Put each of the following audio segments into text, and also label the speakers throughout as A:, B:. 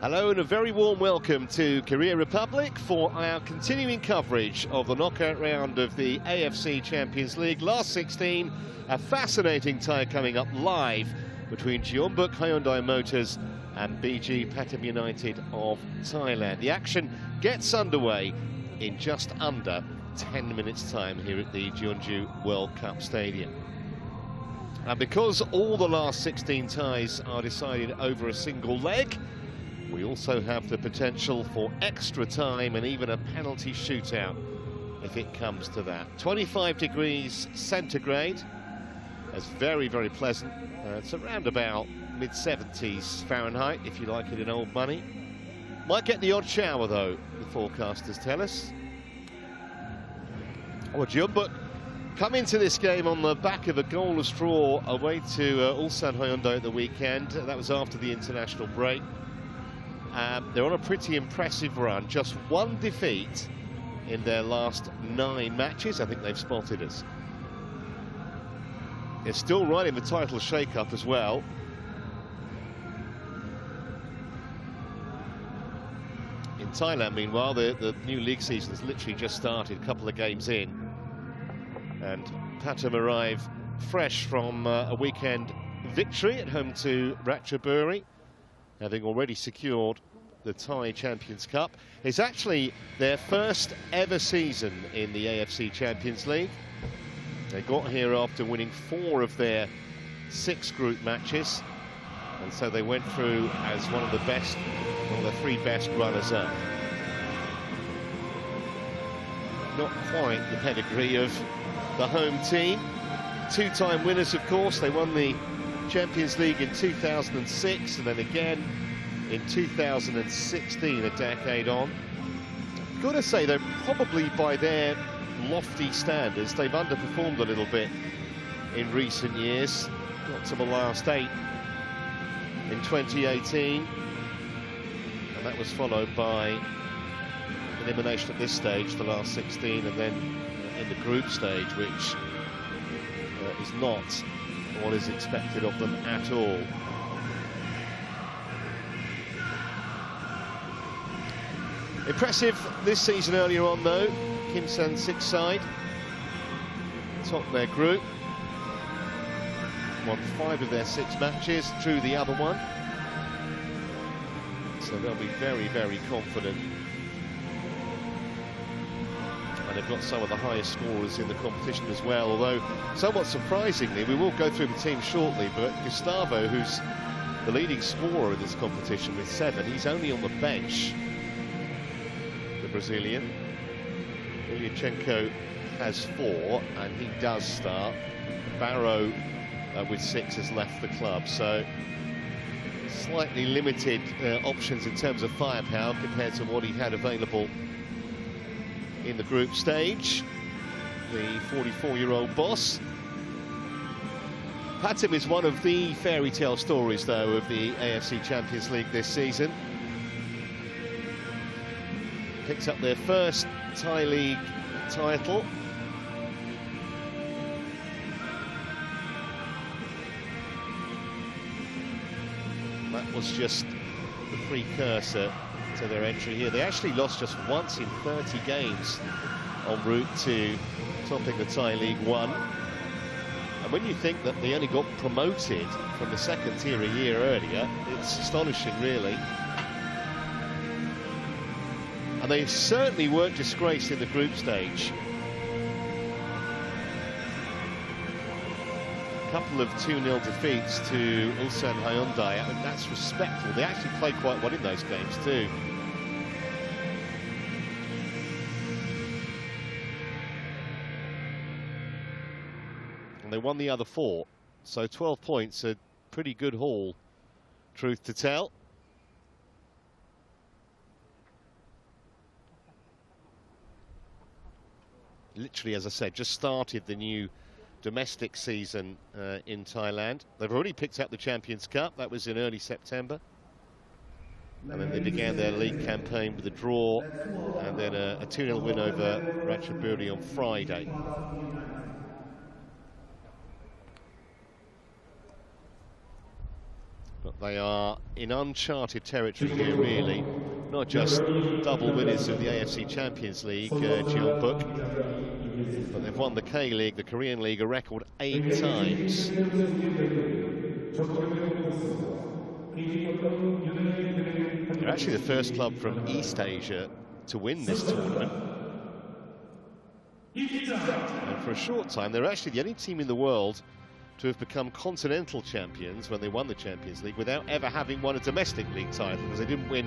A: Hello and a very warm welcome to Korea Republic for our continuing coverage of the knockout round of the AFC Champions League. Last 16, a fascinating tie coming up live between Jeonbuk Hyundai Motors and BG Pathum United of Thailand. The action gets underway in just under 10 minutes time here at the Jeonju World Cup Stadium. And because all the last 16 ties are decided over a single leg, we also have the potential for extra time and even a penalty shootout if it comes to that. 25 degrees centigrade. That's very, very pleasant. It's around about mid-70s Fahrenheit, if you like it in old money. Might get the odd shower, though, the forecasters tell us. Well, Jeonbuk come into this game on the back of a goalless draw away to Ulsan Hyundai at the weekend. That was after the international break. They're on a pretty impressive run, just one defeat in their last 9 matches. I think they've spotted us. They're still right in the title shake-up as well. In Thailand, meanwhile, the new league season has literally just started, a couple of games in. And Pathum arrive fresh from a weekend victory at home to Ratchaburi, having already secured the Thai Champions Cup. It's actually their first ever season in the AFC Champions League. They got here after winning 4 of their 6 group matches, and so they went through as one of the best, one of the 3 best runners-up. Not quite the pedigree of the home team. 2-time winners, of course. They won the Champions League in 2006 and then again in 2016, a decade on. Got to say, though, probably by their lofty standards, they've underperformed a little bit in recent years. Got to the last 8 in 2018, and that was followed by elimination at this stage, the last 16, and then in the group stage, which is not what is expected of them at all. Impressive this season earlier on, though. Kim San-sik's side top their group, won 5 of their 6 matches, drew the other one, so they'll be very, very confident. And they've got some of the highest scorers in the competition as well, although somewhat surprisingly, we will go through the team shortly, but Gustavo, who's the leading scorer in this competition with 7, he's only on the bench, the Brazilian. Ilyachenko has 4, and he does start. Barrow with 6 has left the club, so slightly limited options in terms of firepower compared to what he had available in the group stage. The 44-year-old boss. Pathum is one of the fairy tale stories, though, of the AFC Champions League this season. Picks up their first Thai League title. That was just the precursor to their entry here. They actually lost just once in 30 games en route to topping the Thai League 1. And when you think that they only got promoted from the 2nd tier a year earlier, it's astonishing, really. And they certainly weren't disgraced in the group stage. A couple of 2-0 defeats to Ulsan Hyundai. I mean, that's respectful. They actually played quite well in those games too. And they won the other 4. So 12 points, a pretty good haul, truth to tell. Literally, as I said, just started the new domestic season in Thailand. They've already picked up the Champions Cup. That was in early September. And then they began their league campaign with a draw and then a 2-0 win over Ratchaburi on Friday. But they are in uncharted territory here, really. Not just double winners of the AFC Champions League, Jeonbuk, but they've won the K-League, the Korean League, a record 8 times. They're actually the first club from East Asia to win this tournament. And for a short time, they're actually the only team in the world to have become continental champions when they won the Champions League without ever having won a domestic league title, because they didn't win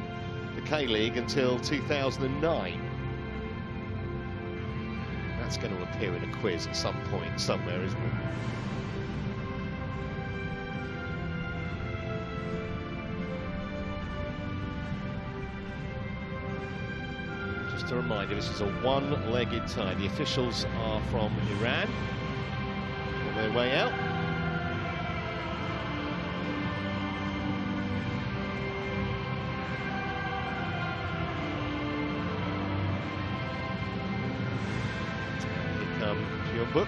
A: the K-League until 2009. That's going to appear in a quiz at some point somewhere, isn't it? Just a reminder, this is a one-legged tie. The officials are from Iran on their way out. Jeonbuk.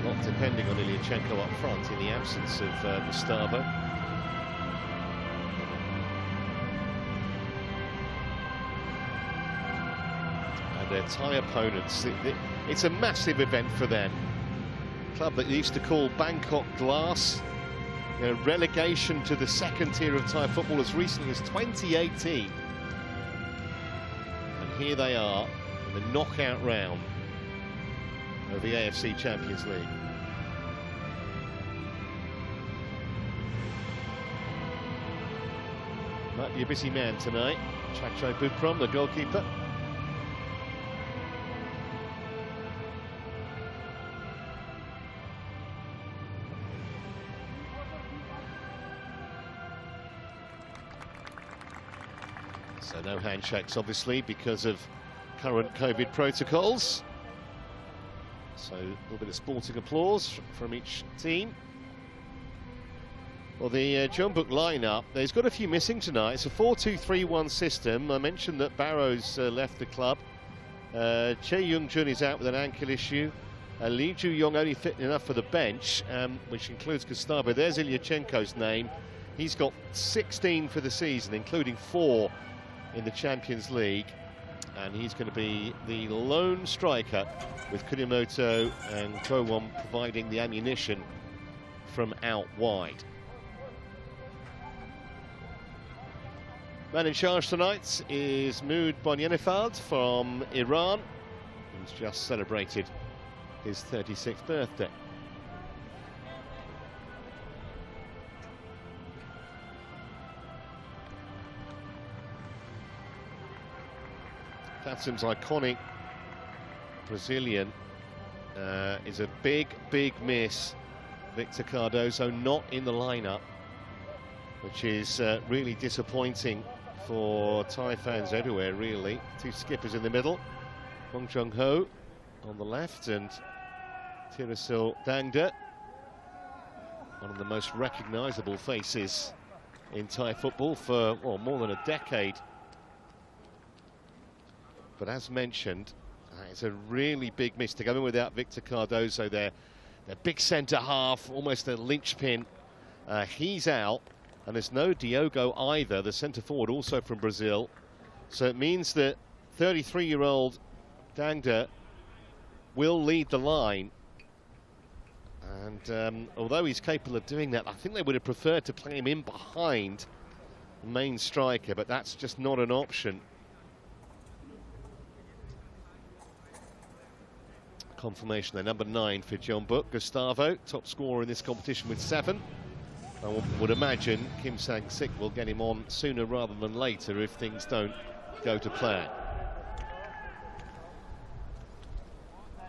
A: Not depending on Ilyachenko up front in the absence of Gustavo. And their Thai opponents, it's a massive event for them. Club that they used to call Bangkok Glass. Relegation to the second tier of Thai football as recently as 2018. And here they are in the knockout round of the AFC Champions League. Might be a busy man tonight. Jeonbuk, the goalkeeper. So no handshakes, obviously, because of current COVID protocols. So a little bit of sporting applause from each team. Well, the Jeonbuk lineup, there's got a few missing tonight. It's a 4-2-3-1 system. I mentioned that Barrow's left the club. Che Young-jun is out with an ankle issue. Lee Ju-yong only fit enough for the bench, which includes Gustavo. There's Ilyachenko's name. He's got 16 for the season, including 4 in the Champions League, and he's going to be the lone striker, with Kunimoto and Kwon providing the ammunition from out wide. Man in charge tonight is Mood Bonyenifad from Iran, who's just celebrated his 36th birthday. Pathum's iconic Brazilian is a big miss. Victor Cardoso not in the lineup, which is really disappointing for Thai fans everywhere, really. 2 skippers in the middle, Bong Jung-ho on the left and Tirasil Dangda, one of the most recognisable faces in Thai football for, well, more than a decade. But as mentioned, it's a really big miss to go in without Victor Cardoso there. Their big centre-half, almost a linchpin. He's out, and there's no Diogo either, the centre-forward, also from Brazil. So it means that 33-year-old Dangda will lead the line. And although he's capable of doing that, I think they would have preferred to play him in behind the main striker, but that's just not an option. Confirmation there, number 9 for Jeonbuk, Gustavo, top scorer in this competition with 7. I would imagine Kim Sang-sik will get him on sooner rather than later if things don't go to plan.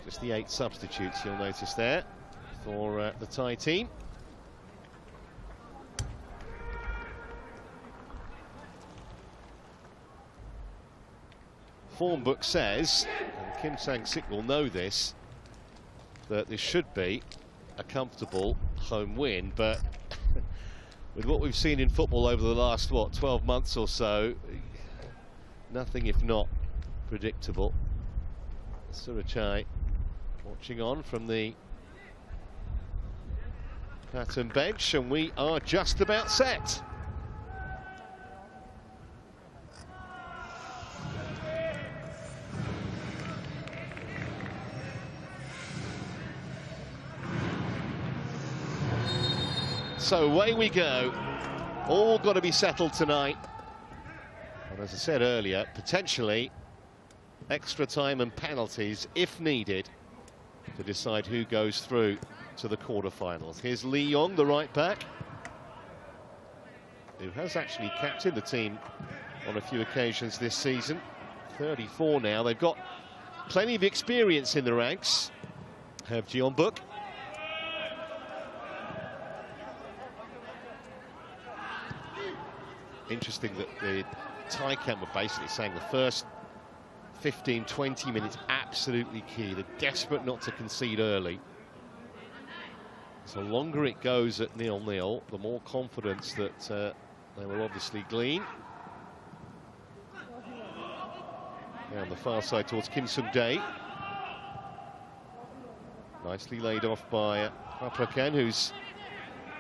A: Just the 8 substitutes you'll notice there for the Thai team. Form book says, and Kim Sang-sik will know this, that this should be a comfortable home win, but with what we've seen in football over the last, what, 12 months or so, nothing if not predictable. Surachai watching on from the Pathum bench, and we are just about set. So away we go. All got to be settled tonight. And as I said earlier, potentially extra time and penalties, if needed, to decide who goes through to the quarterfinals. Here's Lee Yong, the right back, who has actually captained the team on a few occasions this season. 34 now. They've got plenty of experience in the ranks. Have Jeonbuk. Interesting that the Thai camp were basically saying the first 15-20 minutes absolutely key. They're desperate not to concede early. So the longer it goes at 0-0, the more confidence that they will obviously glean. Now on the far side towards Kim Sung-dae. Nicely laid off by Pathum, who's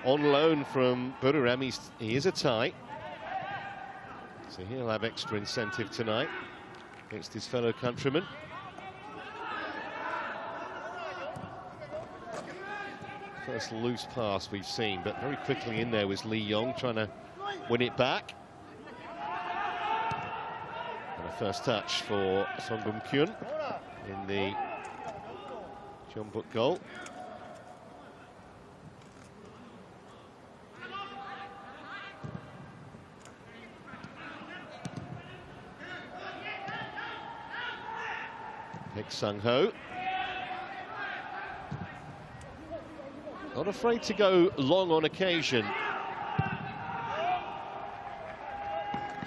A: on loan from Buriram. He is a Thai, so he'll have extra incentive tonight against his fellow countrymen. First loose pass we've seen, but very quickly in there was Lee Yong trying to win it back. And a first touch for Songbum-kyun in the Jeonbuk goal. Baek Sung-ho. Not afraid to go long on occasion.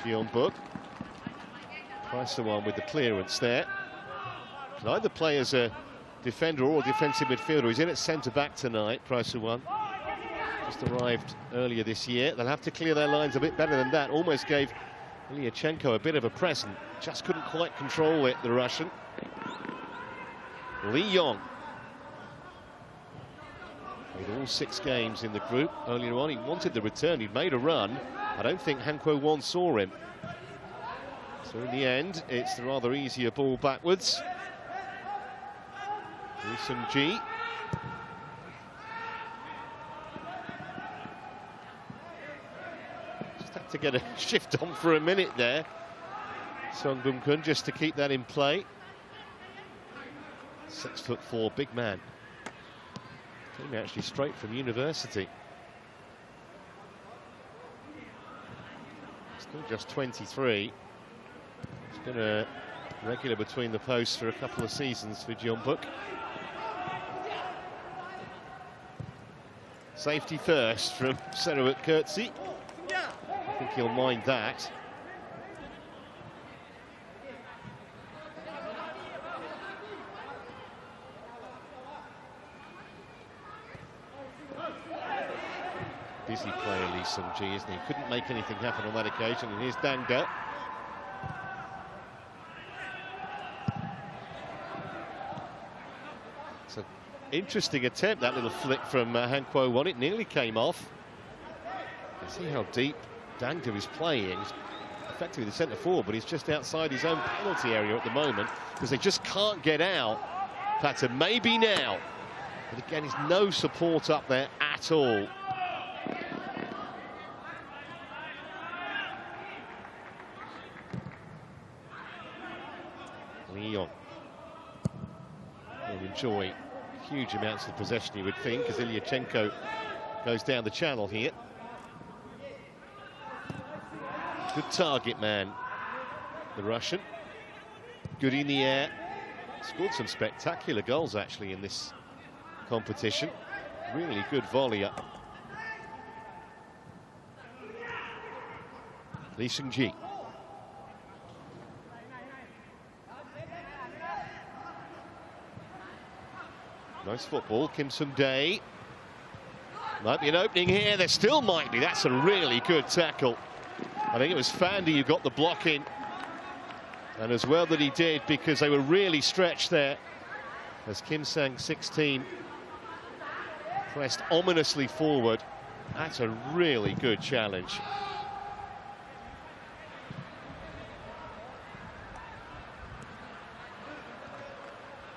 A: Jeonbuk. Praisuwan with the clearance there. Can either play as a defender or a defensive midfielder. He's in at centre-back tonight, Praisuwan. Just arrived earlier this year. They'll have to clear their lines a bit better than that. Almost gave Ilyachenko a bit of a present. Just couldn't quite control it, the Russian. Lee Yong. Played all 6 games in the group. Earlier on, he wanted the return. He'd made a run. I don't think Han Kuo-won saw him. So in the end, it's the rather easier ball backwards. Lee Sung-ji. Just had to get a shift on for a minute there. Songbum-kyun just to keep that in play. 6'4", big man. Came actually straight from university. Still just 23. He's been a regular between the posts for a couple of seasons for Jeonbuk. Safety first from Seruat Kurtzi. I think he'll mind that. Busy player, Lee Sung-ji, isn't he? Couldn't make anything happen on that occasion, and here's Dangda. It's an interesting attempt, that little flick from Han Kuo-won. It nearly came off. You see how deep Dangda is playing. He's effectively the centre forward, but he's just outside his own penalty area at the moment because they just can't get out. Pathum maybe now, but again, there's no support up there at all. Leon will enjoy huge amounts of possession, you would think, as Ilyachenko goes down the channel here. Good target man, the Russian. Good in the air. Scored some spectacular goals, actually, in this competition. Really good volleyer. Lee Sung-ji. Nice football, Kim Sung-dae. Might be an opening here, there still might be. That's a really good tackle. I think it was Fandy who got the block in. And as well that he did, because they were really stretched there as Kim Sang-sik's team pressed ominously forward. That's a really good challenge.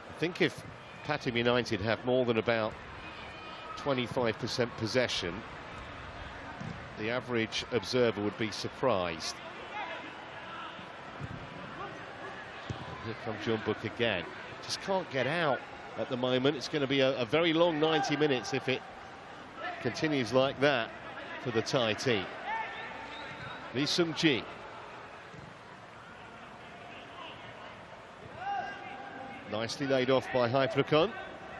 A: I think if Pathum United have more than about 25% possession, the average observer would be surprised. Here comes Jeonbuk again. Just can't get out at the moment. It's going to be a very long 90 minutes if it continues like that for the Thai team. Lee Seung-ji. Nicely laid off by Hyprakon.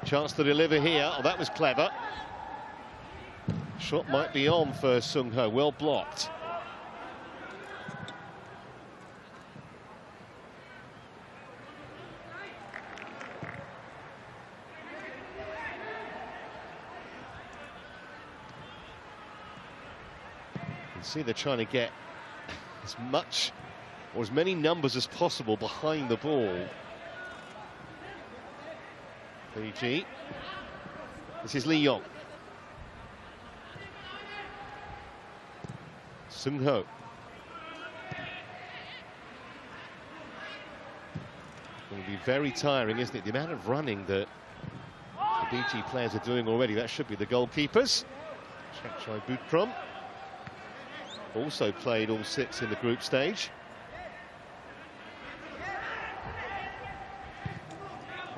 A: Chance to deliver here. Oh, that was clever. Shot might be on for Sung-ho. Well blocked. You can see they're trying to get as much or as many numbers as possible behind the ball. BG. This is Lee Yong. Sung-ho. Going to be very tiring, isn't it? The amount of running that the BG players are doing already. That should be the goalkeepers. Jeonbuk also played all 6 in the group stage.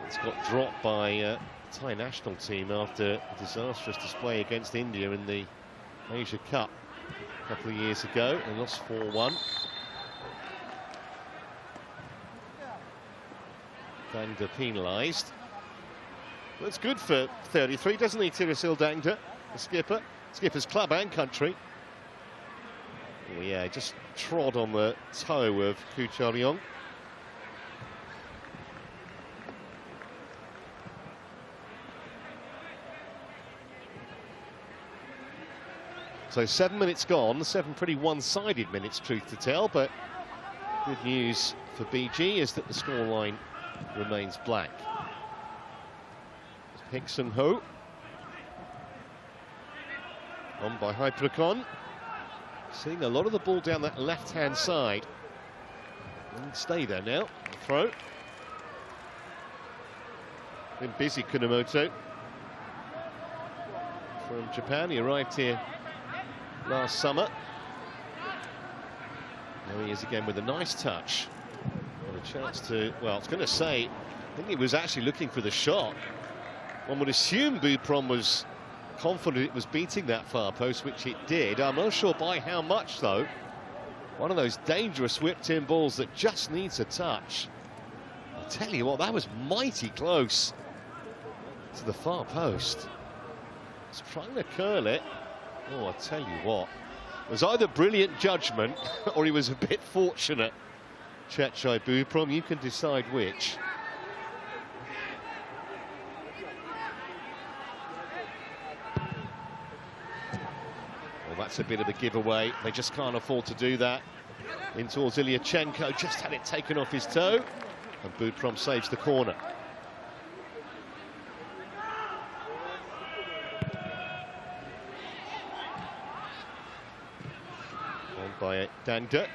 A: It's got dropped by the Thai national team after a disastrous display against India in the Asia Cup a couple of years ago and lost 4-1. Dangda penalised. That's good for 33, doesn't he, Tirasil Dangda, the skipper? Skipper's club and country. Oh yeah, just trod on the toe of Koo Chol-yong. So 7 minutes gone, 7 pretty one-sided minutes, truth to tell, but good news for BG is that the scoreline remains blank. Pik Sung-ho. On by Hyprakon. Seeing a lot of the ball down that left-hand side. And stay there now. Throw. Been busy, Kunamoto. From Japan, he arrived here last summer. Now he is again with a nice touch. And a chance to, well, I was going to say, I think he was actually looking for the shot. One would assume Buprom was confident it was beating that far post, which it did. I'm not sure by how much, though. One of those dangerous whipped-in balls that just needs a touch. I'll tell you what, that was mighty close to the far post. He's trying to curl it. Oh, I tell you what, it was either brilliant judgment or he was a bit fortunate. Chechai Buprom, you can decide which. Well, that's a bit of a giveaway. They just can't afford to do that. In towards Ilyachenko, just had it taken off his toe, and Buprom saves the corner. By Dangda.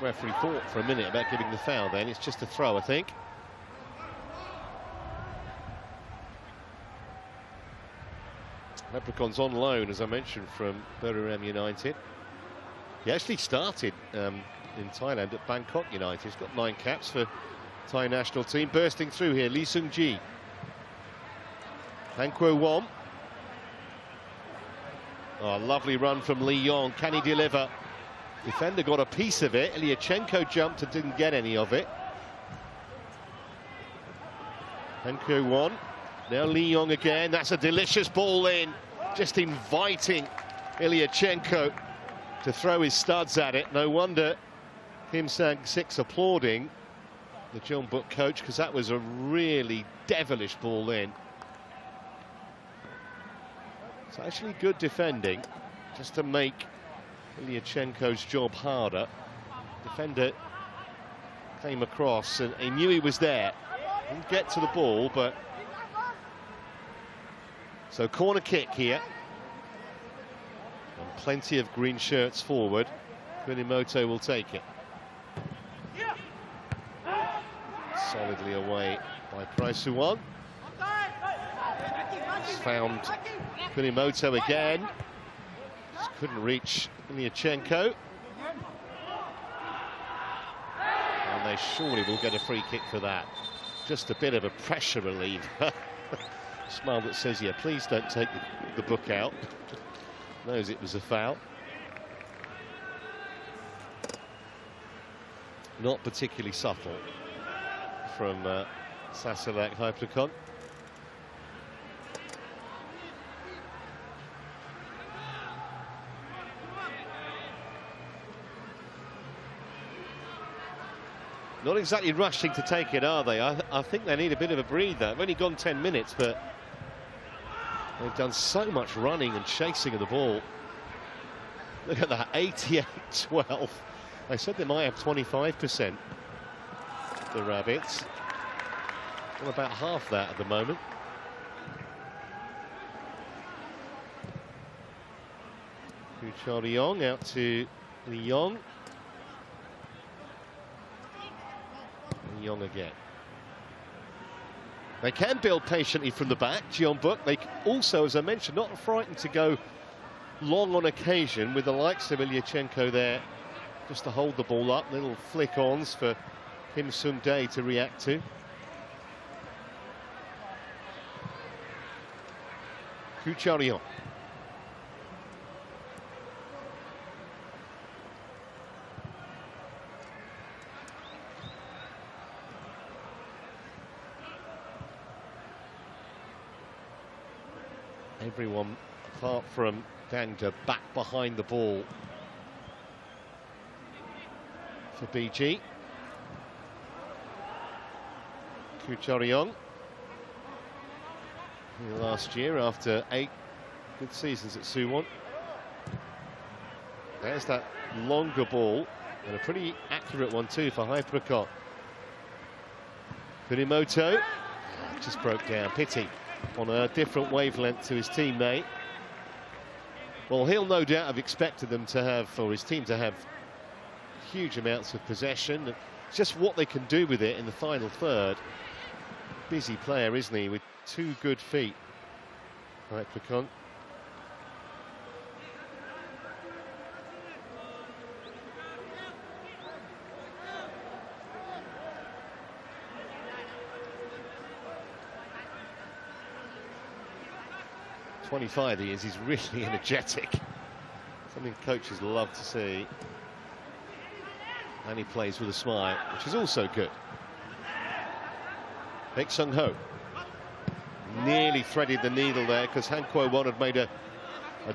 A: Referee thought for a minute about giving the foul then. It's just a throw, I think. Leprechaun's on loan, as I mentioned, from Buriram United. He actually started in Thailand at Bangkok United. He's got 9 caps for Thai national team. Bursting through here, Lee Seung-ji. Han Kwo-won. Oh, lovely run from Lee Yong. Can he deliver? Defender got a piece of it. Ilyachenko jumped and didn't get any of it. Han Kwo-won. Now Lee Yong again. That's a delicious ball in. Just inviting Ilyachenko to throw his studs at it. No wonder Kim Sang-sik's applauding. the Jeonbuk coach, because that was a really devilish ball in. It's actually good defending, just to make Ilyachenko's job harder. Defender came across and he knew he was there. Didn't get to the ball, but... So corner kick here. And plenty of green shirts forward. Kunimoto will take it. Solidly away by Praisuwon. He's found Kunimoto again. Just couldn't reach Ilyachenko. And they surely will get a free kick for that. Just a bit of a pressure reliever. Smile that says, yeah, please don't take the book out. Knows it was a foul. Not particularly subtle from Sasalak Hypercon. Not exactly rushing to take it, are they? I think they need a bit of a breather. They've only gone 10 minutes, but they've done so much running and chasing of the ball. Look at that, 88-12. They said they might have 25%, the Rabbits. Well, about half that at the moment. Kuchariong out to Young. Young again. They can build patiently from the back, Jeonbuk. They also, as I mentioned, not frightened to go long on occasion, with the likes of Ilyachenko there just to hold the ball up. Little flick-ons for Kim Sun-dae to react to. Kuchariong. Everyone apart from Dangda back behind the ball for BG. Kuchariong last year after 8 good seasons at Suwon. There's that longer ball and a pretty accurate one too for Hypercon. Kunimoto just broke down. Pity. On a different wavelength to his teammate. Well, he'll no doubt have expected them to have, or his team to have, huge amounts of possession. It's just what they can do with it in the final third. Busy player, isn't he, with 2 good feet. Right, Picon. .25 he is, he's really energetic. Something coaches love to see. And he plays with a smile, which is also good. Baek Sung-ho nearly threaded the needle there, because Han Kuo-won had made a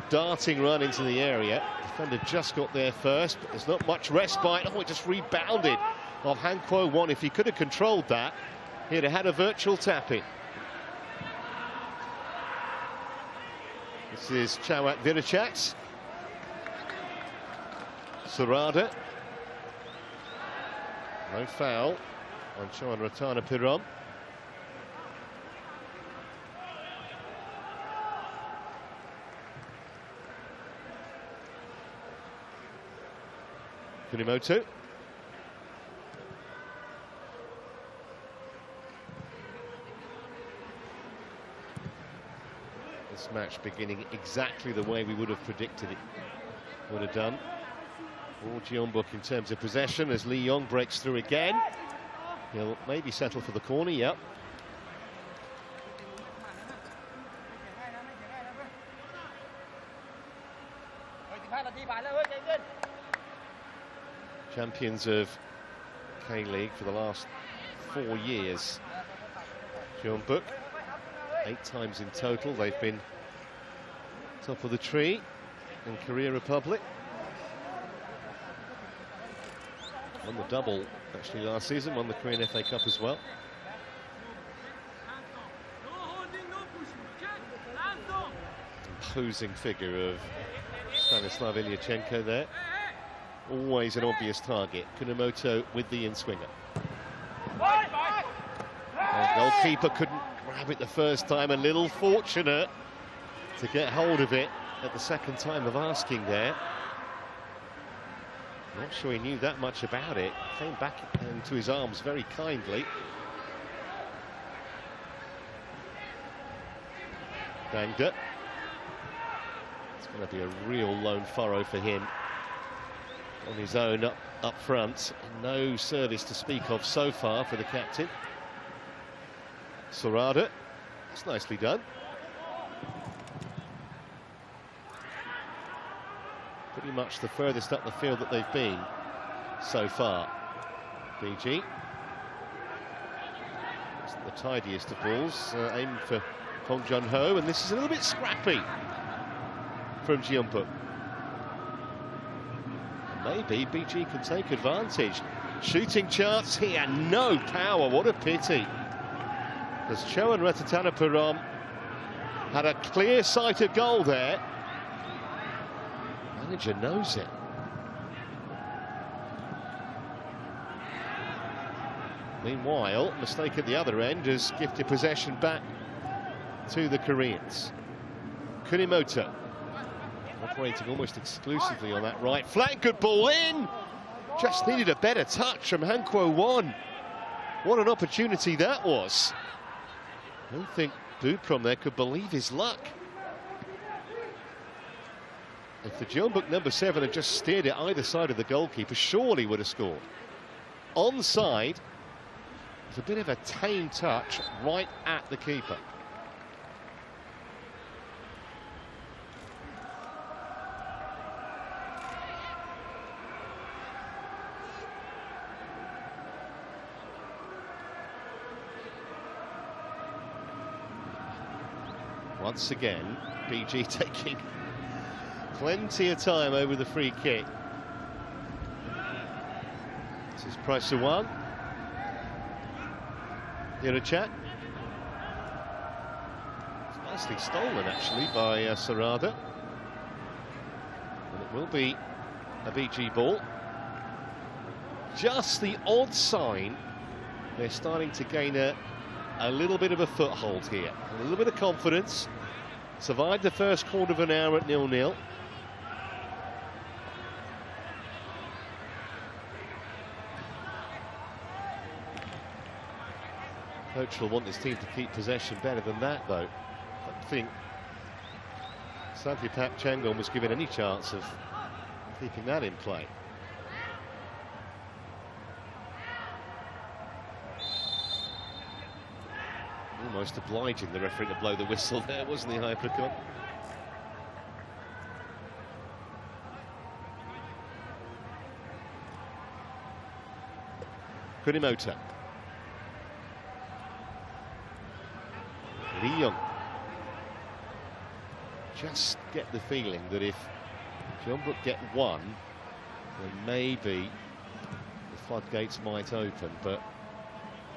A: darting run into the area. Defender just got there first, but there's not much respite. Oh, it just rebounded off Han Kuo-won. If he could have controlled that, he'd have had a virtual tap-in. This is Chawat Virachats. Sarada. No foul on Choan Ratana Piron. Kunimoto. This match beginning exactly the way we would have predicted it would have done. For Jeonbuk in terms of possession, as Lee Yong breaks through again. He'll maybe settle for the corner, yep. Champions of K-League for the last 4 years. Jeonbuk, 8 times in total. They've been top of the tree in Korea Republic. Won the double actually last season, won the Korean FA Cup as well. Imposing figure of Stanislav Ilyachenko there. Always an obvious target. Kunimoto with the in-swinger. The goalkeeper couldn't grab it the first time. A little fortunate to get hold of it at the second time of asking there. Not sure he knew that much about it. Came back into his arms very kindly. Dangda. It's going to be a real lone furrow for him on his own up front. No service to speak of so far for the captain. Sorada. That's nicely done. Pretty much the furthest up the field that they've been so far. BG. It's the tidiest of balls, aimed for Hong Jun-ho, and this is a little bit scrappy from Jeonbuk. Maybe BG can take advantage. Shooting chance here, no power, what a pity. Because Choan Ratatanapuram had a clear-sighted goal there. Manager knows it. Meanwhile, mistake at the other end has gifted possession back to the Koreans. Kunimoto operating almost exclusively on that right flank. Good ball in. Just needed a better touch from Han Kuo-won. What an opportunity that was. I don't think Buprom there could believe his luck. If the Jeonbuk number 7 had just steered it either side of the goalkeeper, surely would have scored. Onside, it's a bit of a tame touch right at the keeper. Once again, BG taking plenty of time over the free kick. This is Price Suwan. Hirachat. It's nicely stolen actually by Sorada. And it will be a BG ball. Just the odd sign they're starting to gain a little bit of a foothold here. A little bit of confidence. Survived the first quarter of an hour at 0-0. Coach will want his team to keep possession better than that, though. I don't think Santipat Changon was given any chance of keeping that in play. Almost obliging the referee to blow the whistle there, wasn't he, Hypercon? Kunimoto. Lee Young. Just get the feeling that if Jeonbuk get one, then maybe the floodgates might open, but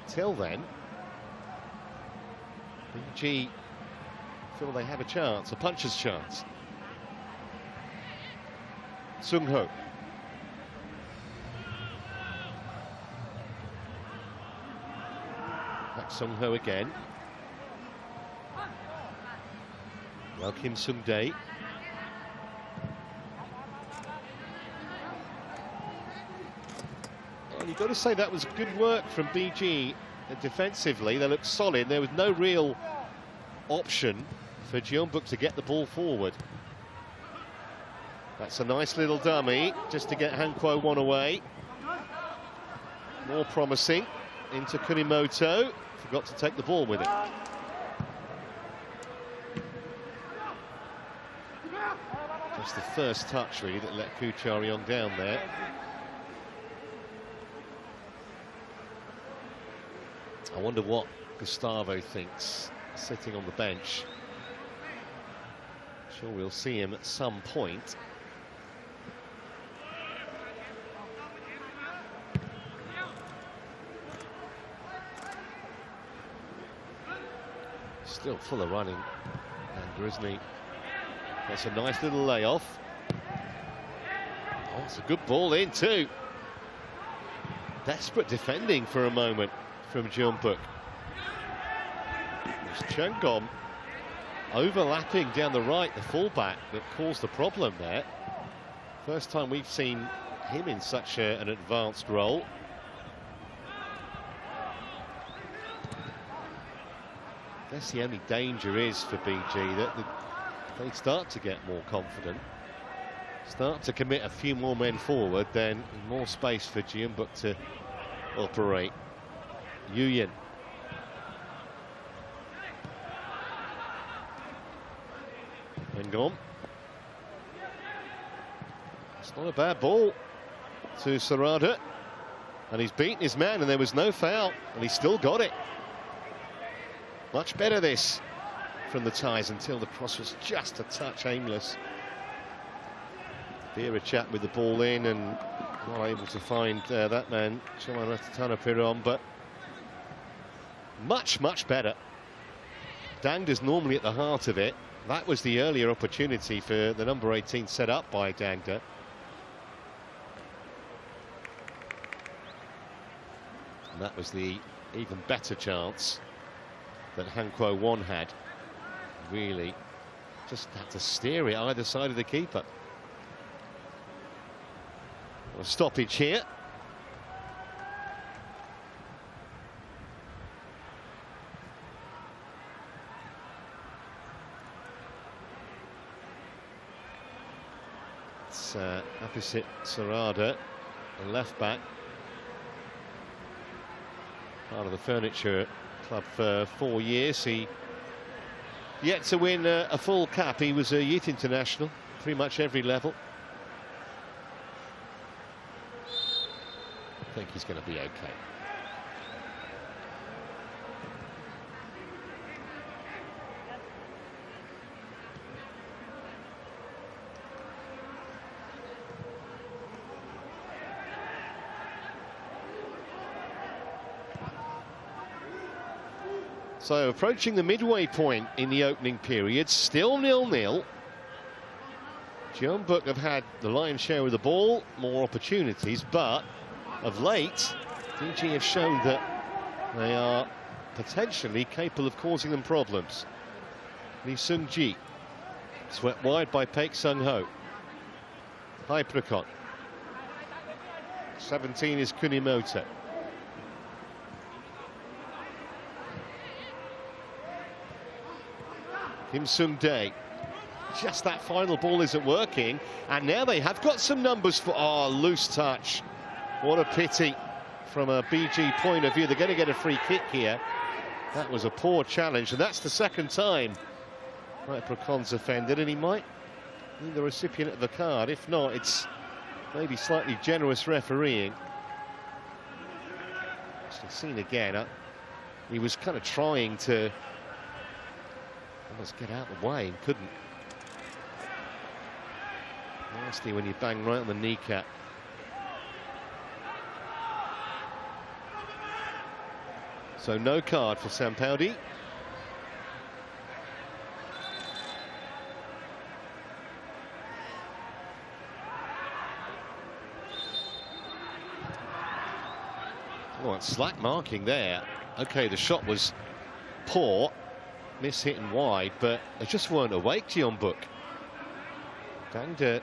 A: till then, BG feel they have a chance, a puncher's chance. Sung-ho. Back Sung-ho again. Well, Kim Sung-dae. Well, you've got to say that was good work from BG defensively. They looked solid. There was no real option for Jeonbuk to get the ball forward. That's a nice little dummy just to get Han Kuo-won away. More promising into Kunimoto. Forgot to take the ball with it. Just the first touch really that let Koo Cha-ryong down there. I wonder what Gustavo thinks sitting on the bench. Sure, we'll see him at some point. Still full of running, and isn't he? That's a nice little layoff. Oh, it's a good ball in too. Desperate defending for a moment from Jeonbuk. It's Jeonbuk overlapping down the right, the fullback, that caused the problem there. First time we've seen him in such an advanced role. I guess the only danger is for BG that they start to get more confident, start to commit a few more men forward, then more space for Jeonbuk to operate. Yuyin. Engom. It's not a bad ball to Sarada, and he's beaten his man, and there was no foul, and he still got it. Much better this from the ties until the cross was just a touch aimless. Vera chat with the ball in and not able to find that man, Tanapiron, but much better. Dangda's normally at the heart of it. That was the earlier opportunity for the number 18 set up by Dangda. And that was the even better chance that Hankuo Won had. Really just had to steer it either side of the keeper. A stoppage here. It's opposite Sarada, the left back. Part of the furniture club for 4 years. He yet to win a full cap. He was a youth international, pretty much every level. I think he's going to be okay. So approaching the midway point in the opening period, still 0-0. Jeonbuk have had the lion's share of the ball, more opportunities, but of late, BG have shown that they are potentially capable of causing them problems. Lee Seung-ji, swept wide by Paek Sung-ho. Hai Prakon. 17 is Kunimoto. Kim Sung-dae. Just that final ball isn't working, and now they have got some numbers for loose touch. What a pity from a BG point of view. They're going to get a free kick here. That was a poor challenge, and that's the second time Prakon's offended, and he might be the recipient of the card. If not, it's maybe slightly generous refereeing. Actually seen again, he was kind of trying to almost get out of the way and couldn't. Nasty when you bang right on the kneecap. So no card for Sampaudi. Oh, it's slack marking there. Okay, the shot was poor. Miss hitting wide, but they just weren't awake, Jeonbuk. Dangda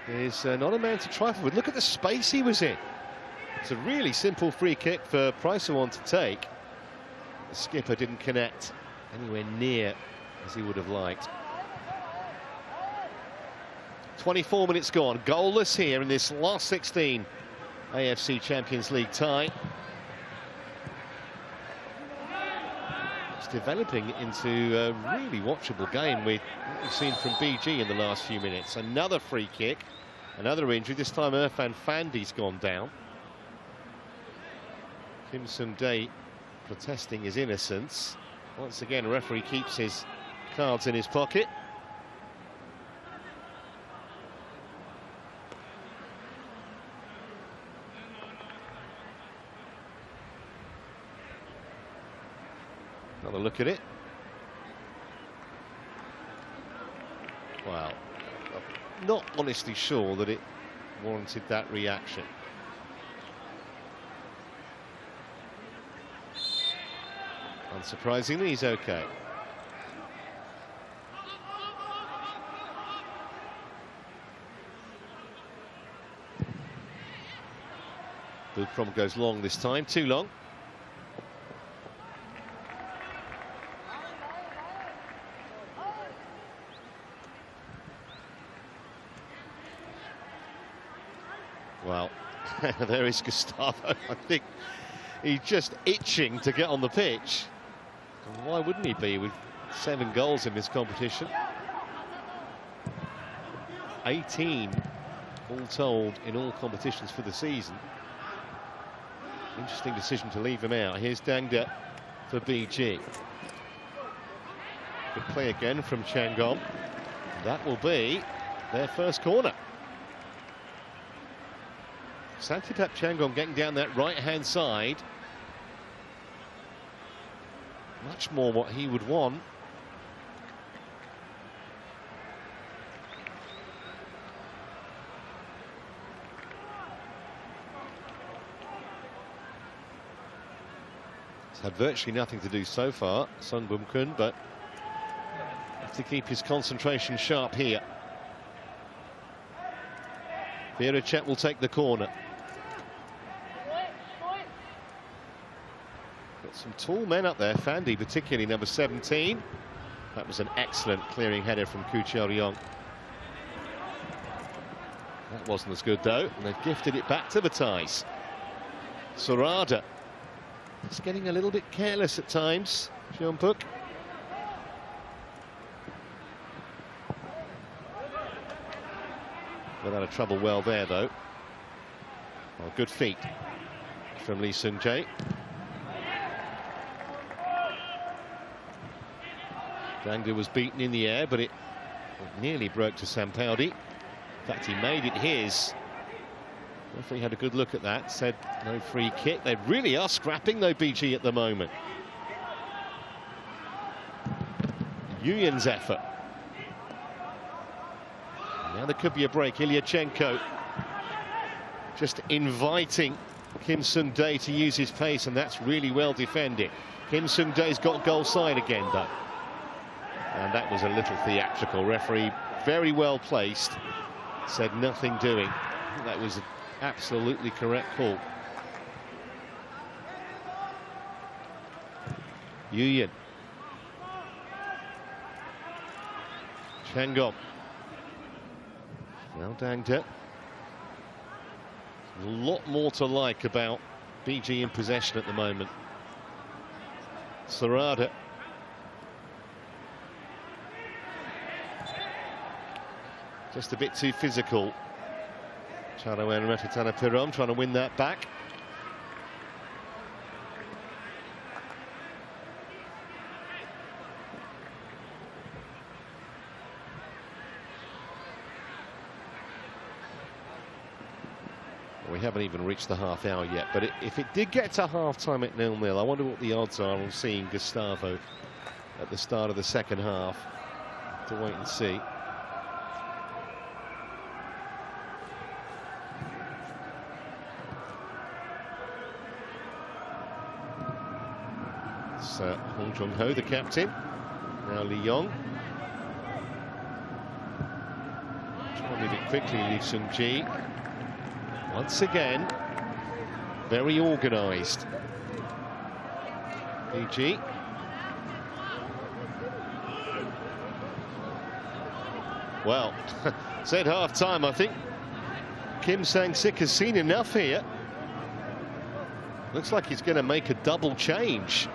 A: is not a man to trifle with. Look at the space he was in. It's a really simple free kick for Praisawon to take. The skipper didn't connect anywhere near as he would have liked. 24 minutes gone, goalless here in this last 16 AFC Champions League tie. It's developing into a really watchable game with what we've seen from BG in the last few minutes. Another free kick, another injury. This time Irfan Fandi's gone down. Kim Sung-dae protesting his innocence. Once again, referee keeps his cards in his pocket. Another look at it. not honestly sure that it warranted that reaction. Unsurprisingly, he's okay. Pathum goes long this time, too long. Well, there is Gustavo. I think he's just itching to get on the pitch. And why wouldn't he be with 7 goals in this competition? 18 all told in all competitions for the season. Interesting decision to leave him out. Here's Dangda for BG. Good play again from Jeonbuk. That will be their first corner. Santitap Jeonbuk getting down that right-hand side. Much more what he would want. He's had virtually nothing to do so far, Sung Bum Kun, but have to keep his concentration sharp here. Virachet will take the corner. Got some tall men up there, Fandi particularly, number 17. That was an excellent clearing header from Koo Cheo-ryong. That wasn't as good though, and they've gifted it back to the ties. Sorada. He's getting a little bit careless at times, Jeonbuk. Without a trouble well there though. Well, good feet from Lee Seung-jae. Dangda was beaten in the air, but it nearly broke to Sampaoli. In fact, he made it his. Referee had a good look at that, said no free kick. They really are scrapping though, BG, at the moment. Yuyin's effort. Now there could be a break. Ilyachenko just inviting Kim Seung-dae to use his pace, and that's really well defended. Kim Seung-dae's got goal side again though. And that was a little theatrical. Referee very well placed, said nothing doing. That was an absolutely correct call. Yuyin. Jeonbuk. Now Dangda. A lot more to like about BG in possession at the moment. Sorada. Just a bit too physical. Charawen Ratatana Pirom trying to win that back. We haven't even reached the half hour yet, but if it did get to half time at 0-0, I wonder what the odds are on seeing Gustavo at the start of the second half. To wait and see. Hong Jong-ho, the captain. Now Lee Yong. Trying it quickly, Lee Seung-jae. Once again, very organised. BG. Well, said half-time, I think Kim Sang-sik has seen enough here. Looks like he's going to make a double change.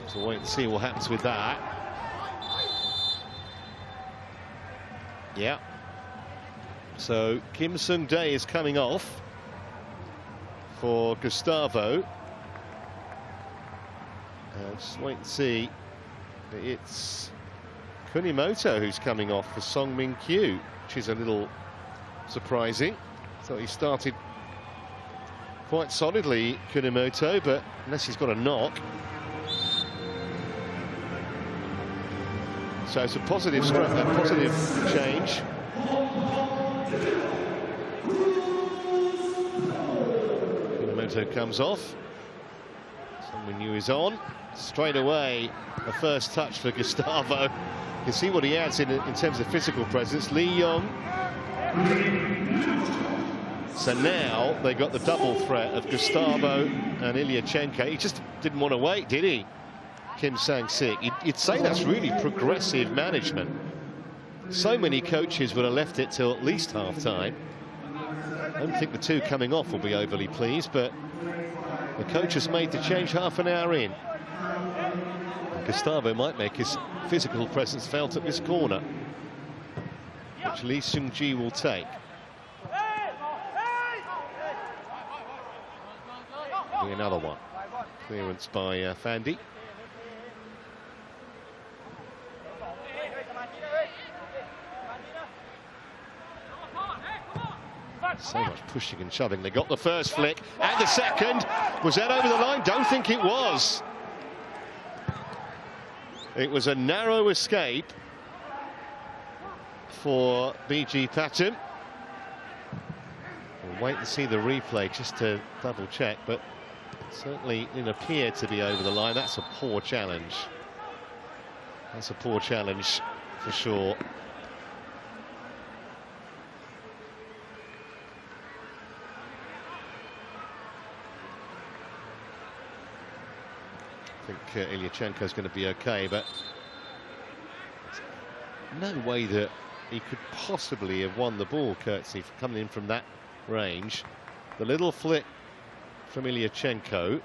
A: So wait and see what happens with that. Yeah. So Kim Seung-dae is coming off for Gustavo. Just wait and see. It's Kunimoto who's coming off for Song Min-kyu, which is a little surprising. Thought he started quite solidly, Kunimoto, but unless he's got a knock. So it's a positive change. Kunimoto comes off. Someone new is on. Straight away, a first touch for Gustavo. You can see what he adds in terms of physical presence. Lee Young. So now they got the double threat of Gustavo and Ilyachenko. He just didn't want to wait, did he? Kim Sang-sik. You'd say that's really progressive management. So many coaches would have left it till at least half-time. I don't think the two coming off will be overly pleased, but the coach has made the change half an hour in. And Gustavo might make his physical presence felt at this corner, which Lee Seung-ji will take. Another one. Clearance by Fandi. So much pushing and shoving. They got the first flick and the second. Was that over the line? Don't think it was. It was a narrow escape for BG Pathum. We'll wait and see the replay just to double check, but certainly didn't appear to be over the line. That's a poor challenge. That's a poor challenge for sure. I think Ilyachenko's going to be okay, but no way that he could possibly have won the ball, courtesy for coming in from that range. The little flick from Ilyachenko.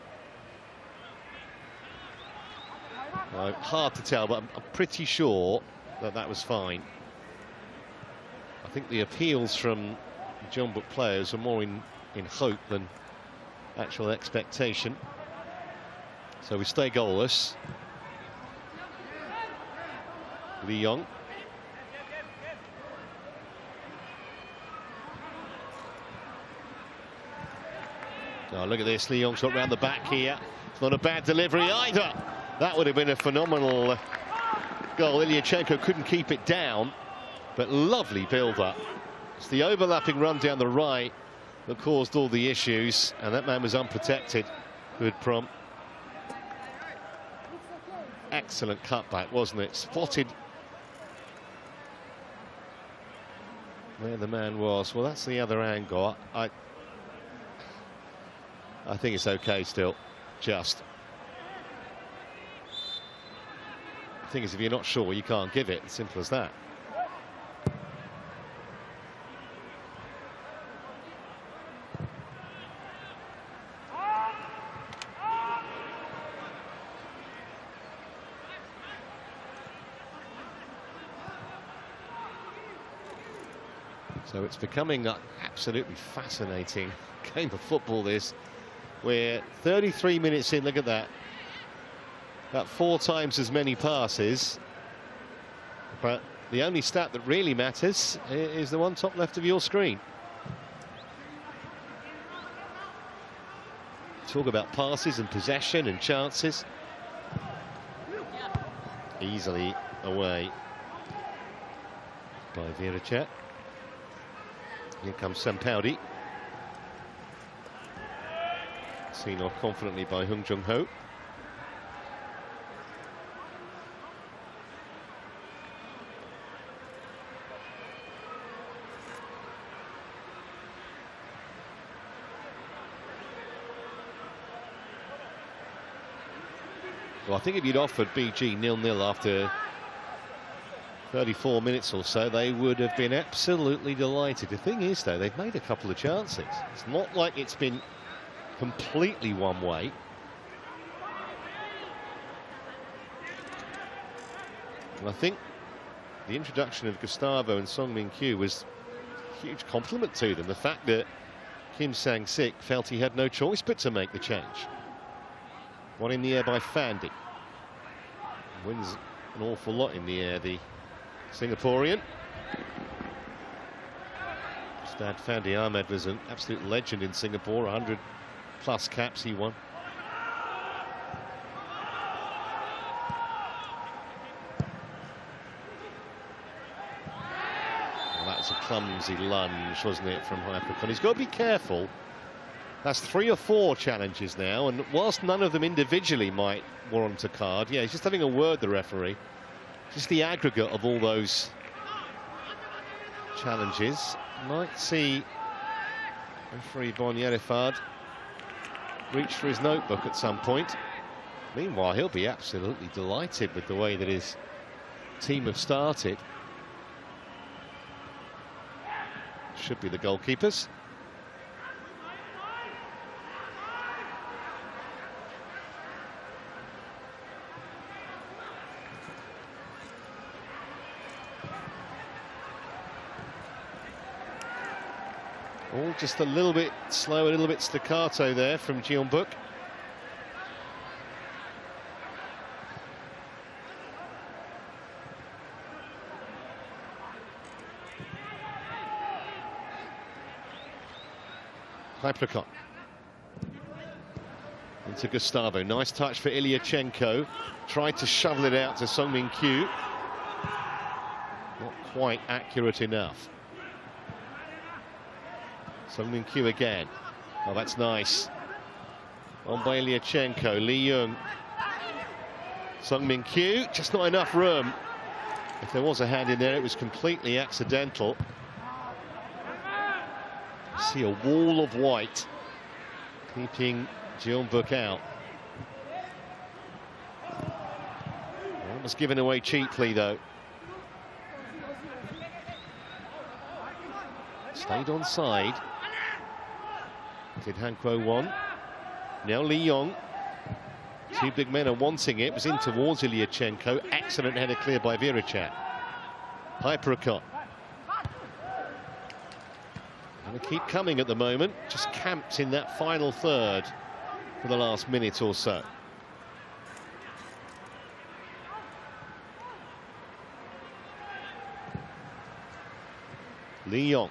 A: Hard to tell, but I'm pretty sure that that was fine. I think the appeals from Jeonbuk players are more in hope than actual expectation. So we stay goalless. Lee Young. Oh, look at this. Lee Young shot round the back here. It's not a bad delivery either. That would have been a phenomenal goal. Ilyachenko couldn't keep it down, but lovely build-up. It's the overlapping run down the right that caused all the issues, and that man was unprotected. Good prompt. Excellent cutback, wasn't it? Spotted where the man was. Well, that's the other angle. I think it's okay still. Just. The thing is, if you're not sure, you can't give it. Simple as that. So it's becoming an absolutely fascinating game of football, this. We're 33 minutes in, look at that. About 4 times as many passes. But the only stat that really matters is the one top left of your screen. Talk about passes and possession and chances. Easily away by Viracek. Here comes Sampaudi. Seen off confidently by Hung Jung-ho. Well, I think if you'd offered BG 0-0 after 34 minutes or so, they would have been absolutely delighted. The thing is, though, they've made a couple of chances. It's not like it's been completely one way. And I think the introduction of Gustavo and Song Min-kyu was a huge compliment to them. The fact that Kim Sang-sik felt he had no choice but to make the change. One in the air by Fandi. Wins an awful lot in the air, the Singaporean. Dad Fandi Ahmed was an absolute legend in Singapore, 100+ caps he won. Well, that was a clumsy lunge, wasn't it, from Hypercon. He's got to be careful. That's 3 or 4 challenges now, and whilst none of them individually might warrant a card, yeah, he's just having a word, the referee. Just the aggregate of all those challenges. Might see referee Bon Yerifard reach for his notebook at some point. Meanwhile, he'll be absolutely delighted with the way that his team have started. Should be the goalkeepers. All just a little bit slow, a little bit staccato there from Jeonbuk. Hypercon. Into Gustavo. Nice touch for Ilyachenko. Tried to shovel it out to Sung Min Kyu. Not quite accurate enough. Sung Min Kyu again. Oh, that's nice. On by Ilyachenko. Lee Young. Sung Min Kyu. Just not enough room. If there was a hand in there, it was completely accidental. See a wall of white keeping Jeonbuk out. That was given away cheaply, though. Stayed on side. Did Han Kuo-won. Now Lee Yong. 2 big men are wanting it. It was in towards Ilyachenko. Excellent header clear by Virachat. Hypercon. And they keep coming at the moment. Just camped in that final third for the last minute or so. Lee Yong.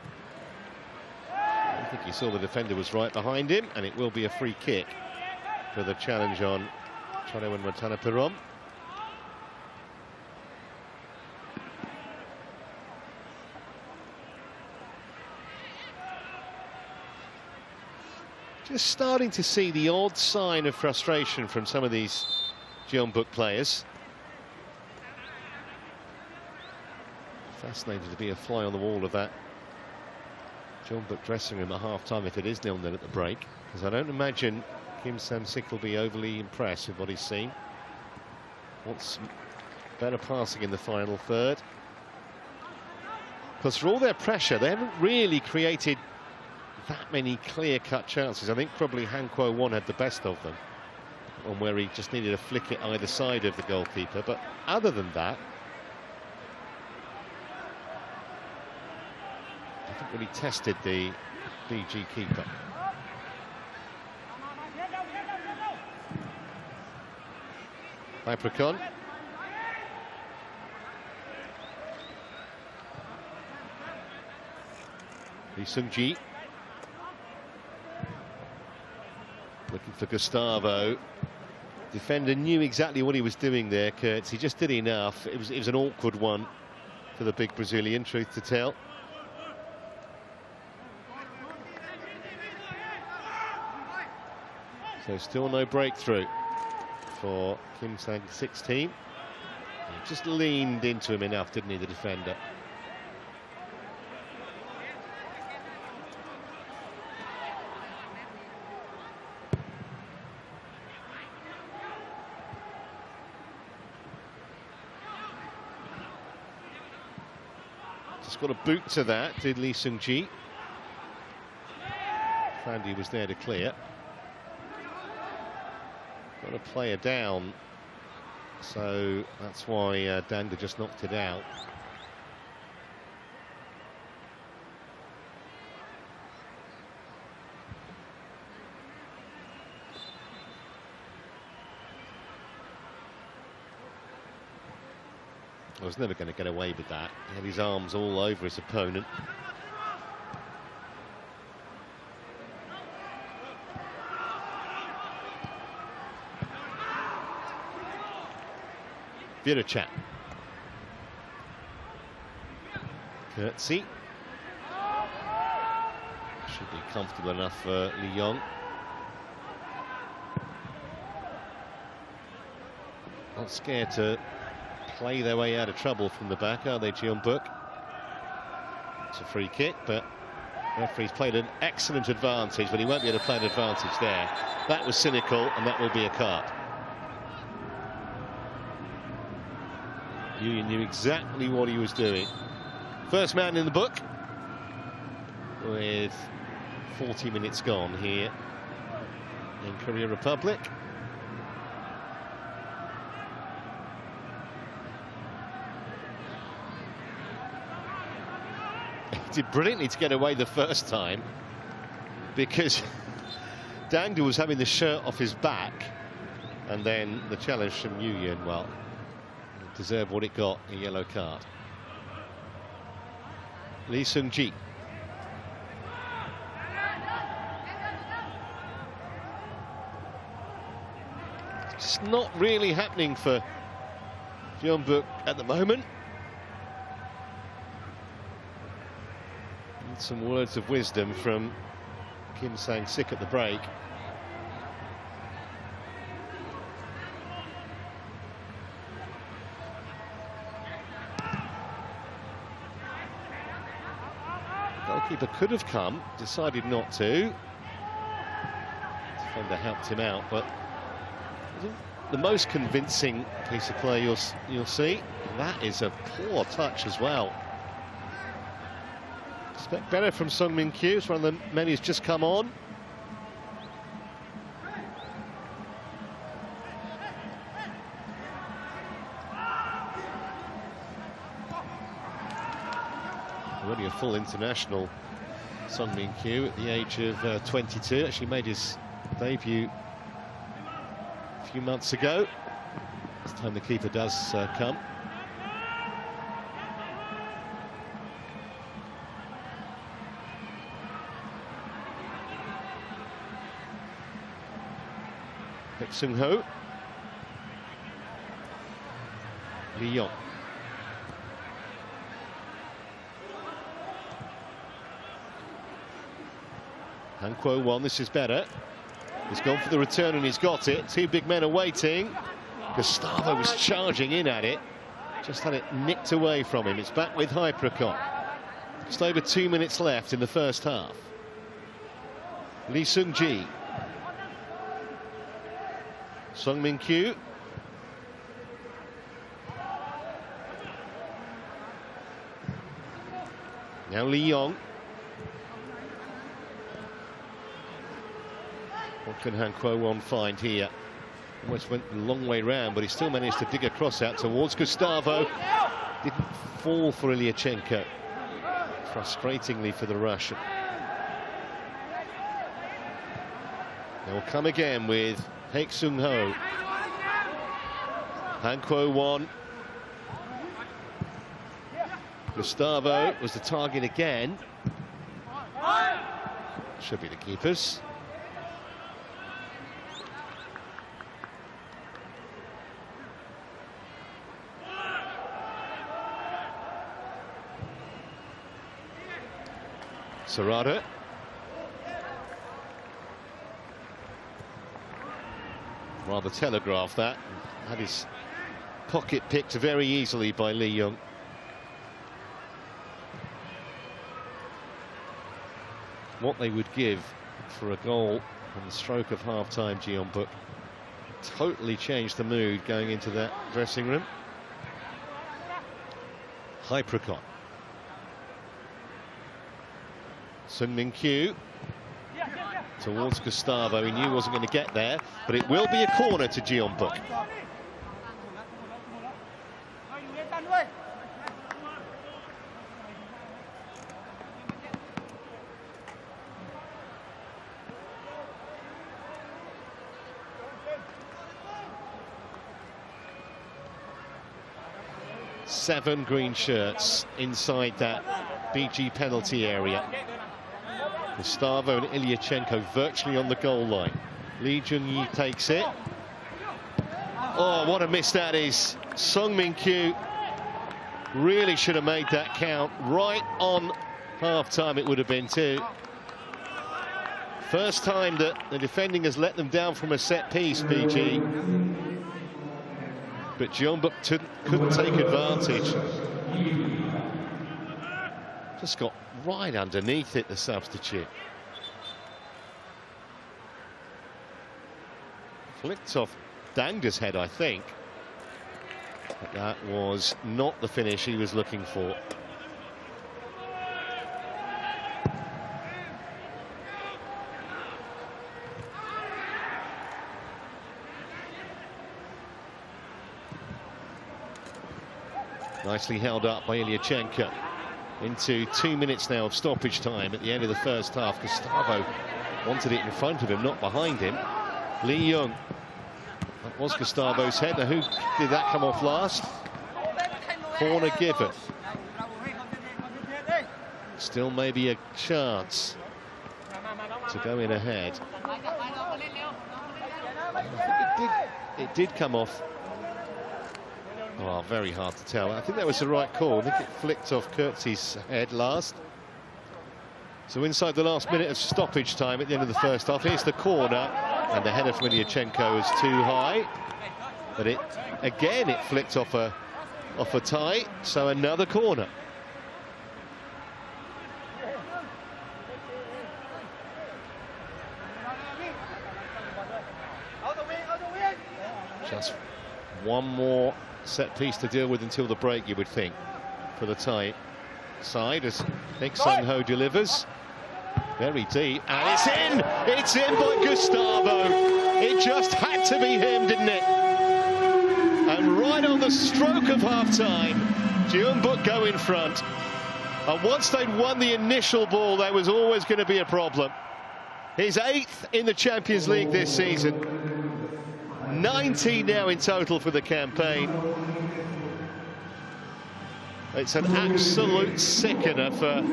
A: I think he saw the defender was right behind him, and it will be a free kick for the challenge on Chono and Ratanapuram. Just starting to see the odd sign of frustration from some of these Jeonbuk players. Fascinating to be a fly on the wall of that Jeonbuk dressing room at half-time if it is 0-0 at the break, because I don't imagine Kim Sam-sik will be overly impressed with what he's seen. Wants better passing in the final third. Because for all their pressure, they haven't really created that many clear-cut chances. I think probably Han Kuo-won had the best of them, on where he just needed a flick at either side of the goalkeeper. But other than that, I think really tested the BG keeper. Hypercon. Lee Seung-ji. Looking for Gustavo. Defender knew exactly what he was doing there, Kurtz. He just did enough. It was an awkward one for the big Brazilian, truth to tell. So still no breakthrough for Kim Sang-sik's team. He just leaned into him enough, didn't he, the defender? Just got a boot to that, did Lee Seung-ji. Fandi was there to clear. Got a player down, so that's why Danda just knocked it out. I was never going to get away with that. He had his arms all over his opponent. Virachat. Curtsy. Should be comfortable enough for Lee Yong. Not scared to play their way out of trouble from the back, are they, Jeonbuk? It's a free kick, but the referee's played an excellent advantage, but he won't be able to play an advantage there. That was cynical, and that will be a card. Yu knew exactly what he was doing. First man in the book, with 40 minutes gone here in Korea Republic. He did brilliantly to get away the first time, because Dangdu was having the shirt off his back, and then the challenge from Yu, well, it deserved what it got, a yellow card. Lee Seung-ji. It's not really happening for Jeonbuk at the moment. And some words of wisdom from Kim Sang-sik at the break. Goalkeeper could have come, decided not to. Defender helped him out, but the most convincing piece of play you'll see. That is a poor touch as well. Expect better from Sung Min Kyu. It's one of the men who's just come on. Already a full international, Sung Min Kyu, at the age of 22. Actually made his debut a few months ago. This time the keeper does come. Baek Seung-ho. Lee Yong. Han Kuo-won, this is better. He's gone for the return and he's got it. Two big men are waiting. Gustavo was charging in at it. Just had it nicked away from him. It's back with Hypricon. Just over 2 minutes left in the first half. Lee Seung-ji. Sung Min Kyu. Now Lee Yong. What can Han Kuo-won find here? Almost went a long way round, but he still managed to dig a cross out towards Gustavo. Didn't fall for Ilyachenko. Frustratingly for the Russian. They'll come again with Baek Seung-ho. Han Kuo-won. Gustavo was the target again. Should be the keepers. Sarada. Rather telegraphed that. Had his pocket picked very easily by Lee Yong. What they would give for a goal on the stroke of half-time, Jeonbuk. Totally changed the mood going into that dressing room. Hypricon. Sung Min Kyu towards Gustavo. He knew he wasn't going to get there, but it will be a corner to Jeonbuk. Seven green shirts inside that BG penalty area. Gustavo and Ilyachenko virtually on the goal line. Lee Jung-yi takes it. Oh, what a miss that is. Sung Min Kyu really should have made that count. Right on half-time it would have been too. First time that the defending has let them down from a set-piece, BG. But Jeonbuk couldn't take advantage. Just got right underneath it, the substitute. Flicked off Danga's head, I think. But that was not the finish he was looking for. Nicely held up by Ilyachenko. Into 2 minutes now of stoppage time at the end of the first half. Gustavo wanted it in front of him, not behind him. Lee Young. That was Gustavo's head. Now, who did that come off last? Corner given. Still maybe a chance to go in ahead. I think it did come off. Oh, very hard to tell. I think that was the right call. I think it flicked off Kurtzi's head last. So inside the last minute of stoppage time at the end of the first half, here's the corner, and the header from Ilyachenko is too high. But it flicked off a tie, so another corner. Just one more set piece to deal with until the break, you would think, for the Thai side, as Nick Sung-ho delivers very deep, and it's in by Gustavo. It just had to be him, didn't it? And right on the stroke of half-time, Jeonbuk go in front, and once they'd won the initial ball, there was always going to be a problem. His 8th in the Champions League this season. 19 now in total for the campaign. It's an absolute sickener for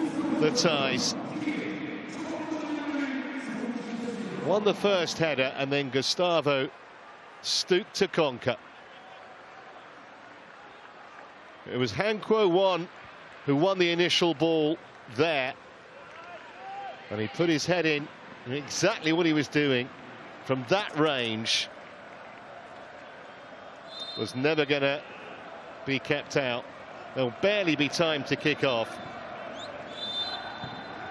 A: the Thais. Won the first header, and then Gustavo stooped to conquer. It was Han Kuo-won who won the initial ball there, and he put his head in exactly what he was doing from that range. Was never going to be kept out. There'll barely be time to kick off.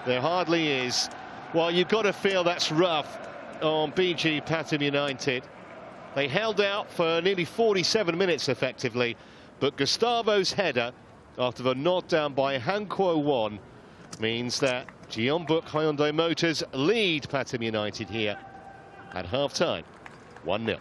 A: There hardly is. Well, you've got to feel that's rough on BG Pathum United. They held out for nearly 47 minutes effectively, but Gustavo's header, after the nod down by Han Kuo-won, means that Jeonbuk Hyundai Motors lead Pathum United here at half-time, 1-0.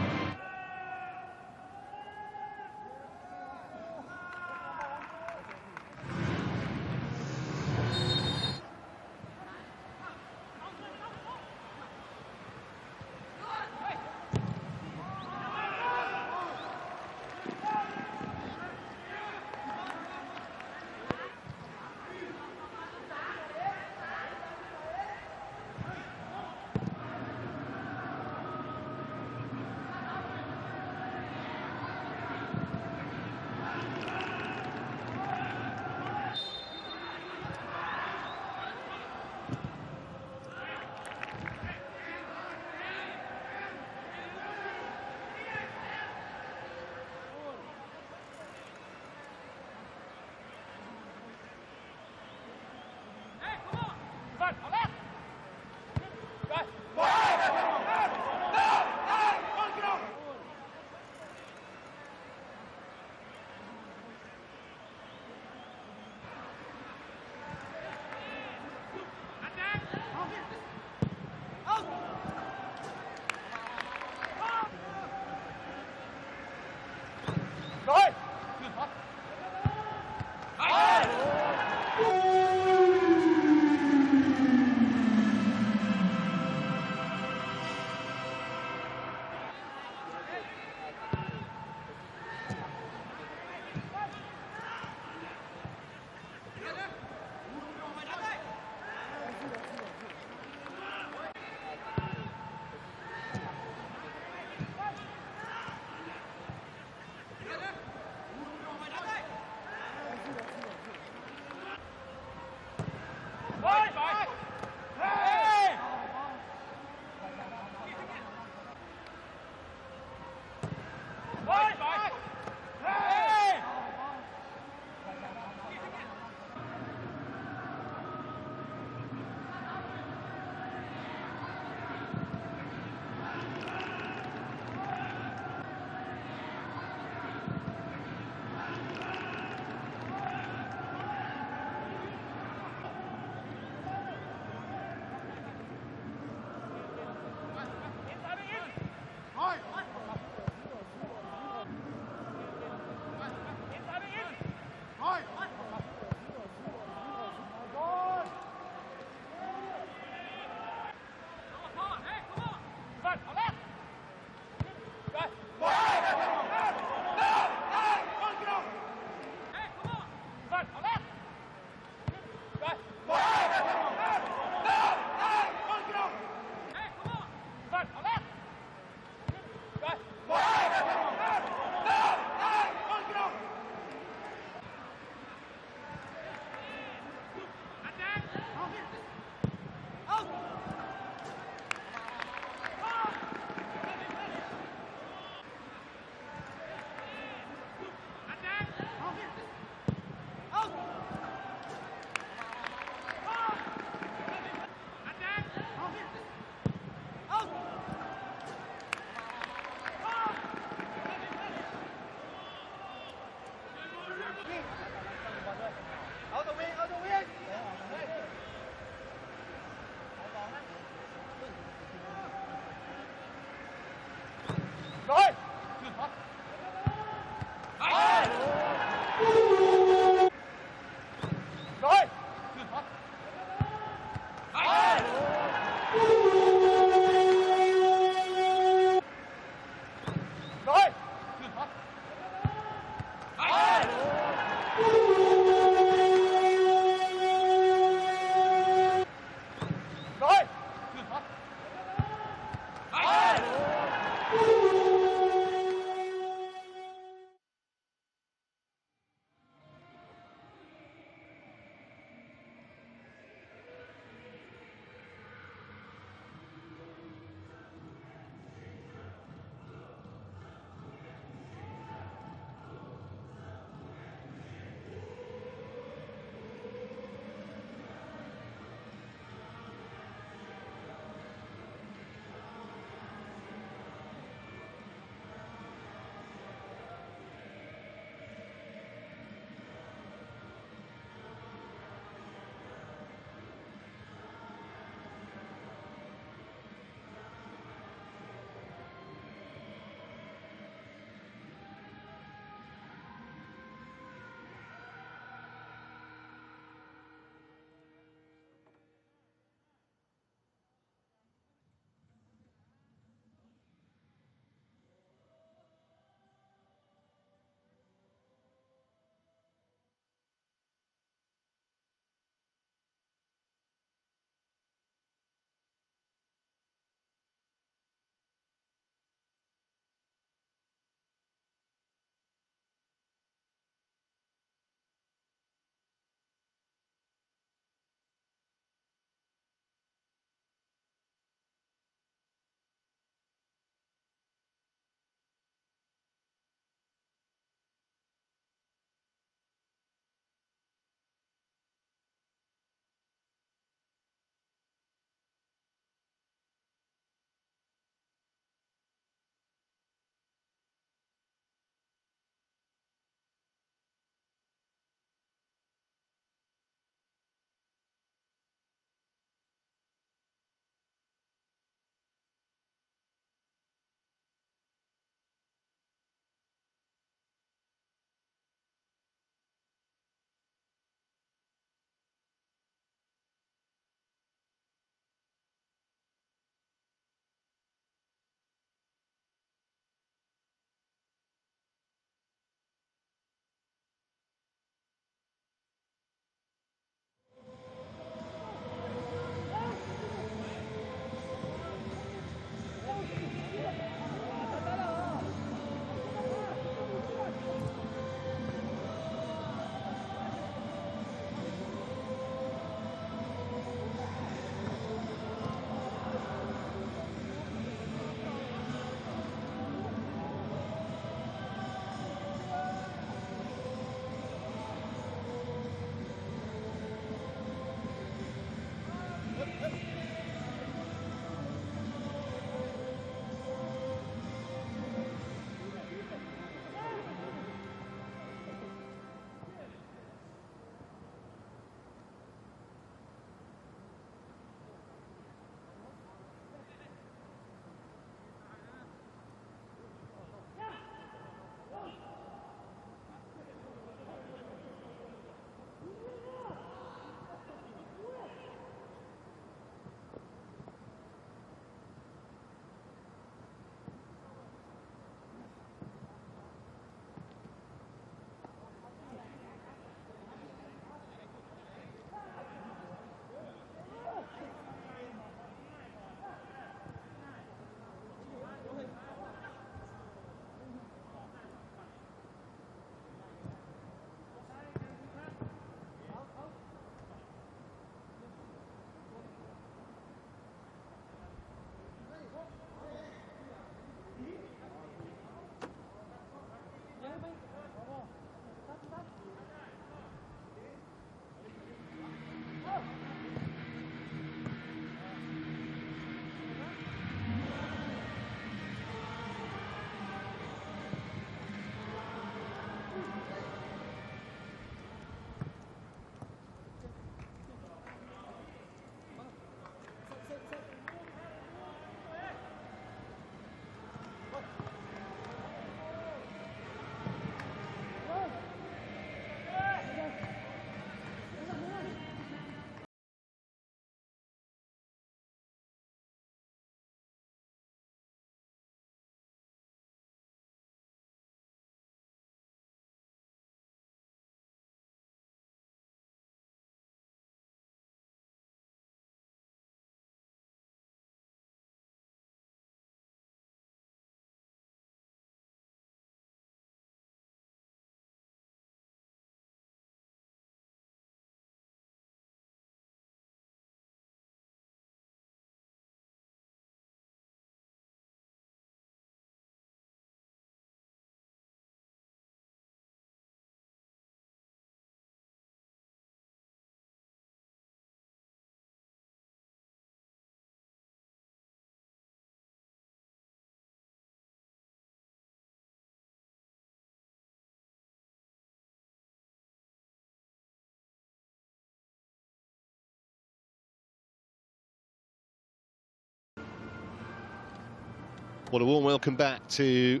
A: Well, a warm welcome back to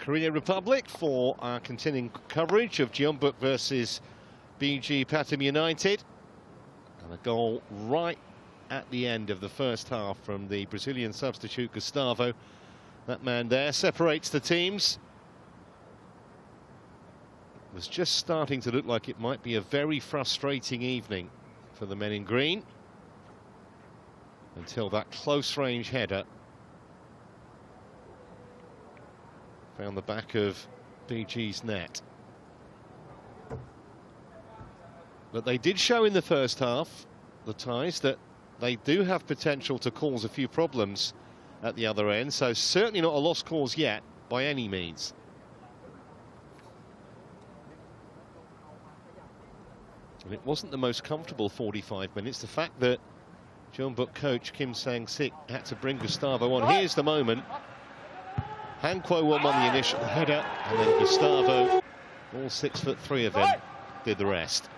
A: Korea Republic for our continuing coverage of Jeonbuk versus BG Pathum United. And a goal right at the end of the first half from the Brazilian substitute Gustavo. That man there separates the teams. It was just starting to look like it might be a very frustrating evening for the men in green, until that close-range header found the back of BG's net. But they did show in the first half, the Thais, that they do have potential to cause a few problems at the other end, so certainly not a lost cause yet, by any means. And it wasn't the most comfortable 45 minutes. The fact that Jeonbuk coach Kim Sang-sik had to bring Gustavo on. Here's the moment. Han Kwo-won won the initial header, and then Gustavo, all 6'3" of him, did the rest.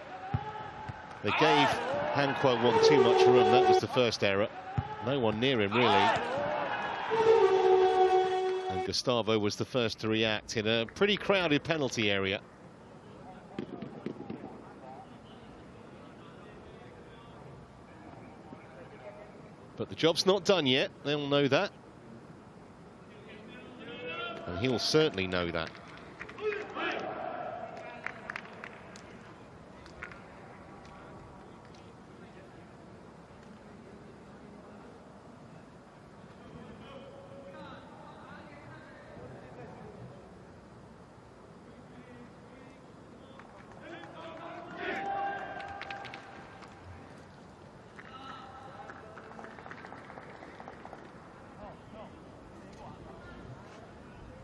A: They gave Han Kwo-won too much room. That was the first error. No one near him, really. And Gustavo was the first to react in a pretty crowded penalty area. But the job's not done yet. They'll know that. And he'll certainly know that.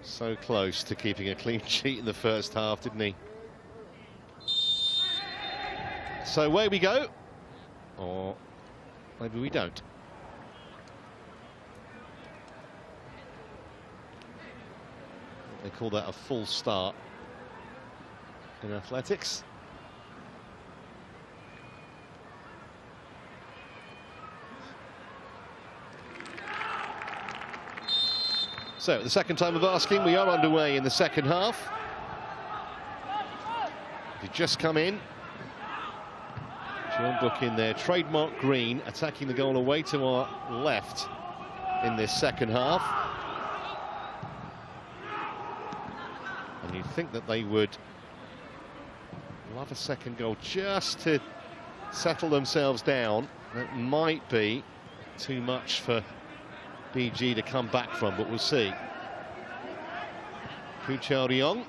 A: So close to keeping a clean sheet in the first half, didn't he? So away we go. Or maybe we don't. They call that a full start in athletics. So, the second time of asking, we are underway in the second half. They just come in. Jeonbuk in their trademark green, attacking the goal away to our left in this second half. And you'd think that they would love a second goal just to settle themselves down. That might be too much for BG to come back from, but we'll see. Koo Chao-ryong.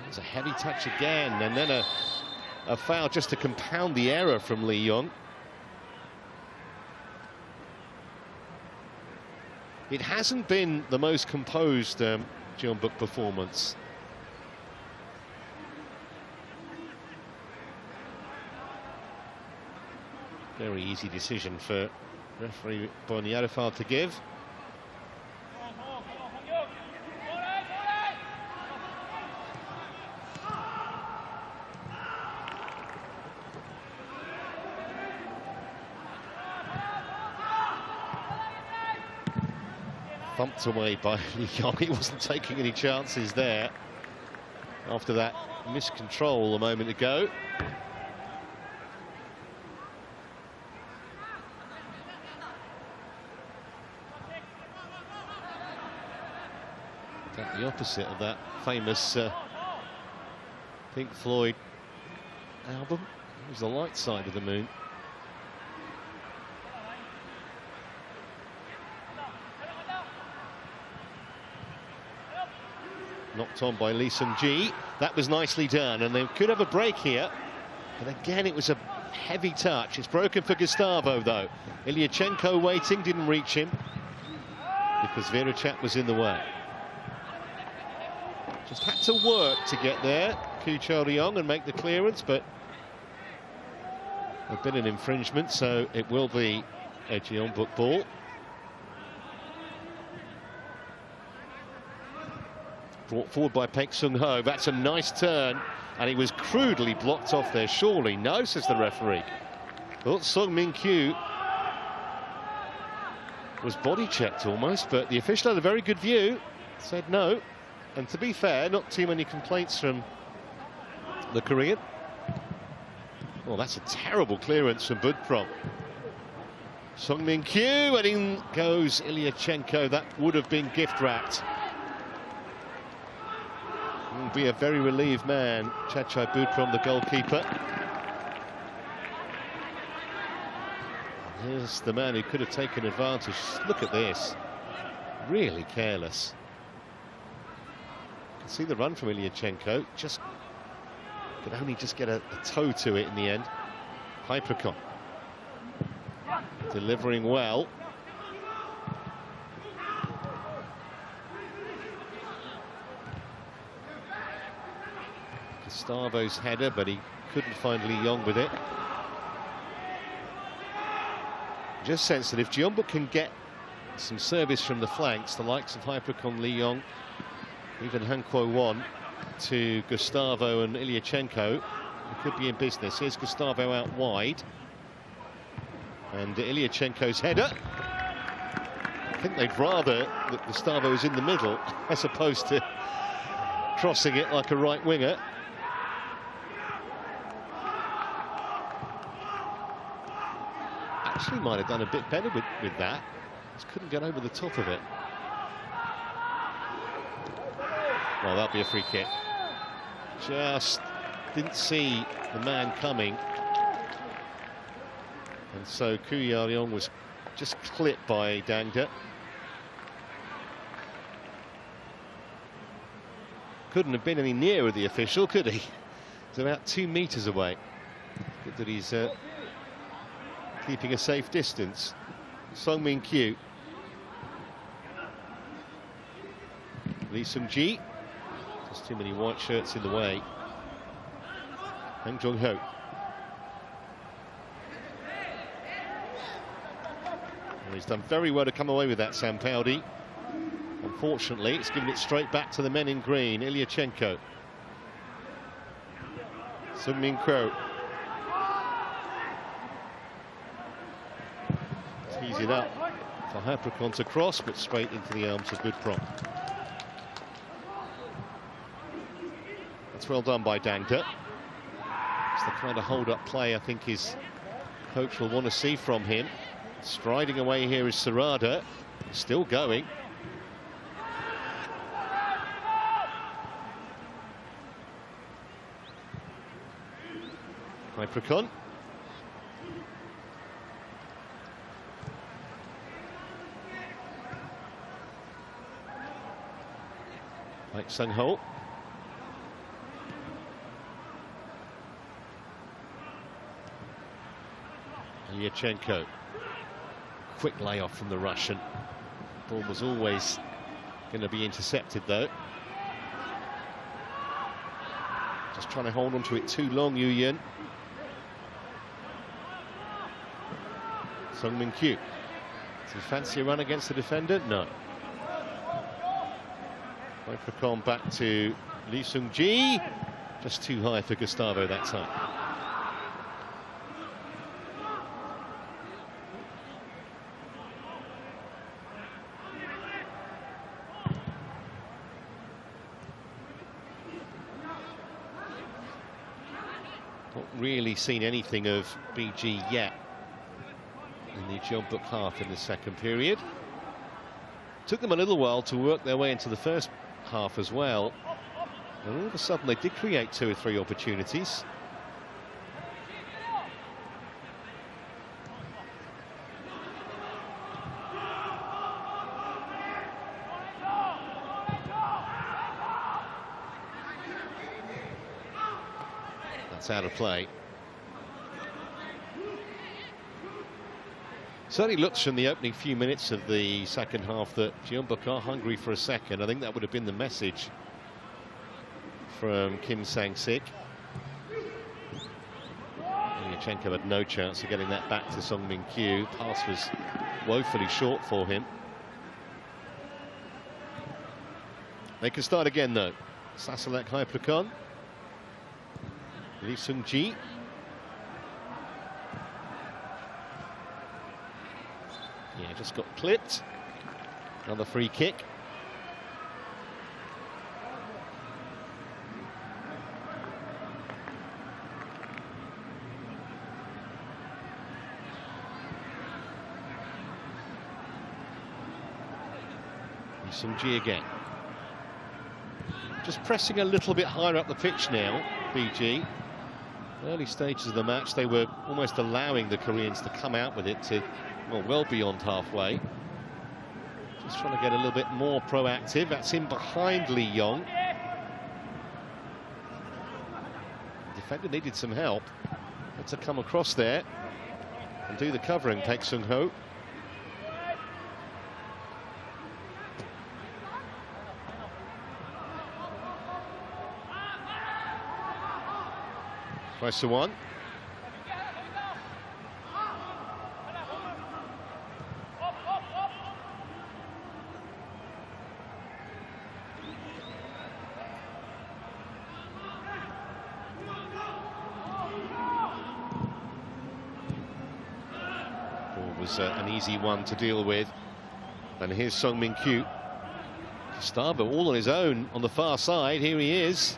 A: There's a heavy touch again, and then a foul just to compound the error from Lee Young. It hasn't been the most composed Jeonbuk performance. Very easy decision for referee Bonyarifal to give. Thumped away by Lee Young. He wasn't taking any chances there after that miscontrol a moment ago. The opposite of that famous Pink Floyd album. It was the light side of the moon. Knocked on by Lee Seung-ji. That was nicely done, and they could have a break here. But again, it was a heavy touch. It's broken for Gustavo, though. Ilyachenko waiting, didn't reach him because Verachat was in the way. Just had to work to get there, Koo Chao-ryong, and make the clearance, but there's been an infringement, so it will be a Jeonbuk ball. Brought forward by Pek Sung-ho. That's a nice turn, and he was crudely blocked off there. Surely no, says the referee. But Sung Min Kyu was body checked almost, but the official had a very good view, said no. And to be fair, not too many complaints from the Korean. Well, that's a terrible clearance from Budprom. Song Min-kyu, and in goes Ilyachenko. That would have been gift-wrapped. Will be a very relieved man, Chachai Budprom, the goalkeeper. Here's the man who could have taken advantage. Look at this. Really careless. You can see the run from Ilyachenko. Just could only just get a toe to it in the end. Hypercon delivering well. Gustavo's header, but he couldn't find Lee Yong with it. Just sense that if Jeonbuk can get some service from the flanks, the likes of Hypercon, Lee Yong, even Han Kuo-won, to Gustavo and Ilyachenko, he could be in business. Here's Gustavo out wide. And Ilyachenko's header. I think they'd rather that Gustavo was in the middle as opposed to crossing it like a right winger. Actually might have done a bit better with that. Just couldn't get over the top of it. Well, that'll be a free kick. Just didn't see the man coming. And so Koo Ya-ryong was just clipped by Dangda. Couldn't have been any nearer the official, could he? It's about 2 meters away. Good that he's keeping a safe distance. Song Min-kyu. Lee Seung-ji. Just too many white shirts in the way. Hang Jong-ho. Well, he's done very well to come away with that, Sam Paudi. Unfortunately, it's given it straight back to the men in green. Ilyachenko. Sung Min-kyu. Teasing up for Hypercon to cross, but straight into the arms of Budprom. That's well done by Dangda. It's the kind of hold-up play I think his coach will want to see from him. Striding away here is Sarada, still going. Hypercon. Like Sung-ho. Ilyachenko. Quick layoff from the Russian. Ball was always going to be intercepted though. Just trying to hold on to it too long, Yu Yun. Song Min-kyu. Does he fancy a run against the defender? No. Hypercon back to Lee Seung-ji. Just too high for Gustavo that time. Not really seen anything of BG yet in the Jeonbuk half in the second period. Took them a little while to work their way into the first half as well. And all of a sudden they did create 2 or 3 opportunities. That's out of play. Certainly looks from the opening few minutes of the second half that Jeonbuk are hungry for a second. I think that would have been the message from Kim Sang-sik. Ilyachenko had no chance of getting that back to Song Min-kyu. Pass was woefully short for him. They can start again though. Sasalek Hypercon. Lee Seung-ji. just got clipped. Another free kick. Jeonbuk again. Just pressing a little bit higher up the pitch now, BG. Early stages of the match, they were almost allowing the Koreans to come out with it to, well beyond halfway. Just trying to get a little bit more proactive. That's in behind Lee Yong. The defender needed some help. Had to come across there and do the covering, Paek Sung-ho. Tries to one. Was an easy one to deal with. And here's Song Min-kyu. Gustavo all on his own on the far side. Here he is.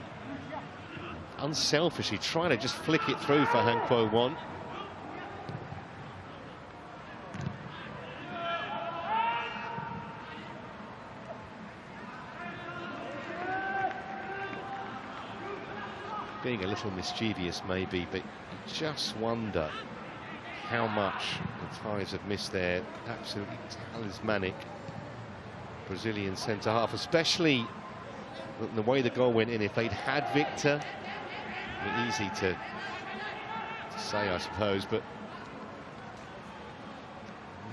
A: Unselfishly trying to just flick it through for Han Kuo-won. Being a little mischievous maybe, but you just wonder how much the Thais have missed their absolutely talismanic Brazilian centre-half, especially the way the goal went in. If they'd had Victor, easy to say, I suppose, but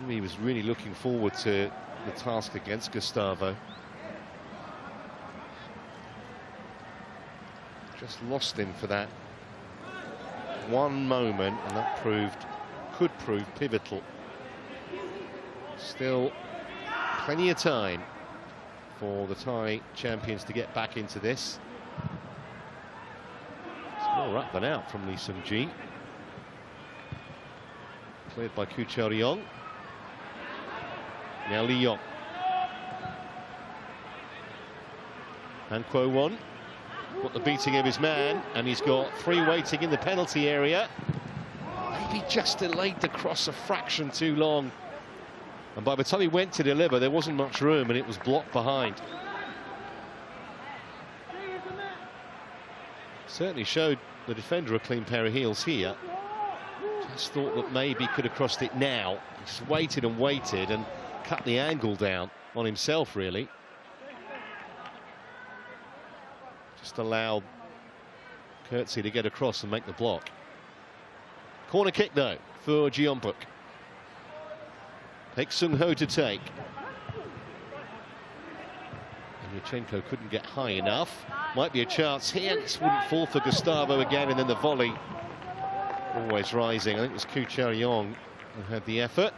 A: he was really looking forward to the task against Gustavo. Just lost him for that one moment, and that could prove pivotal. Still plenty of time for the Thai champions to get back into this. It's more up than out from Lee Seung-ji. Cleared by Koo Cha-ryong. Now Lee Yong. Han Kuo-won got the beating of his man, and he's got three waiting in the penalty area. Maybe just delayed the cross a fraction too long, and by the time he went to deliver, there wasn't much room, and it was blocked behind. Certainly showed the defender a clean pair of heels here. Just thought that maybe could have crossed it now. Just waited and waited and cut the angle down on himself, really. Just allowed Coetzee to get across and make the block. Corner kick, though, for Jeonbuk. Paek Sung-ho to take. And Yurchenko couldn't get high enough. Might be a chance here. This wouldn't fall for Gustavo again, and then the volley. Always rising. I think it was Koo Cha-ryong who had the effort.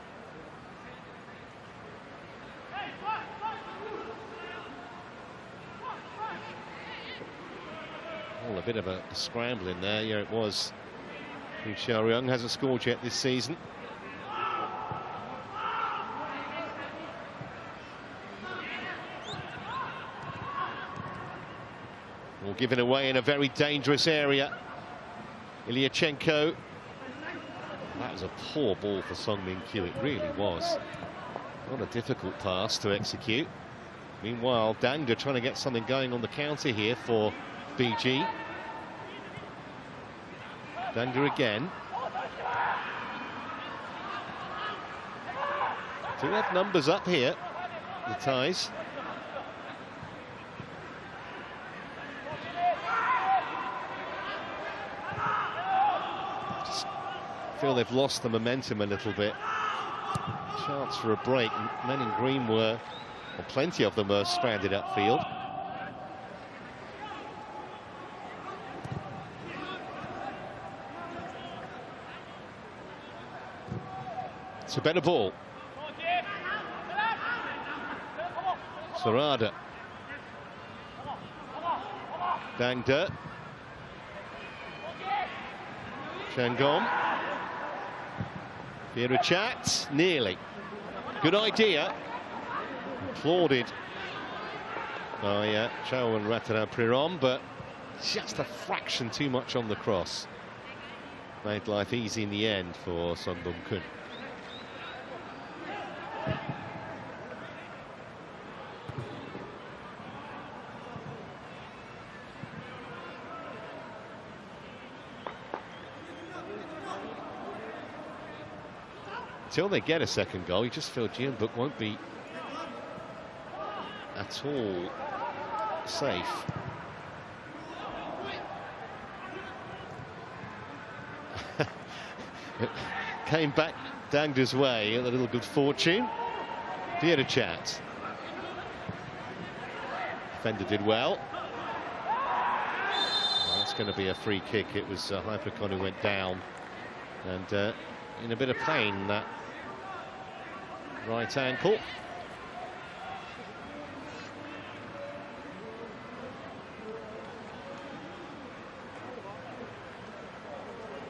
A: Oh, a bit of a scramble in there. Yeah, it was. Koo Cha-ryong hasn't scored yet this season. All given away in a very dangerous area. Ilyachenko. That was a poor ball for Song Min-kyu. It really was. Not a difficult pass to execute. Meanwhile, Danga trying to get something going on the counter here for BG. Danga again. Do have numbers up here, the Thais. Just feel they've lost the momentum a little bit. Chance for a break. Men in green were, or plenty of them were, stranded upfield. It's a better ball. Sarada. Dangda. Changom. Chat, nearly. Good idea. Applauded by Chao and Ratana-Priron, but just a fraction too much on the cross. Made life easy in the end for Jeonbuk. Until they get a second goal, you just feel Jeonbuk won't be at all safe. It came back Dangda's way, a little good fortune. Chat. Defender did well. That's going to be a free kick. It was Hypercon who went down, and in a bit of pain, that right ankle.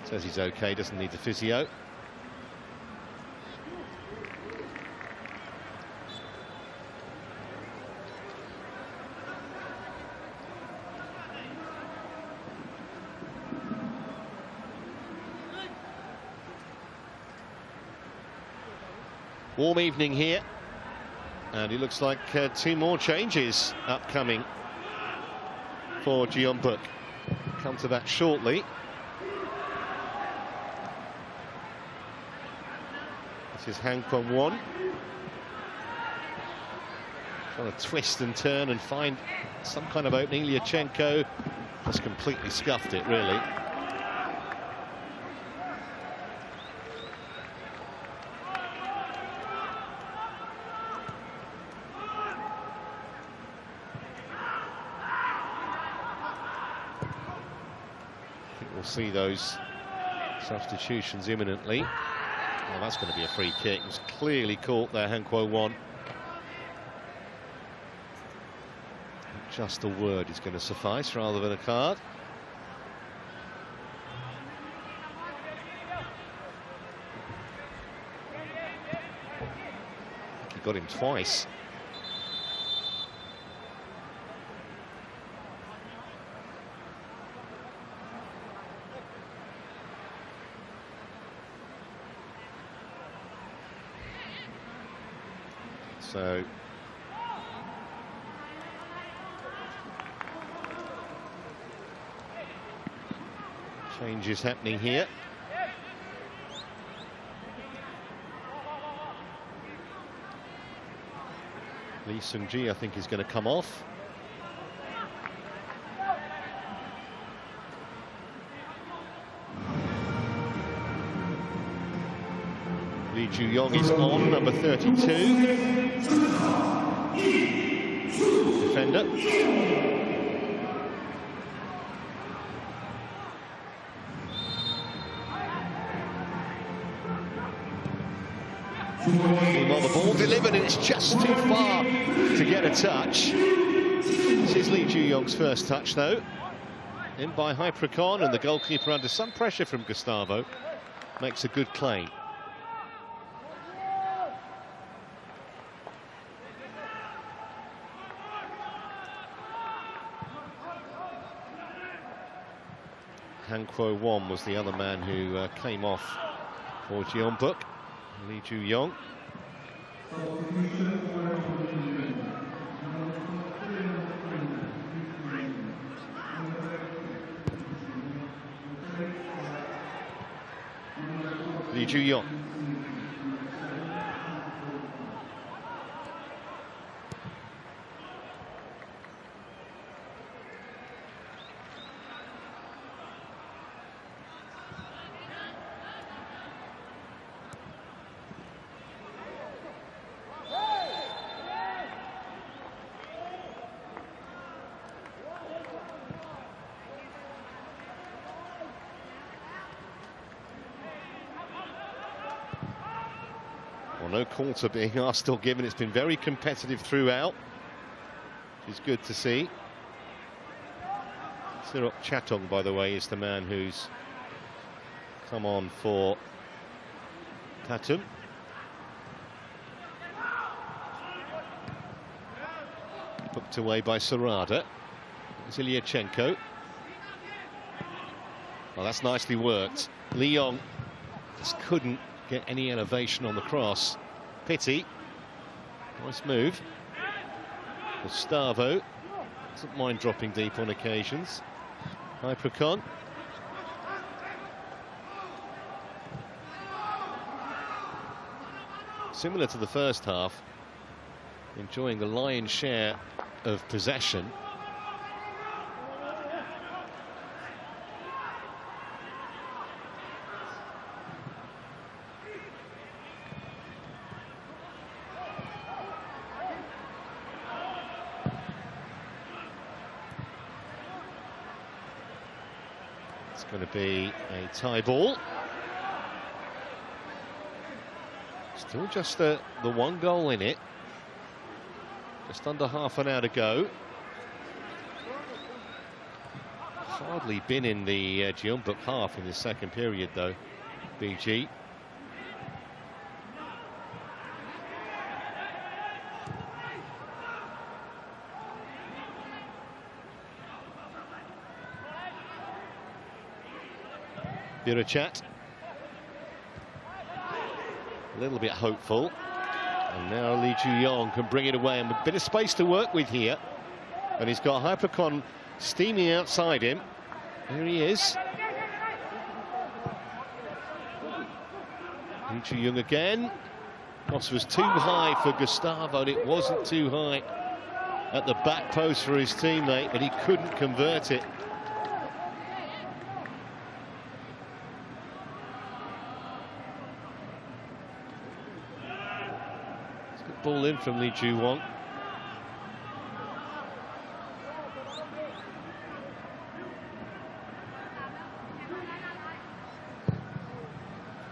A: Says he's okay, doesn't need the physio. Warm evening here, and it looks like 2 more changes upcoming for Jeonbuk. Come to that shortly. This is Han Kwon-won. Trying to twist and turn and find some kind of opening. Lyachenko has completely scuffed it, really. See those substitutions imminently. Well, that's going to be a free kick. It was clearly caught there, Han Kwon-won. Just a word is going to suffice rather than a card. I think he got him twice. So changes happening here. Lee Seung-ji, I think, is going to come off. Lee Ju-yong is on, number 32. Defender. Well, the ball delivered, and it's just too far to get a touch. This is Lee Ju-yong's first touch, though. In by Hypercon, and the goalkeeper, under some pressure from Gustavo, makes a good claim. Han Kwon-won was the other man who came off for Jeonbuk. Lee Ju-yong. Lee Ju-yong. No quarter being asked or given. It's been very competitive throughout, which is good to see. Sirok Chatong, by the way, is the man who's come on for Pathum. Hooked away by Sarada. Zilyachenko. Well, that's nicely worked. Lee Yong just couldn't get any elevation on the cross. Pity. Nice move. Gustavo doesn't mind dropping deep on occasions. Hypercon. Similar to the first half, enjoying the lion's share of possession. It's going to be a tie ball. Still just the one goal in it. Just under half an hour to go. Hardly been in the Jeonbuk half in the second period though, BG. Birachat. A little bit hopeful. And now Lee Ju-yong can bring it away, and a bit of space to work with here. And he's got Hypercon steaming outside him. Here he is. Lee Ju-yong again. Cross was too high for Gustavo, and it wasn't too high at the back post for his teammate, but he couldn't convert it. Ball in from Lee Ju-won.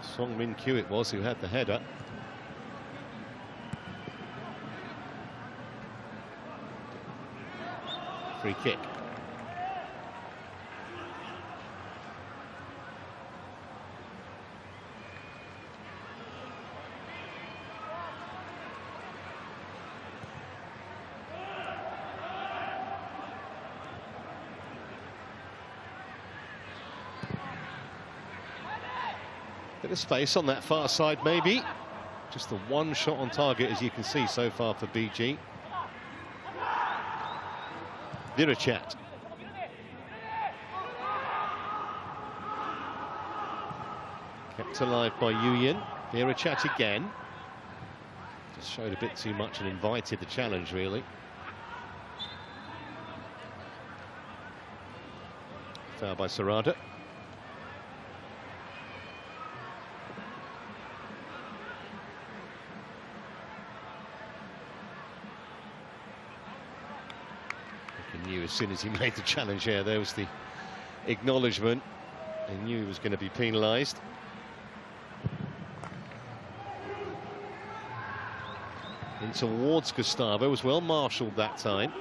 A: Song Min Kyu it was who had the header. Free kick. Bit of space on that far side, maybe. Just the one shot on target, as you can see so far for BG. Birachat. Kept alive by Yuyin. Birachat again. Just showed a bit too much and invited the challenge, really. Foul by Sarada. Knew as soon as he made the challenge here, there was the acknowledgement. He knew he was going to be penalised. In towards Gustavo, was well marshalled that time.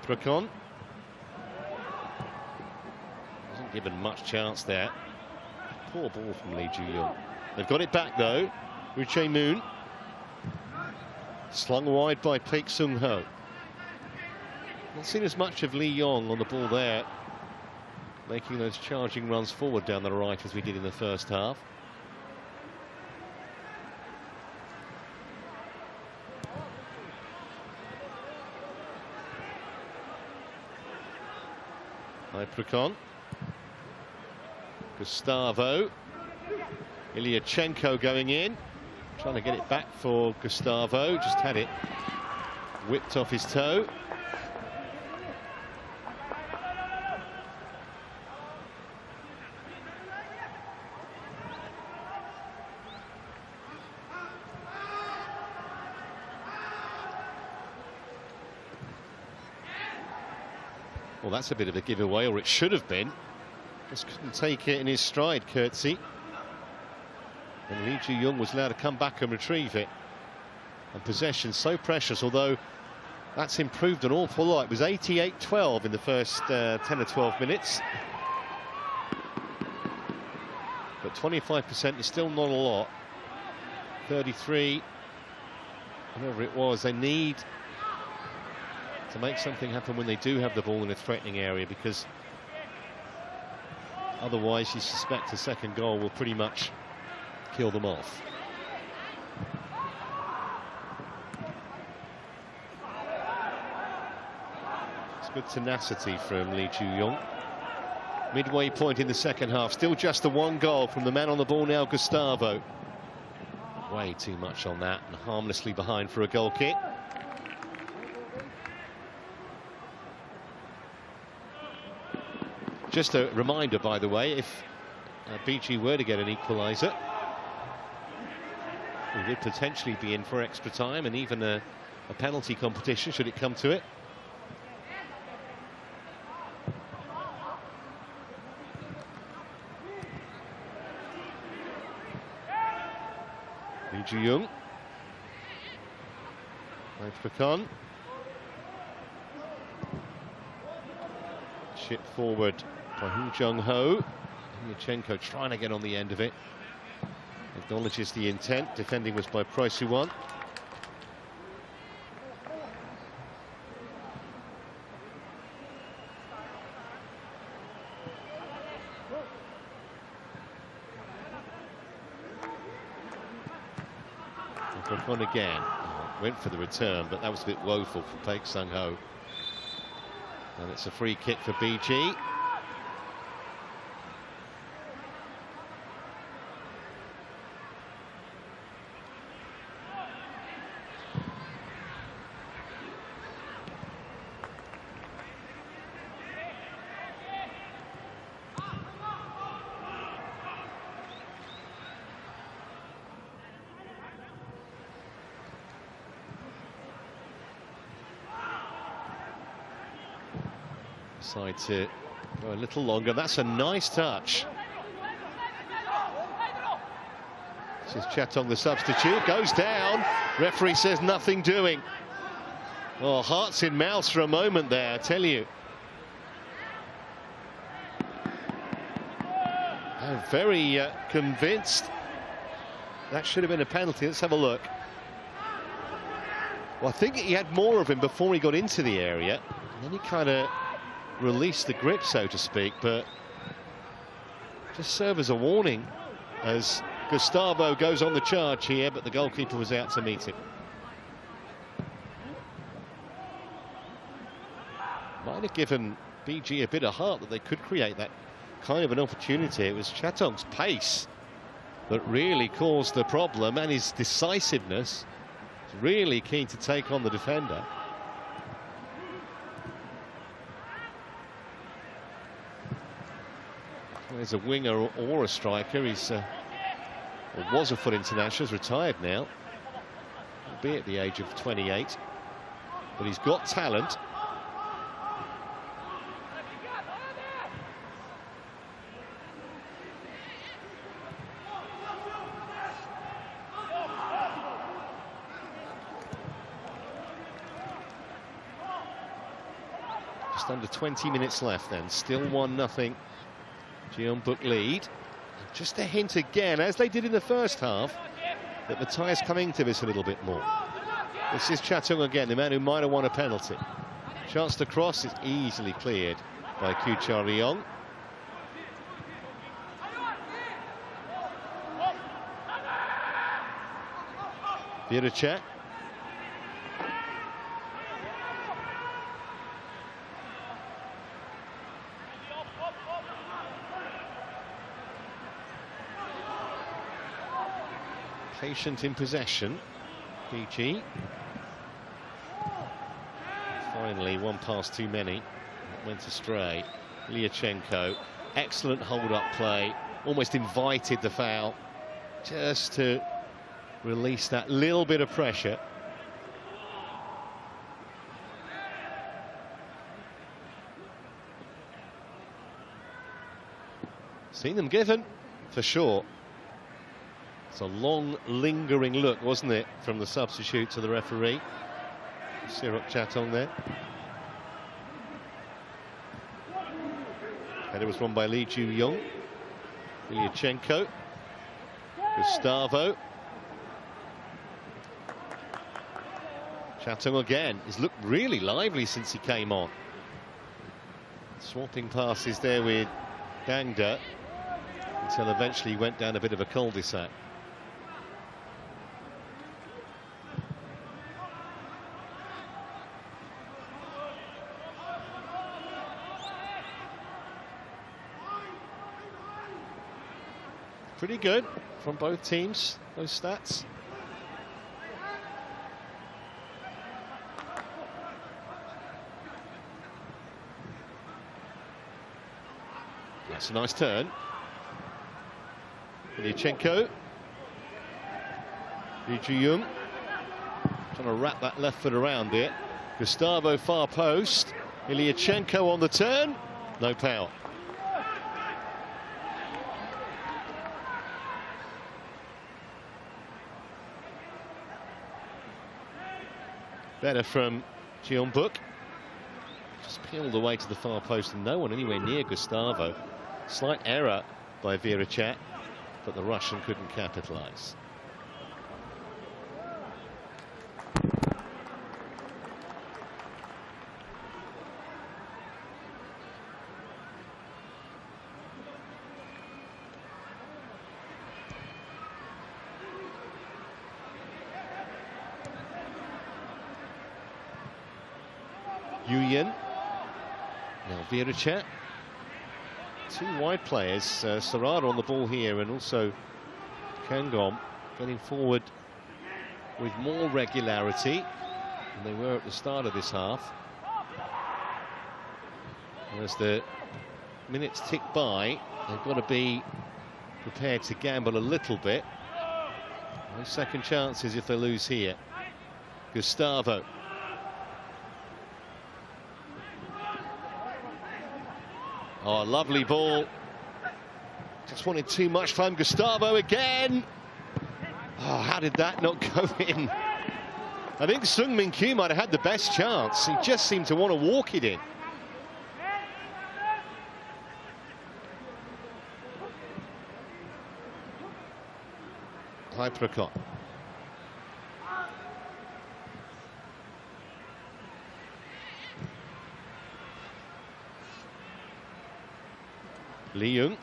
A: Procon wasn't given much chance there. Poor ball from Lee Ju-yong. They've got it back though. Ruche Moon slung wide by Paik Sung-ho. Not seen as much of Lee Yong on the ball there, making those charging runs forward down the right as we did in the first half. Hypercon. Gustavo. Ilyachenko going in, trying to get it back for Gustavo, just had it whipped off his toe. Well, that's a bit of a giveaway, or it should have been. Just couldn't take it in his stride, Coetzee. And Lee Ju-yong was allowed to come back and retrieve it. And possession so precious, although that's improved an awful lot. It was 88-12 in the first 10 or 12 minutes. But 25% is still not a lot. 33, whatever it was, they need to make something happen when they do have the ball in a threatening area, because otherwise you suspect a second goal will pretty much kill them off. It's good tenacity from Lee Ju-young. Midway point in the second half, still just the one goal from the man on the ball now, Gustavo. Way too much on that, and harmlessly behind for a goal kick. Just a reminder, by the way, if BG were to get an equaliser, we would potentially be in for extra time and even a penalty competition should it come to it. Lee Ju-young. Pathum. Chip forward by Hu Jung-ho. Yachenko trying to get on the end of it. Acknowledges the intent. Defending was by Proi Soo-won. On again. Went for the return, but that was a bit woeful for Paik Sung-ho. And it's a free kick for BG. Side to go a little longer. That's a nice touch. This is Chatong, the substitute, goes down. Referee says nothing doing. Oh, hearts in mouths for a moment there, I tell you. I'm very convinced that should have been a penalty. Let's have a look. Well, I think he had more of him before he got into the area, and then he kind of release the grip, so to speak, but just serve as a warning as Gustavo goes on the charge here, but the goalkeeper was out to meet him. Might have given BG a bit of heart that they could create that kind of an opportunity. It was Chatong's pace that really caused the problem, and his decisiveness. He's really keen to take on the defender. There's a winger or a striker. He's or was a full international, he's retired now, albeit at the age of 28, but he's got talent. Just under 20 minutes left then, still 1-0. Jeonbuk lead. Just a hint again, as they did in the first half, that the tie's coming to this a little bit more. This is Chatong again, the man who might have won a penalty. Chance to cross is easily cleared by Kyu Cha-ryong. Biracek. Patient in possession, BG. Finally, one pass too many. Went astray. Lyachenko, excellent hold-up play. Almost invited the foul, just to release that little bit of pressure. Seen them given, for sure. It's a long, lingering look, wasn't it, from the substitute to the referee. Sirok Chatong there. And it was won by Lee Ju-young. Lyachenko. Gustavo. Pathum again. He's looked really lively since he came on. Swapping passes there with Dangda until eventually he went down a bit of a cul-de-sac. Pretty good from both teams, those stats. That's a nice turn. Jeonbuk. Jeonbuk trying to wrap that left foot around it. Gustavo far post. Jeonbuk on the turn. No power. Better from Jeonbuk. Just peeled away to the far post and no one anywhere near Gustavo. Slight error by Virachat, but the Russian couldn't capitalize. Yuyan. Now Virachat. Two wide players, Sarada on the ball here and also Kangom getting forward with more regularity than they were at the start of this half. And as the minutes tick by, they've got to be prepared to gamble a little bit. No second chances if they lose here. Gustavo. Oh, lovely ball. Just wanted too much from Gustavo again. Oh, how did that not go in? I think Sung-Min Kyu might have had the best chance. He just seemed to want to walk it in. Hypercott. Lee Young.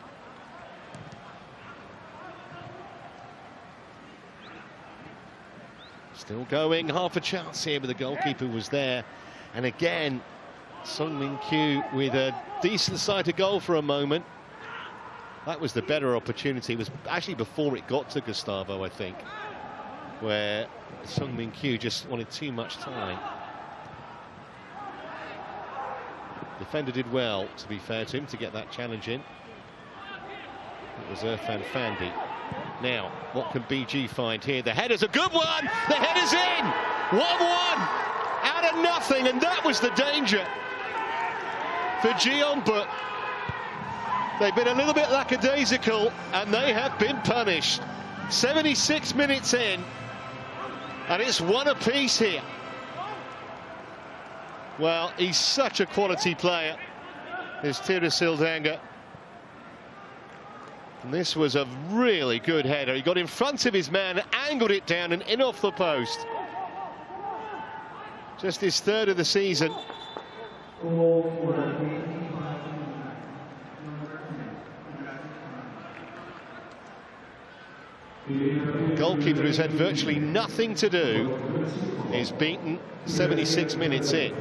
A: Still going, half a chance here, but the goalkeeper was there. And again, Sung-Min Kyu with a decent side to goal for a moment. That was the better opportunity. It was actually before it got to Gustavo, I think, where Sung-Min Kyu just wanted too much time. Defender did well, to be fair to him, to get that challenge in. It was Irfan Fandi. Now, what can BG find here? The header's a good one! The header's in! 1-1! Out of nothing, and that was the danger for Jeonbuk. They've been a little bit lackadaisical, and they have been punished. 76 minutes in, and it's one apiece here. Well, he's such a quality player, is Tirasildanga. And this was a really good header. He got in front of his man, angled it down and in off the post. Just his third of the season. The goalkeeper, who's had virtually nothing to do, is beaten 76 minutes in.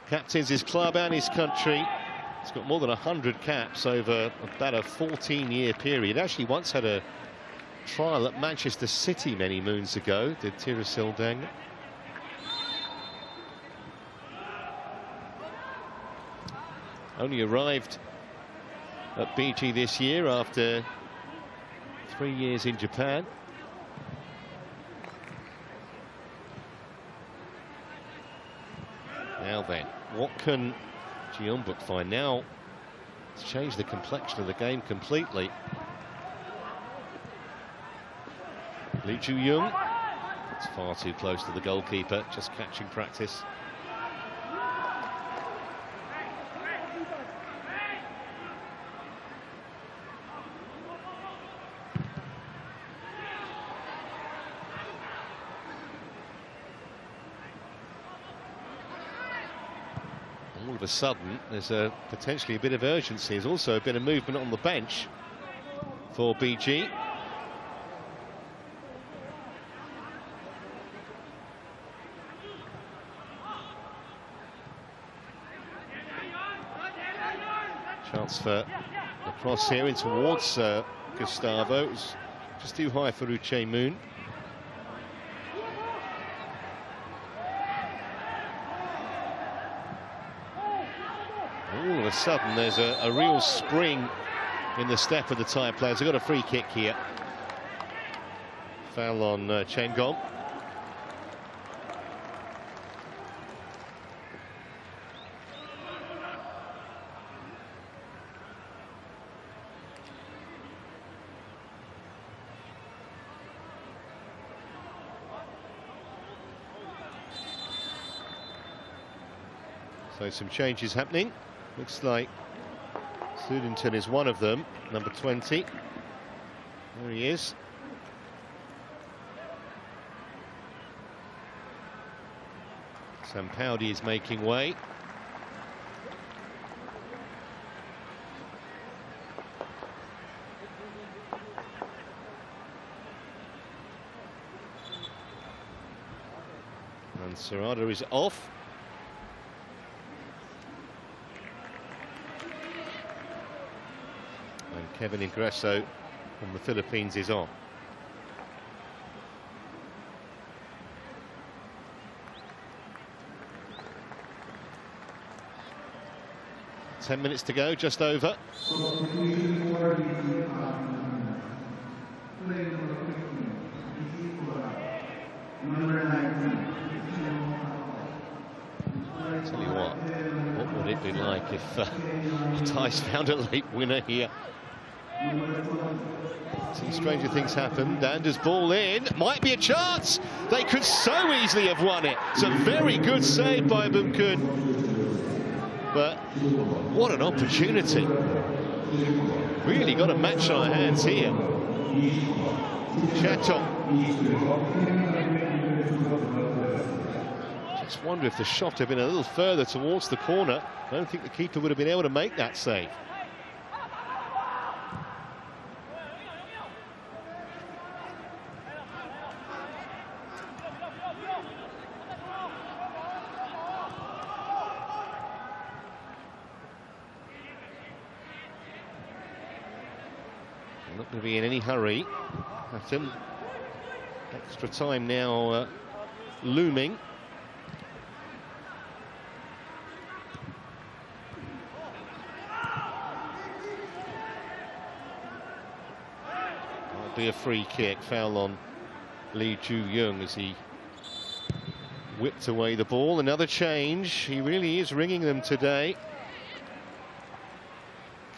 A: Captains his club and his country. He's got more than 100 caps over about a 14-year period. Actually once had a trial at Manchester City many moons ago, did Tirasildanga. Only arrived at BG this year after 3 years in Japan. Now then, what can Jeonbuk find? Now it's changed the complexion of the game completely. Lee Ju-young, it's far too close to the goalkeeper, just catching practice. of a sudden, there's potentially a bit of urgency. There's also a bit of movement on the bench for BG. Chance for the cross here in towards Gustavo. It was just too high for Uche Moon. All of a sudden, there's a real spring in the step of the Thai players. They've got a free kick here. Foul on Jeonbuk. So some changes happening. Looks like Sudington is one of them, number 20. There he is. Sampaudi is making way. And Serrada is off. And Kevin Ingresso from the Philippines is on. Ten minutes to go, just over. Tell you what would it be like if Thais found a late winner here? Some stranger things happened. Dander's ball in. Might be a chance. They could so easily have won it. It's a very good save by Bumkun. But what an opportunity. Really got a match on our hands here. Chaton. Just wonder if the shot had been a little further towards the corner. I don't think the keeper would have been able to make that save. Not going to be in any hurry. Pathum. Extra time now looming. Might be a free kick. Foul on Lee Ju-young as he whipped away the ball. Another change. He really is ringing them today.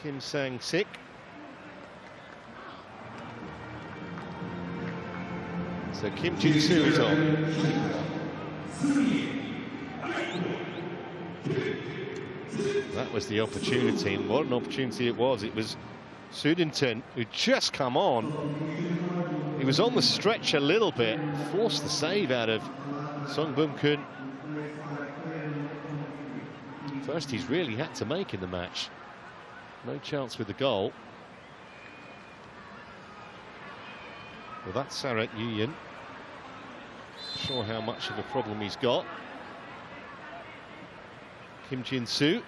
A: Kim Sang-sik. So Kim Jin-soo is on. That was the opportunity, and what an opportunity it was. It was Sudington who'd just come on. He was on the stretch a little bit, forced the save out of Song Bum-kun. First he's really had to make in the match. No chance with the goal. Well, that's Sarat Yuyin. Not sure how much of a problem he's got. Kim Jin-soo.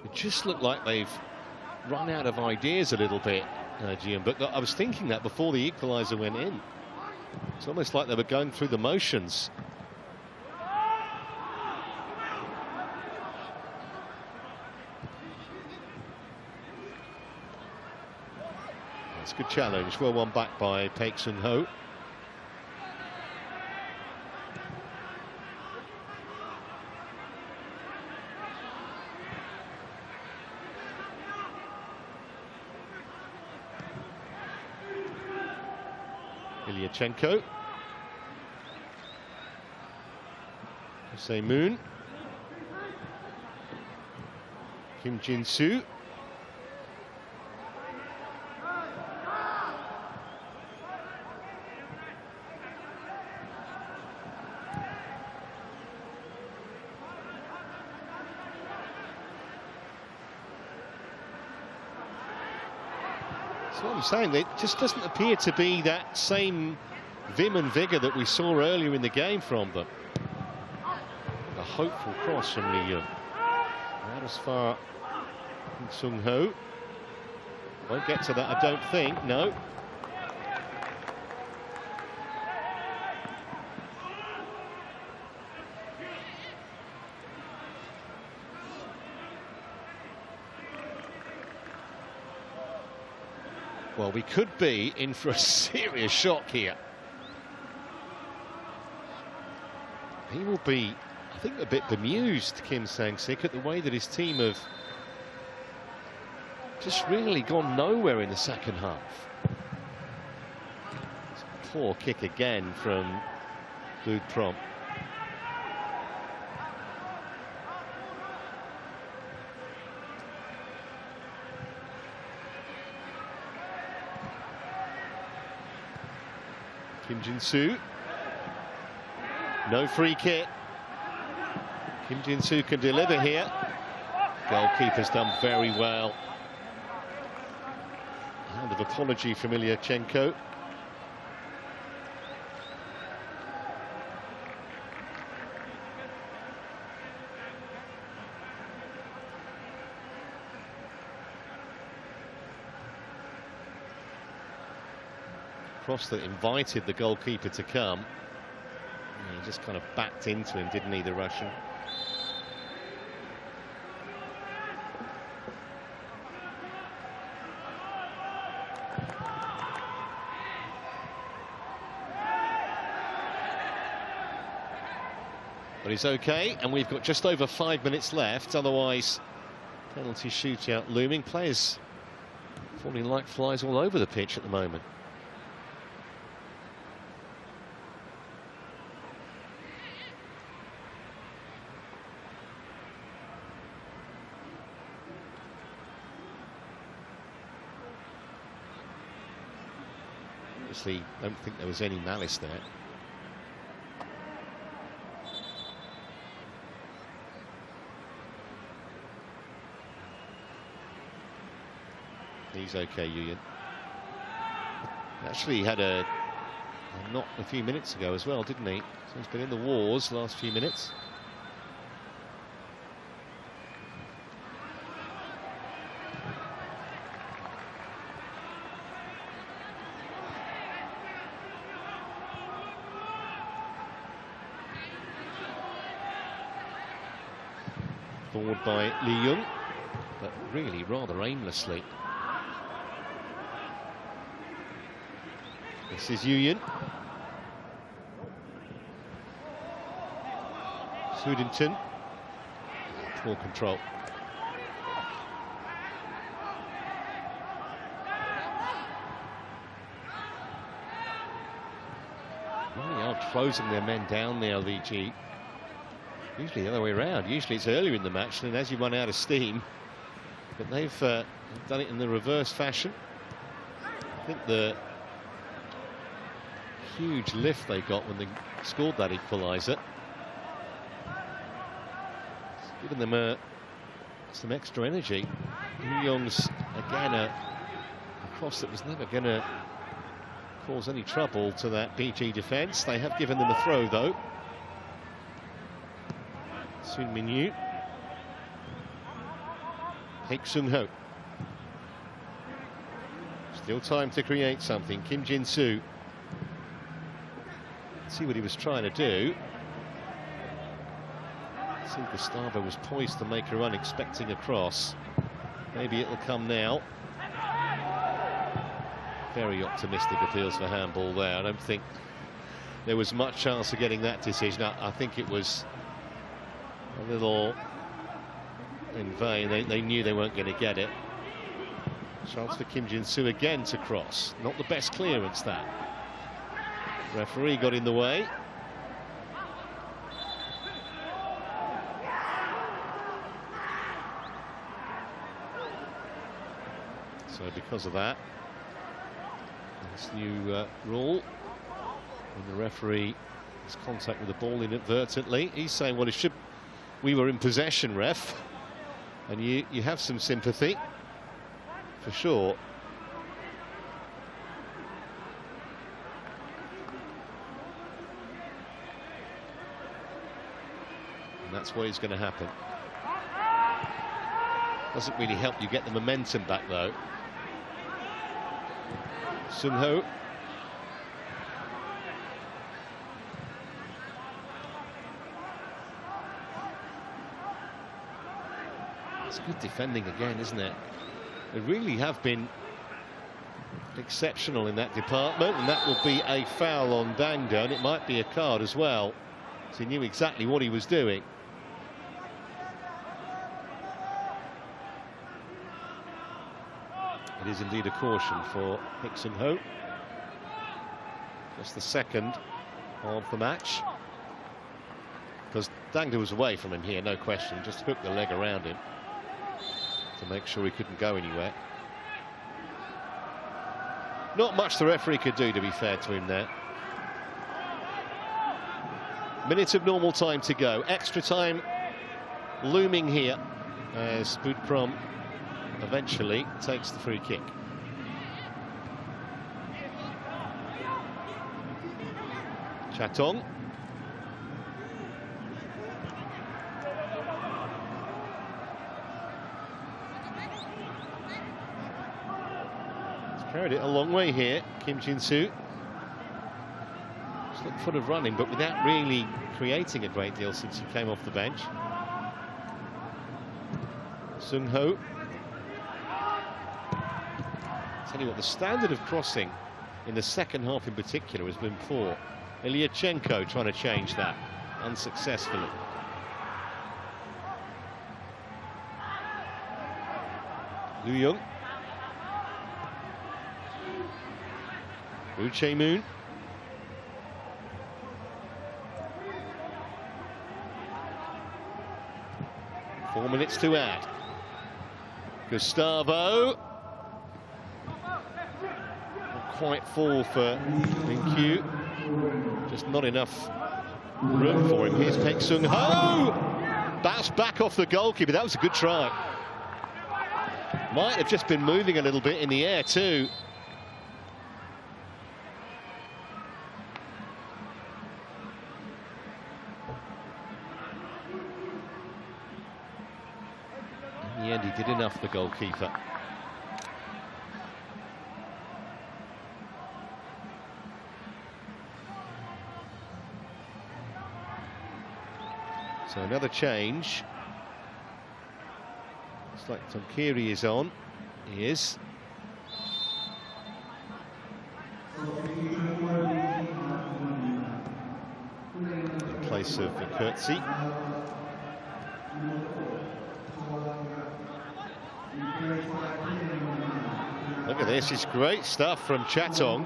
A: It just looked like they've run out of ideas a little bit, Jeonbuk. I was thinking that before the equaliser went in. It's almost like they were going through the motions. That's a good challenge. Well won back by Paek Sun-ho. Ilyachenko. Say Moon. Kim Jin-soo. That's what I'm saying. It just doesn't appear to be that same vim and vigour that we saw earlier in the game from them. A hopeful cross from Lee Young. Not as far as Sung Ho. Won't get to that, I don't think. No. Well, we could be in for a serious shock here. He will be, I think, a bit bemused, Kim Sang-sik, at the way that his team have just really gone nowhere in the second half. It's a poor kick again from Bud Prom. Kim Jin-soo. No free kick. Kim Jin-soo can deliver here. Goalkeeper's done very well. Hand of apology from Ilyachenko. Cross that invited the goalkeeper to come. He just kind of backed into him, didn't he, the Russian? But he's okay, and we've got just over 5 minutes left. Otherwise, penalty shootout looming. Players falling like flies all over the pitch at the moment. Obviously, don't think there was any malice there. He's okay, Yuyan. Actually, he had a knock a few minutes ago as well, didn't he? So he's been in the wars last few minutes. Forward by Lee Young, but really rather aimlessly. This is Yuyan. Sudington. Poor control. Really are closing their men down there, Lee. Usually the other way around. Usually it's earlier in the match, and as you run out of steam. But they've done it in the reverse fashion. I think the huge lift they got when they scored that equaliser, it's given them some extra energy. Lee Young's again a cross that was never going to cause any trouble to that BG defence. They have given them a throw though. Sun Min-yu. Baek Sung-ho. Still time to create something. Kim Jin-soo. See what he was trying to do. See, Gustavo was poised to make a run, expecting a cross. Maybe it'll come now. Very optimistic appeals for handball there. I don't think there was much chance of getting that decision. I think it was a little in vain. They knew they weren't going to get it. Chance for Kim Jin-soo again to cross. Not the best clearance, that. Referee got in the way. So because of that, this new rule, when the referee has contact with the ball inadvertently, he's saying, well, we were in possession, ref. And you have some sympathy, for sure. And that's what is going to happen. Doesn't really help you get the momentum back, though. Sung-ho. It's good defending again, isn't it? They really have been exceptional in that department, and that will be a foul on Dangda, and it might be a card as well. So he knew exactly what he was doing. It is indeed a caution for Sung-ho. Just the second of the match. Because Dangda was away from him here, no question. Just hooked the leg around him to make sure he couldn't go anywhere. Not much the referee could do, to be fair to him there. Minutes of normal time to go. Extra time looming here as Pathum eventually takes the free kick. Chatong. He's carried it a long way here, Kim Jin-soo. He's looked full of running, but without really creating a great deal since he came off the bench. Sung-ho. Tell you what, the standard of crossing in the second half in particular has been poor. Ilyachenko trying to change that, unsuccessfully. Lu Young. Woo Chae-moon. Four minutes to add. Gustavo. Not quite full for Min-kyu. Just not enough room for him. Here's Paek Sung-ho. Bounced back off the goalkeeper. That was a good try. Might have just been moving a little bit in the air too. In the end, he did enough, the goalkeeper. So another change. Looks like Tomkiri is on. He is. In place of Kurtzi. Look at this, it's great stuff from Chatong,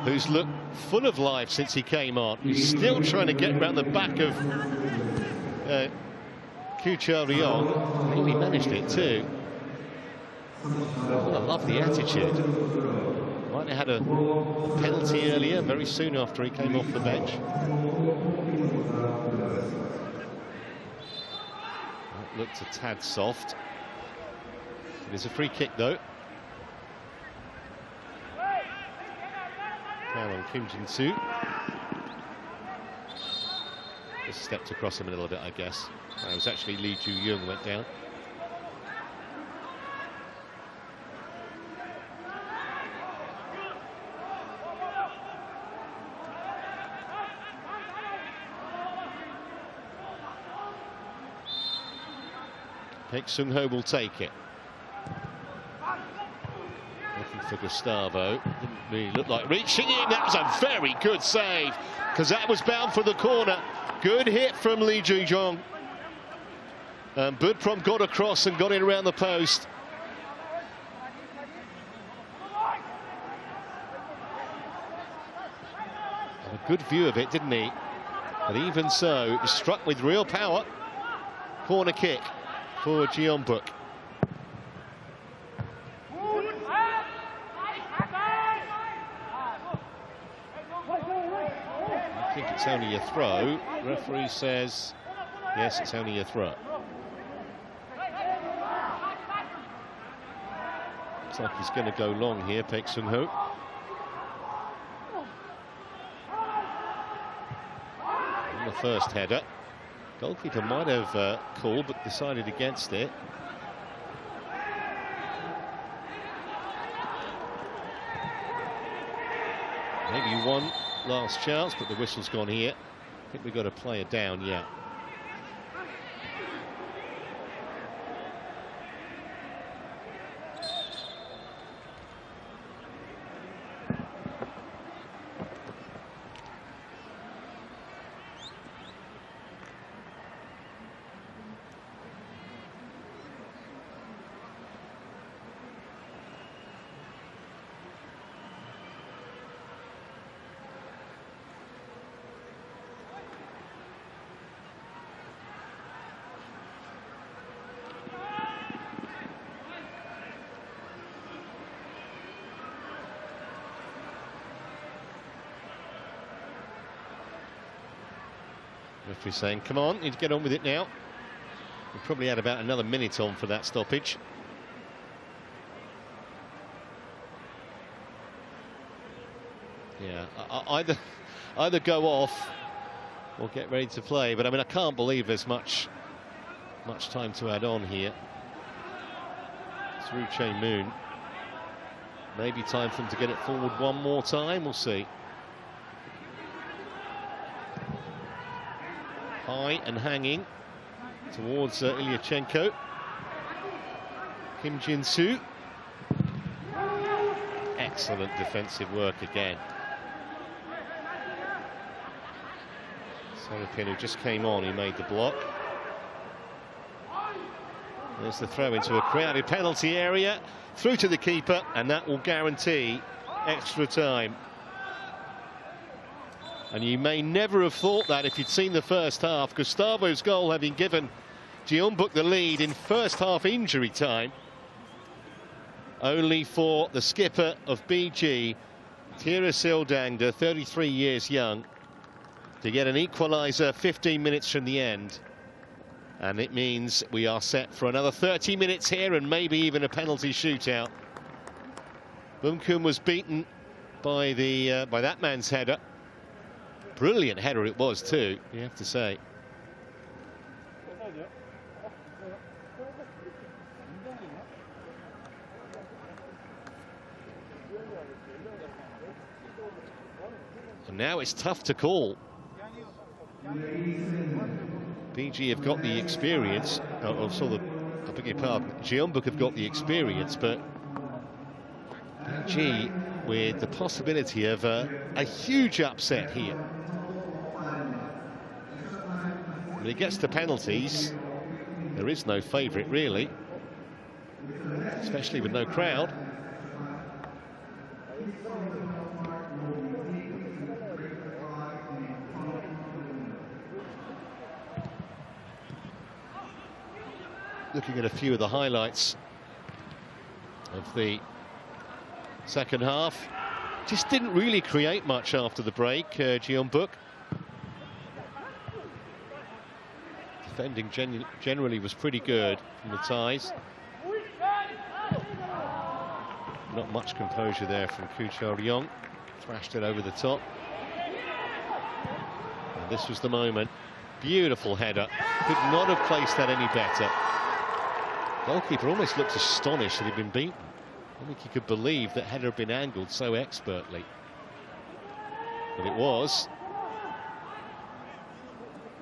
A: who's looked full of life since he came on. He's still trying to get around the back of Kyu Cha-ryong. I think he managed it too. Oh, I love the attitude. Might have had a penalty earlier, very soon after he came off the bench. That looked a tad soft. It is a free kick though. Foul on Kim Jin-soo. Just stepped across him a little bit, I guess. It was actually Lee Ju-young went down. Paek Sung-ho will take it. Looking for Gustavo. Didn't really look like reaching in. That was a very good save, because that was bound for the corner. Good hit from Lee Ju-young. Pathum got across and got in around the post. Had a good view of it, didn't he? But even so, it was struck with real power. Corner kick for Jeonbuk. I think it's only a throw. Referee says, yes, it's only a throw. Looks like he's going to go long here, Paek Sung-ho. On the first header. Goalkeeper might have called, but decided against it. Maybe one last chance, but the whistle's gone here. I think we've got a player down, yeah. Referee saying, come on, need to get on with it now. We probably had about another minute on for that stoppage. Yeah, either go off or get ready to play. But I mean, I can't believe there's much time to add on here. Through Chae-moon. Maybe time for them to get it forward one more time. We'll see. High and hanging towards Ilyachenko. Kim Jin-soo. Excellent defensive work again. Serapin, who just came on, he made the block. There's the throw into a crowded penalty area, through to the keeper, and that will guarantee extra time. And you may never have thought that if you'd seen the first half. Gustavo's goal having given Jeonbuk the lead in first half injury time. Only for the skipper of BG, Teerasil Dangda, 33 years young, to get an equaliser 15 minutes from the end. And it means we are set for another 30 minutes here and maybe even a penalty shootout. Bumkun was beaten by that man's header. Brilliant header it was too, you have to say. And now it's tough to call. BG have got the experience, I beg your pardon, Jeonbuk have got the experience, but BG with the possibility of a huge upset here. When it gets to penalties, there is no favourite really, especially with no crowd. Looking at a few of the highlights of the second half, just didn't really create much after the break, Jeonbuk. Defending generally was pretty good from the Thais. Not much composure there from Koo Chol-ryong. Thrashed it over the top. And this was the moment. Beautiful header. Could not have placed that any better. Goalkeeper almost looked astonished that he'd been beaten. I don't think he could believe that header had been angled so expertly. But it was.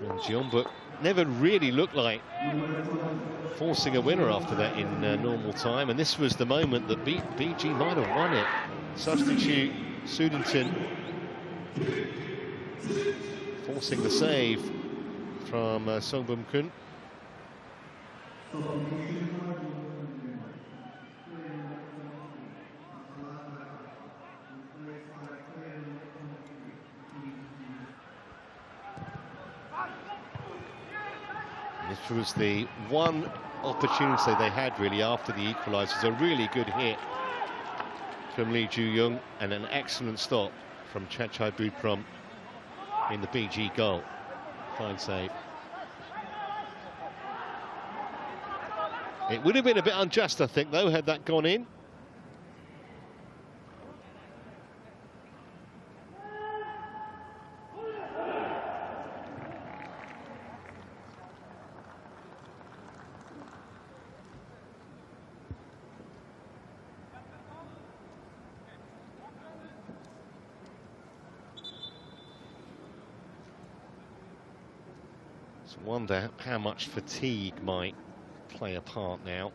A: And Jeonbuk never really looked like forcing a winner after that in normal time. And this was the moment that BG might have won it. Substitute Sudington forcing the save from Song Bum-kun. This was the one opportunity they had really after the equaliser. A really good hit from Lee Ju-young and an excellent stop from Chachai Butprom. in the BG goal. Fine save. It would have been a bit unjust, I think, though, had that gone in. I wonder how much fatigue might play a part now.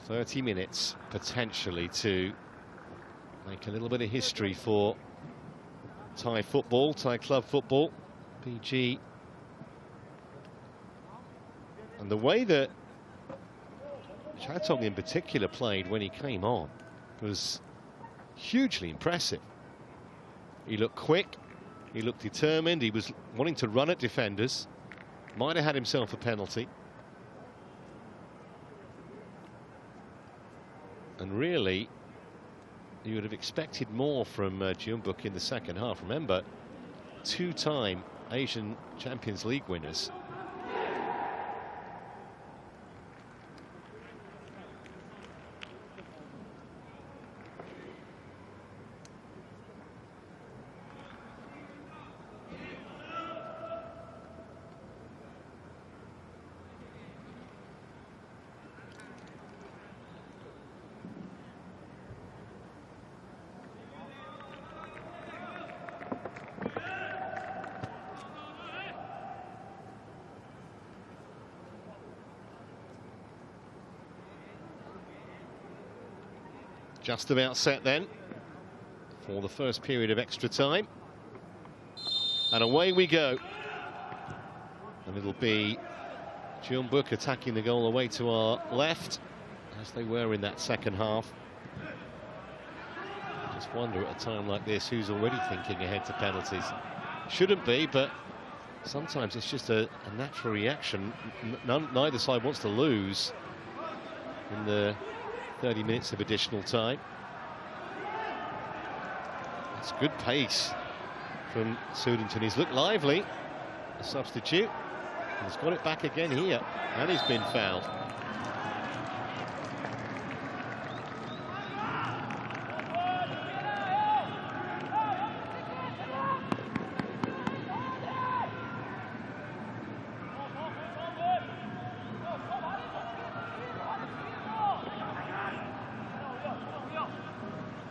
A: "30 minutes potentially to make a little bit of history for Thai football, Thai club football, PG. And the way that Chatong in particular played when he came on was hugely impressive. He looked quick, he looked determined, he was wanting to run at defenders, might have had himself a penalty. And really, you would have expected more from Jeonbuk in the second half. Remember, two-time Asian Champions League winners. Just about set then for the first period of extra time. And away we go. And it'll be Jeonbuk attacking the goal away to our left, as they were in that second half. Just wonder at a time like this who's already thinking ahead to penalties. Shouldn't be, but sometimes it's just a natural reaction. Neither side wants to lose in the 30 minutes of additional time. That's good pace from Sudington. He's looked lively, a substitute. He's got it back again here, and he's been fouled.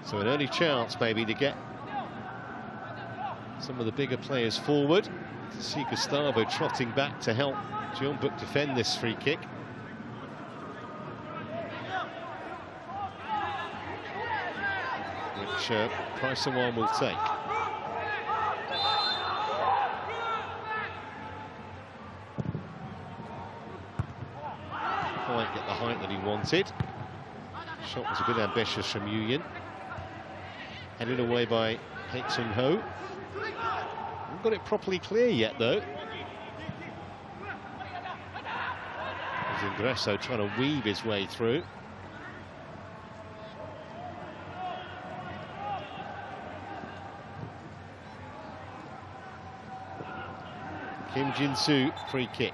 A: So an early chance maybe to get some of the bigger players forward. To see Gustavo trotting back to help Jeonbuk defend this free kick. Which Price-Awan will take. Quite get the height that he wanted. Shot was a bit ambitious from Yuyin. Headed away by Pathum. Haven't got it properly clear yet, though. Ingresso trying to weave his way through. Kim Jin-soo, free kick.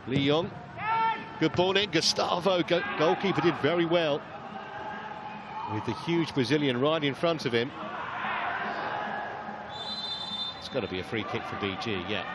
A: Lee Yong, good ball in. Gustavo, goalkeeper, did very well with the huge Brazilian right in front of him. It's got to be a free kick for BG, yeah.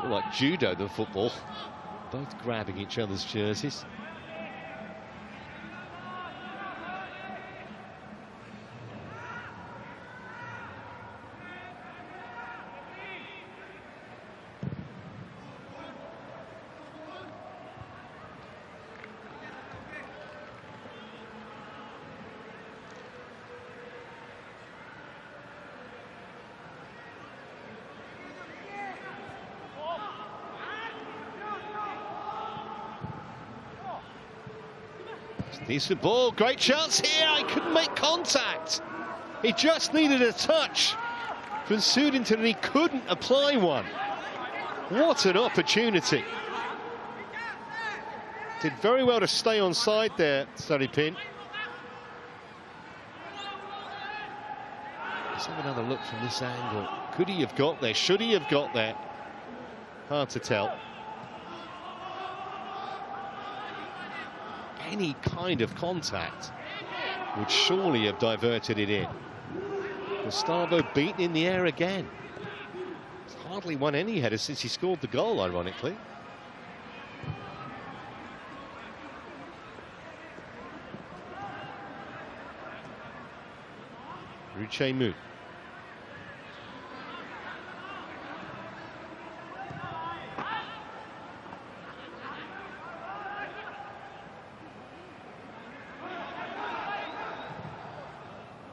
A: More like judo than football. Both grabbing each other's jerseys. Decent ball, great chance here. He couldn't make contact. He just needed a touch from Sudington and he couldn't apply one. What an opportunity. Did very well to stay on side there, Saripin. Let's have another look from this angle. Could he have got there? Should he have got there? Hard to tell. Any kind of contact would surely have diverted it in. Gustavo beaten in the air again. He's hardly won any headers since he scored the goal, ironically. Jeonbuk.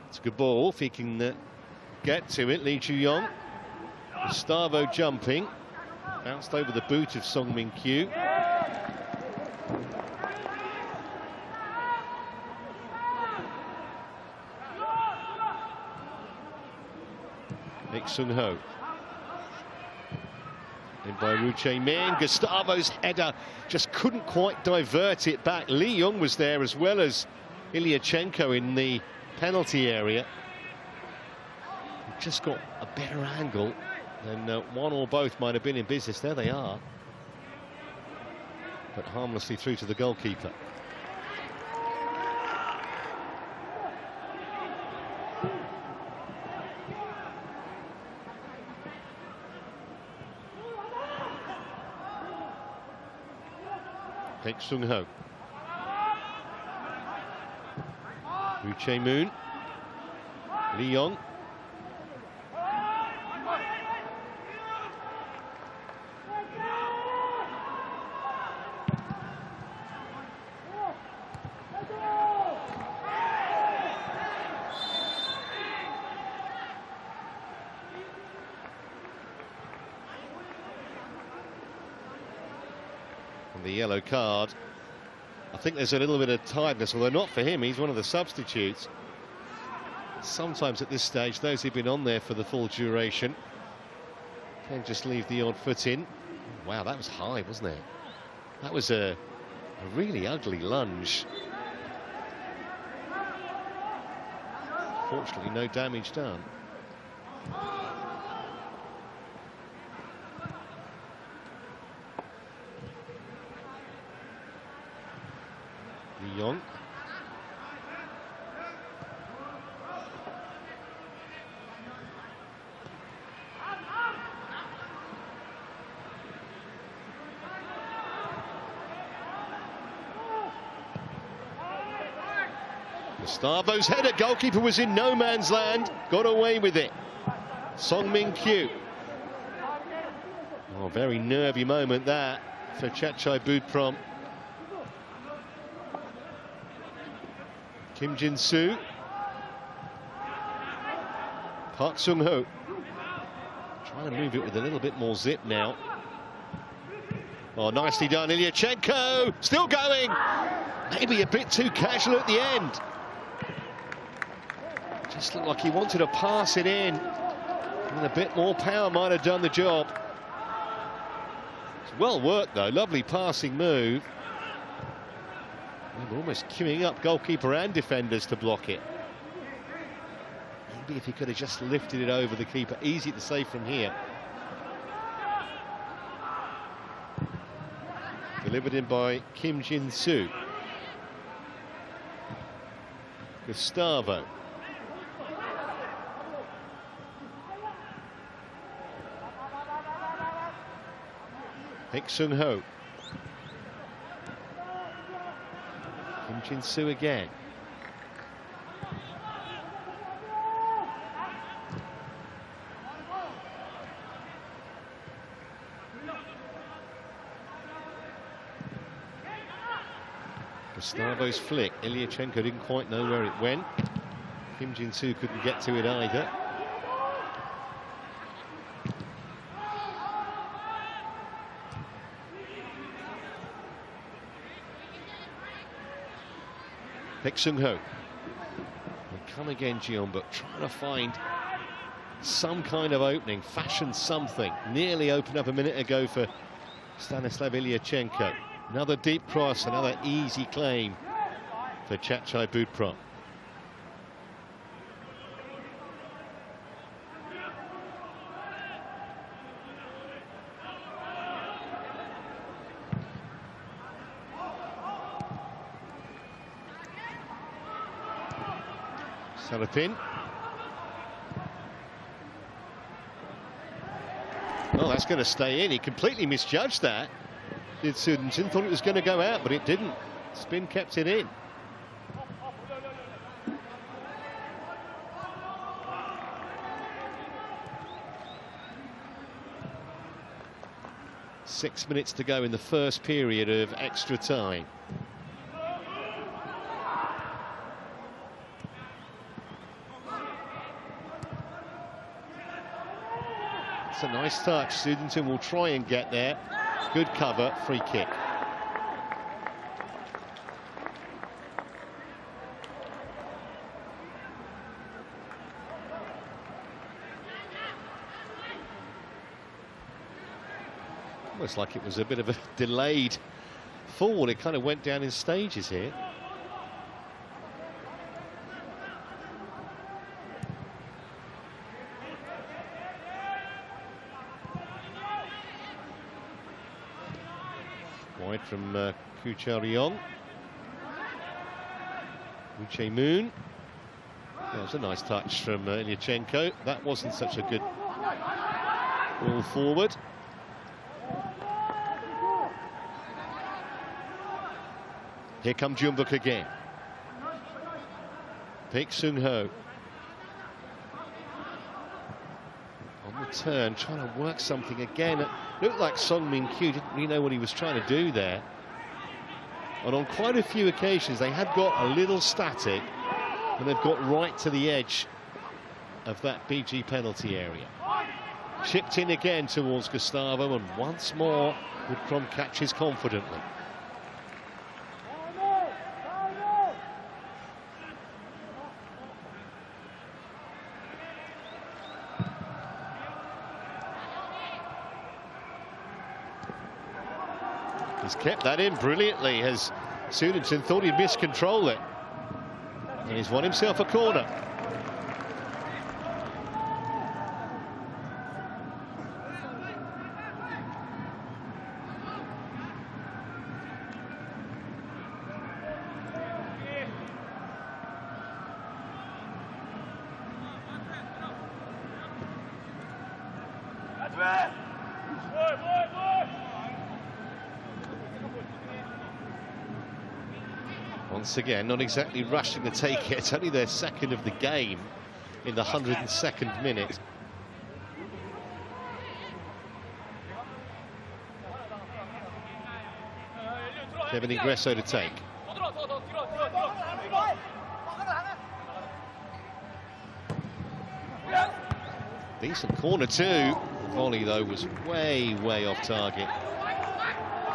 A: It's a good ball if he can get to it. Lee Ju-yong. Gustavo jumping. Bounced over the boot of Song Min-kyu. Baek Sung-ho. In by Ru Chae-min. Gustavo's header just couldn't quite divert it back. Lee Young was there as well as Ilyachenko in the penalty area. Just got a better angle than one or both might have been in business. There they are. But harmlessly through to the goalkeeper. Baek Sung-ho. Ru Chae-min. Lee Young. And the yellow card. I think there's a little bit of tiredness, although not for him. He's one of the substitutes. Sometimes at this stage, those who've been on there for the full duration can just leave the odd foot in. Wow, that was high, wasn't it? That was a really ugly lunge. Fortunately, no damage done. Lee Young. Gustavo's header, goalkeeper was in no man's land, got away with it. Song Min-kyu. Oh, very nervy moment that for Chachaibudprom. Kim Jin-soo. Park Sung-ho. Trying to move it with a little bit more zip now. Oh, nicely done, Ilyachenko. Still going. Maybe a bit too casual at the end. Just looked like he wanted to pass it in. And a bit more power might have done the job. It's well worked though, lovely passing move. We're almost queuing up goalkeeper and defenders to block it. Maybe if he could have just lifted it over the keeper. Easy to save from here. Delivered in by Kim Jin-soo. Gustavo. Baek Sung-ho. Kim Jin-soo again. Gustavo's flick. Ilyachenko didn't quite know where it went. Kim Jin-soo couldn't get to it either. Baek Sung-ho. Come again, Jeonbuk, trying to find some kind of opening, fashion something. Nearly opened up a minute ago for Stanislav Ilyachenko. Another deep cross, another easy claim for Chachaibudprop. Sarapin. Well, that's going to stay in. He completely misjudged that. Did Sudenshin, thought it was going to go out, but it didn't. Spin kept it in. Six minutes to go in the first period of extra time. It's a nice touch. Sudenshin will try and get there. Good cover, free kick. Almost like it was a bit of a delayed fall. It kind of went down in stages here. Wide from Kucharion. Uche Moon. That was a nice touch from Ilyachenko. That wasn't such a good ball forward. Here comes Jeonbuk again. Baek Sung-ho. On the turn, trying to work something again. It looked like Song Min-kyu didn't really know what he was trying to do there. And on quite a few occasions, they had got a little static, and they've got right to the edge of that BG penalty area. Chipped in again towards Gustavo, and once more, Woodcrom catches confidently. He's kept that in brilliantly, as Sudenshin thought he'd miscontrol it. And he's won himself a corner. Once again, not exactly rushing to take it. It's only their second of the game in the 102nd minute. Kevin Ingresso to take. Decent corner too. The volley though was way off target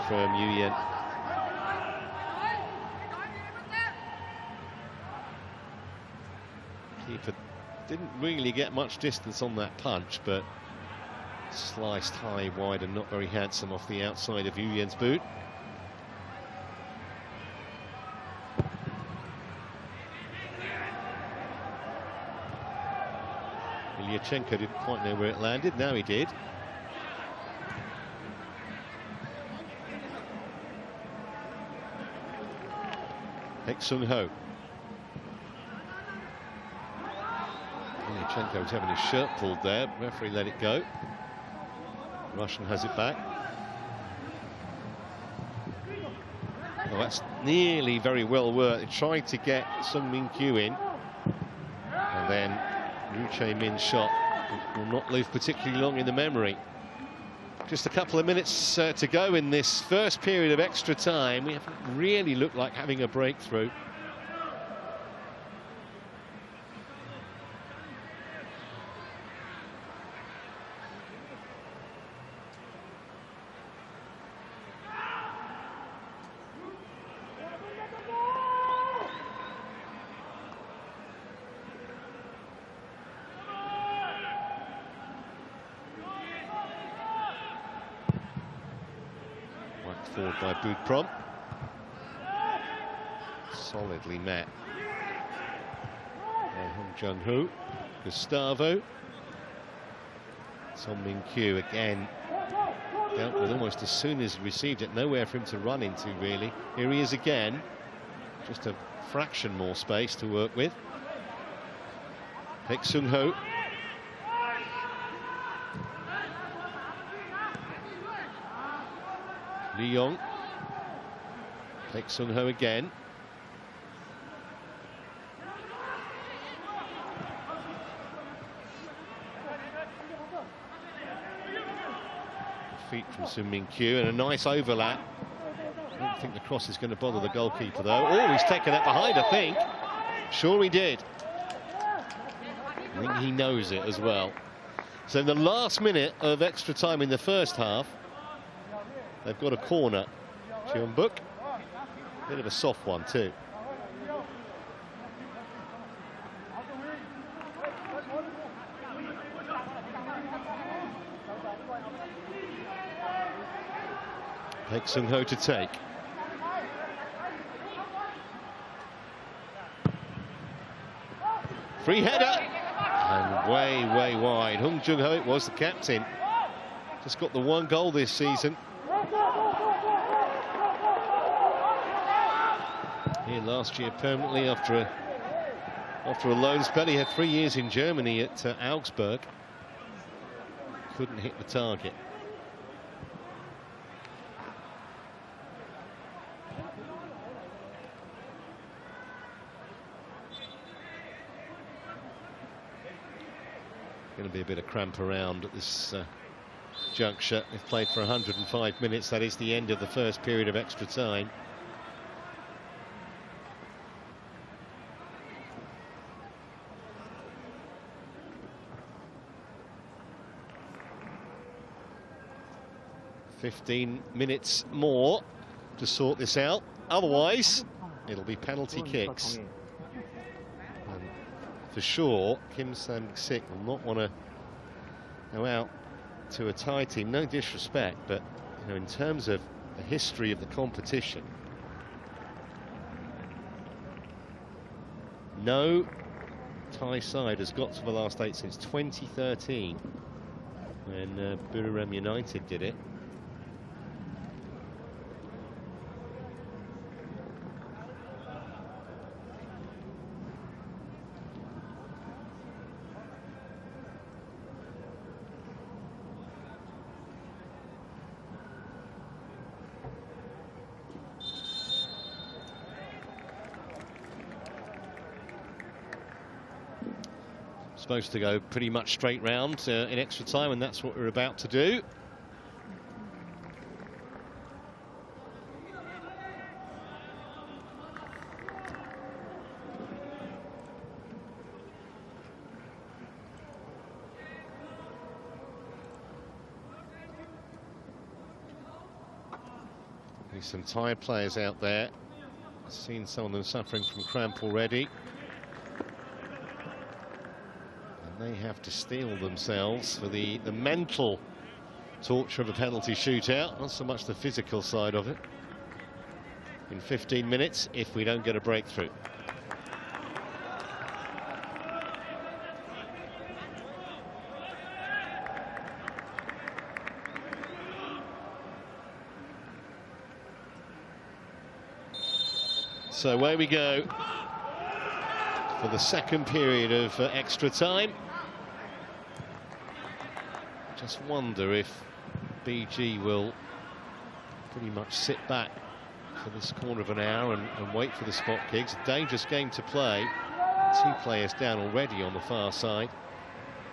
A: from Yu-Yen. Keeper didn't really get much distance on that punch, but sliced high, wide, and not very handsome off the outside of Yu-Yen's boot. Ilyachenko didn't quite know where it landed. Now he did. Baek Sung-ho. Ilyachenko was having his shirt pulled there. Referee let it go. Russian has it back. Well, that's nearly very well worked. They tried to get Sung Min Kyu in, and then Yu Chae-min's shot will not live particularly long in the memory. Just a couple of minutes to go in this first period of extra time. We haven't really looked like having a breakthrough. Forward by Budprom. Solidly met by Hong Jung-hoo. Gustavo. Sung Min Kyu again dealt with almost as soon as he received it. Nowhere for him to run into, really. Here he is again. Just a fraction more space to work with. Baek Sung-ho. Lee Yong. Baek Sung-ho again. Feet from Sung Min Kyu and a nice overlap. I don't think the cross is going to bother the goalkeeper though. Oh, he's taken that behind, I think. Sure he did. I think he knows it as well. So in the last minute of extra time in the first half, they've got a corner. Jeonbuk. Bit of a soft one too. Baek Sung-ho to take. Free header. And way wide. Hong Jung-ho, it was the captain. Just got the one goal this season. Here last year permanently after a loan spell. He had 3 years in Germany at Augsburg. Couldn't hit the target. Going to be a bit of cramp around at this juncture. They've played for 105 minutes. That is the end of the first period of extra time. "15 minutes more to sort this out. Otherwise, it'll be penalty kicks. And for sure, Kim Sang-sik will not want to go out to a tie team. No disrespect, but you know, in terms of the history of the competition, no Thai side has got to the last 8 since 2013, when Buriram United did it. Supposed to go pretty much straight round in extra time, and that's what we're about to do. There's some Thai players out there. I've seen some of them suffering from cramp already. They have to steel themselves for the mental torture of a penalty shootout, not so much the physical side of it, in 15 minutes if we don't get a breakthrough. So away we go for the second period of extra time. Just wonder if BG will pretty much sit back for this quarter of an hour and wait for the spot kicks. A dangerous game to play. 2 players down already on the far side.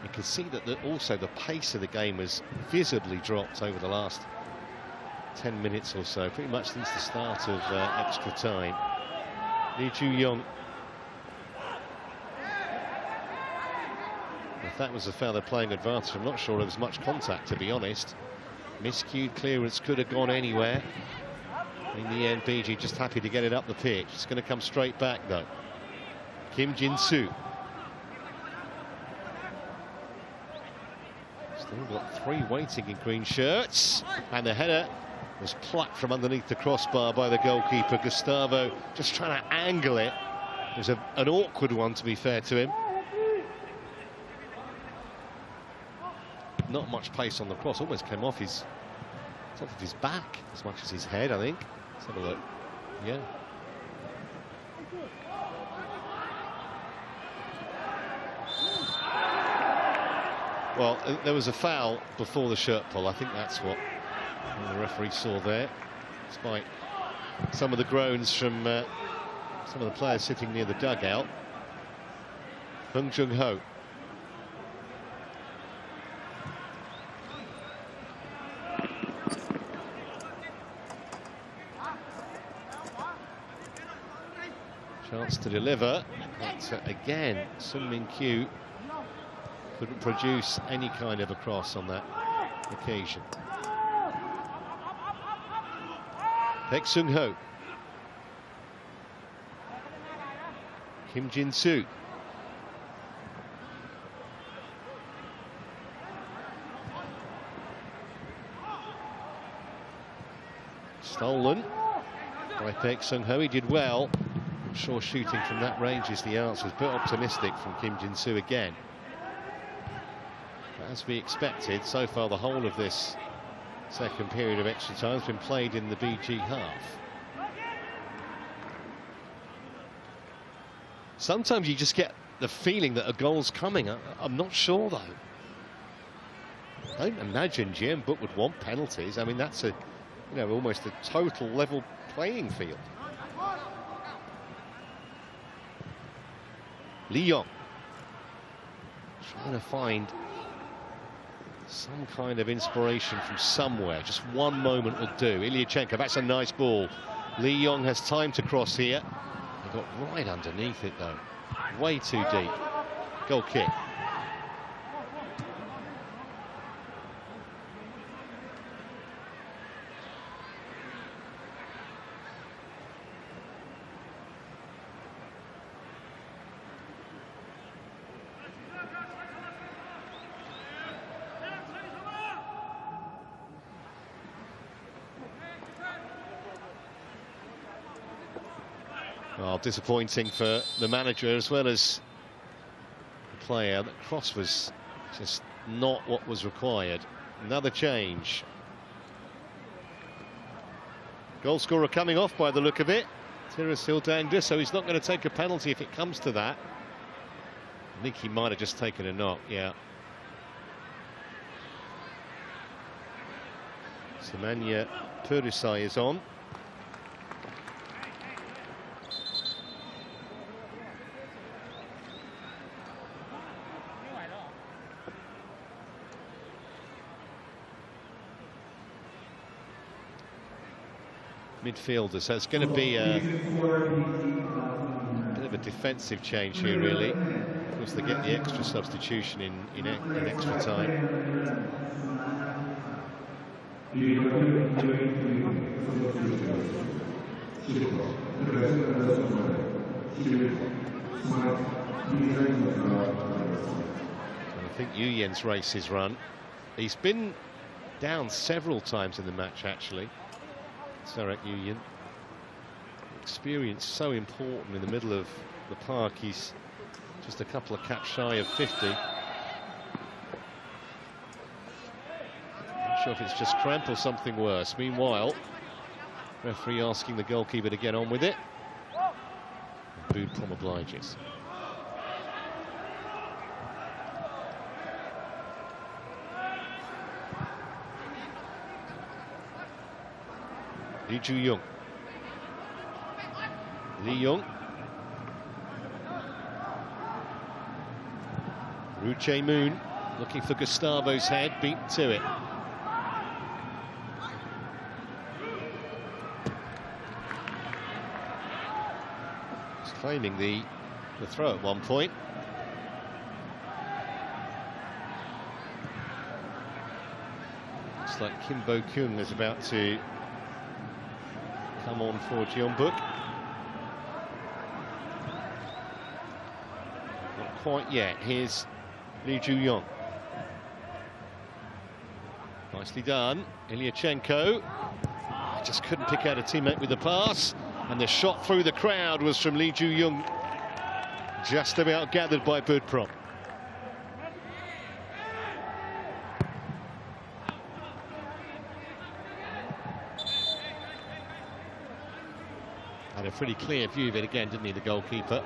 A: You can see that also the pace of the game has visibly dropped over the last 10 minutes or so, pretty much since the start of extra time. Lee Ju-young. If that was a further playing advantage, I'm not sure there was much contact, to be honest. Miscued clearance could have gone anywhere. In the end, BG just happy to get it up the pitch. It's going to come straight back, though. Kim Jin-soo. Still got 3 waiting in green shirts. And the header was plucked from underneath the crossbar by the goalkeeper, Gustavo, just trying to angle it. It was an awkward one, to be fair to him. Not much pace on the cross, almost came off his back as much as his head, I think. Let's have a look. Yeah. Well, there was a foul before the shirt pull. I think that's what the referee saw there, despite some of the groans from some of the players sitting near the dugout. Hung Jung-ho. Chance to deliver, but again, Sung Min Kyu couldn't produce any kind of a cross on that occasion. Baek Sung-ho. Kim Jin-soo. Stolen by Baek Sung-ho. He did well. I'm sure shooting from that range is the answer. It's a bit optimistic from Kim Jin-soo again. But as we expected, so far the whole of this second period of extra time has been played in the BG half. Sometimes you just get the feeling that a goal's coming. I'm not sure, though. I don't imagine Jeonbuk would want penalties. I mean, that's almost a total level playing field. Lee Yong trying to find some kind of inspiration from somewhere. Just one moment will do. Ilyachenko, that's a nice ball. Lee Yong has time to cross here. He got right underneath it, though. Way too deep. Goal kick. Well, disappointing for the manager as well as the player. That cross was just not what was required. Another change. Goal scorer coming off by the look of it. Tiras Hildangda, so he's not going to take a penalty if it comes to that. I think he might have just taken a knock, yeah. Semenya Purusai is on. Midfielder, so it's going to be a bit of a defensive change here, really. Of course, they get the extra substitution in extra time. I think Yu Yen's race is run. He's been down several times in the match, actually. Sarek Yu Yen. Experience so important in the middle of the park. He's just a couple of caps shy of 50. Not sure if it's just cramp or something worse. Meanwhile, referee asking the goalkeeper to get on with it. And Budprom obliges. Lee Ju-young. Lee Young. Roo Jae-moon looking for Gustavo's head, beaten to it. He's claiming the throw at one point. Looks like Kim Bo-kyung is about to come on for Jeonbuk. Not quite yet. Here's Lee Ju-young. Nicely done. Ilyachenko just couldn't pick out a teammate with the pass, and the shot through the crowd was from Lee Ju-young, just about gathered by Budprom. Had a pretty clear view of it again, didn't he, the goalkeeper?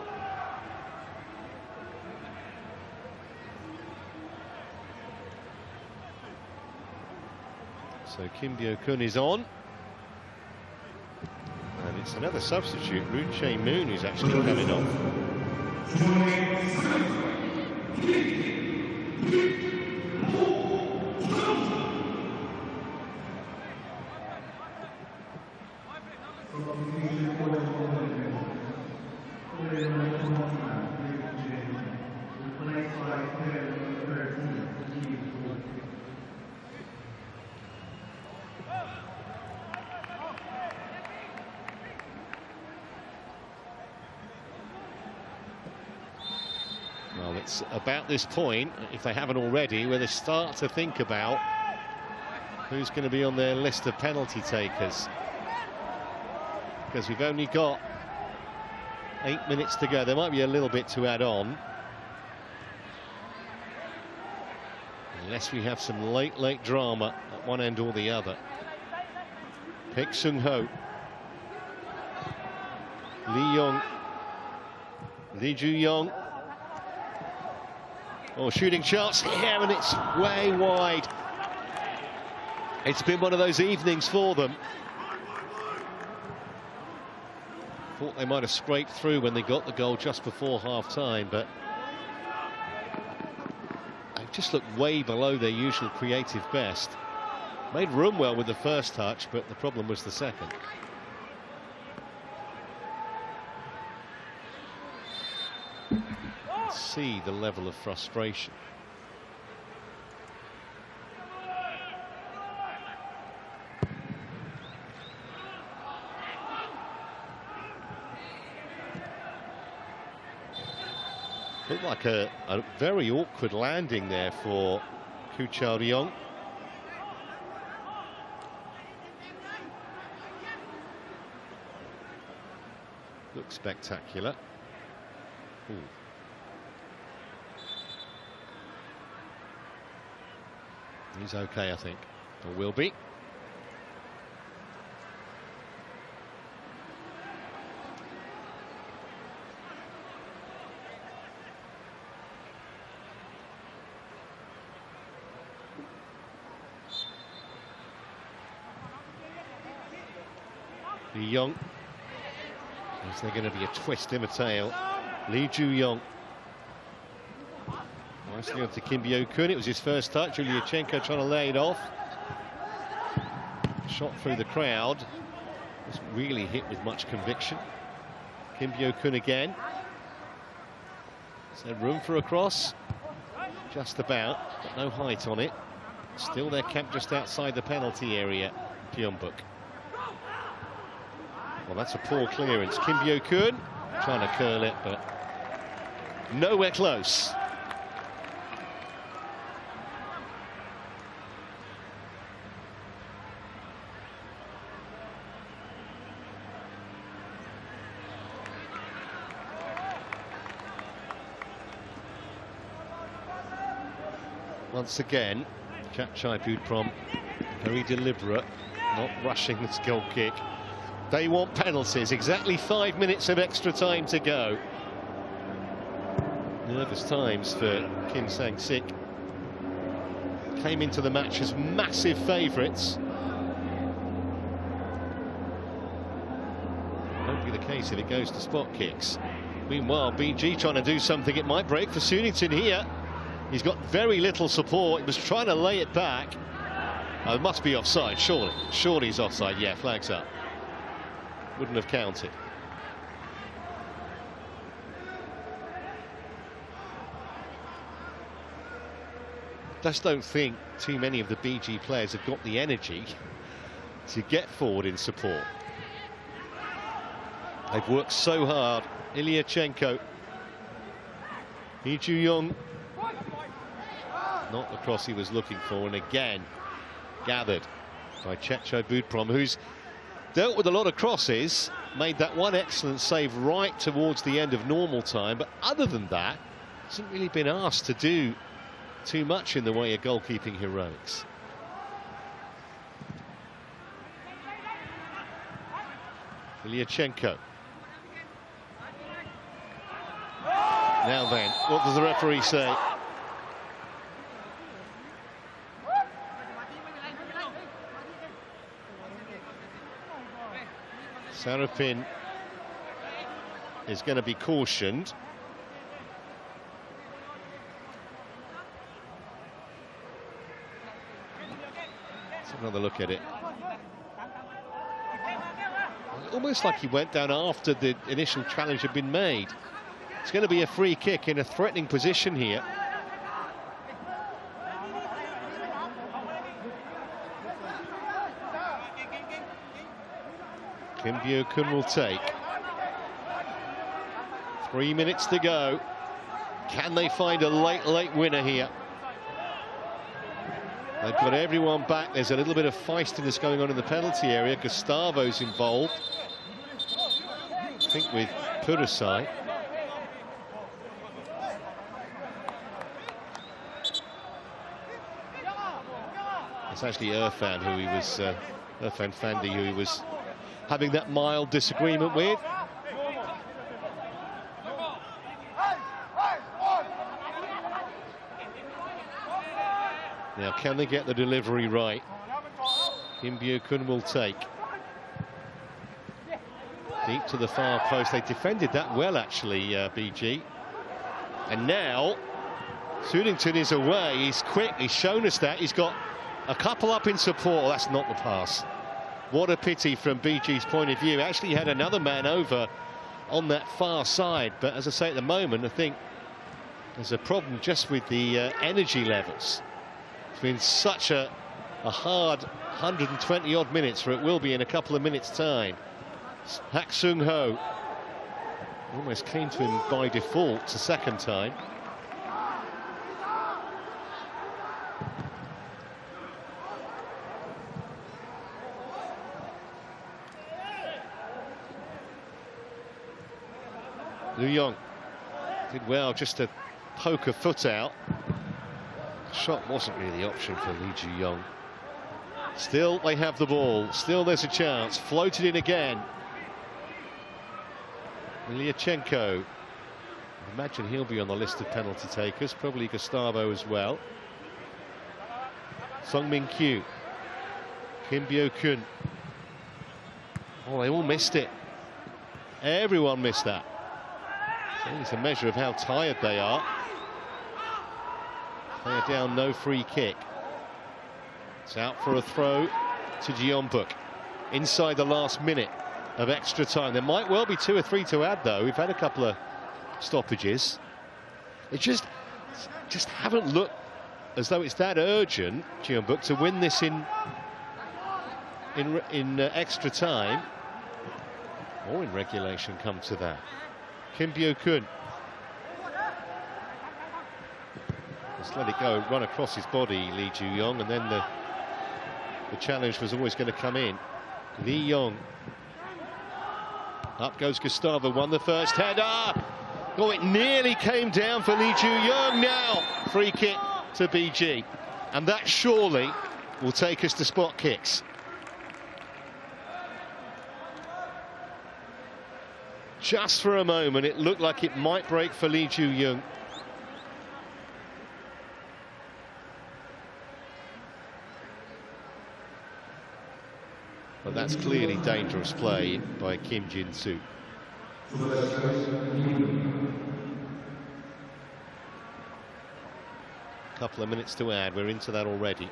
A: So Kim Byung-kun is on. And it's another substitute, Roo Jae-moon, who's actually coming off. Well, it's about this point, if they haven't already, where they start to think about who's going to be on their list of penalty takers. Because we've only got 8 minutes to go. There might be a little bit to add on, unless we have some late drama at one end or the other. Paek Sung-ho, Lee Young, Lee Ju-young. Oh, shooting chance here, and it's way wide. It's been one of those evenings for them. Thought they might have scraped through when they got the goal just before half-time, but they just looked way below their usual creative best. Made room well with the first touch, but the problem was the second. See the level of frustration. Looked like a very awkward landing there for Koo Chal-ryong. Looks spectacular. Ooh. He's okay, I think, or will be. Lee Young. Is there going to be a twist in the tail? Lee Ju-young. Nicely onto Kim Byung-kun. It was his first touch. Ilyachenko trying to lay it off. Shot through the crowd. Wasn't really hit with much conviction. Kim Byung-kun again. So room for a cross. Just about, but no height on it. Still their camp just outside the penalty area, Jeonbuk. Well, that's a poor clearance. Kim Byung-kun trying to curl it, but nowhere close. Once again, Chapchai Budprom, very deliberate, not rushing this goal kick. They want penalties, exactly 5 minutes of extra time to go. Nervous times for Kim Sang-sik. Came into the match as massive favourites. Hopefully the case if it goes to spot kicks. Meanwhile, BG trying to do something. It might break for Sunington here. He's got very little support. He was trying to lay it back. Oh, it must be offside, surely. Surely he's offside. Yeah, flags up. Wouldn't have counted. Just don't think too many of the BG players have got the energy to get forward in support. They've worked so hard. Ilyachenko. Lee Ju-young. Not the cross he was looking for, and again gathered by Checho Budprom, who's dealt with a lot of crosses, made that one excellent save right towards the end of normal time, but other than that, hasn't really been asked to do too much in the way of goalkeeping heroics. Ilyachenko. Now then, what does the referee say? Sarapin is going to be cautioned. Let's have another look at it. Almost like he went down after the initial challenge had been made. It's going to be a free kick in a threatening position here. Kim Byo-kun will take. 3 minutes to go. Can they find a late winner here? They've got everyone back. There's a little bit of feistiness going on in the penalty area. Gustavo's involved, I think, with Purusai. It's actually Irfan who he was, Irfan Fandi, who he was having that mild disagreement with. Now, can they get the delivery right? Kim Byo-kun will take. Deep to the far post. They defended that well, actually, BG. And now, Sunington is away. He's quick. He's shown us that. He's got a couple up in support. Oh, that's not the pass. What a pity from BG's point of view. Actually had another man over on that far side. But as I say, at the moment, I think there's a problem just with the energy levels. It's been such a hard 120-odd minutes, or it will be in a couple of minutes' time. Hak Sung-ho almost came to him by default a second time. Liu Yong did well just to poke a foot out. Shot wasn't really the option for Lee Ju-young. Still, they have the ball. Still, there's a chance. Floated in again. Ilyachenko. I imagine he'll be on the list of penalty takers. Probably Gustavo as well. Song Min-kyu. Kim Byo-kun. Oh, they all missed it. Everyone missed that. So it's a measure of how tired they are. They are down, no free kick. It's out for a throw to Jeonbuk. Inside the last minute of extra time. There might well be 2 or 3 to add, though. We've had a couple of stoppages. It just haven't looked as though it's that urgent, Jeonbuk, to win this in extra time or in regulation. Come to that. Kim Byo-kun. Just let it go, run across his body, Lee Ju-young, and then the challenge was always going to come in. Lee Yong. Up goes Gustavo, won the first header. Oh, it nearly came down for Lee Ju-young. Now, free kick to BG. And that surely will take us to spot kicks. Just for a moment, it looked like it might break for Lee Ju-young. But that's clearly dangerous play by Kim Jin-soo. Couple of minutes to add, we're into that already.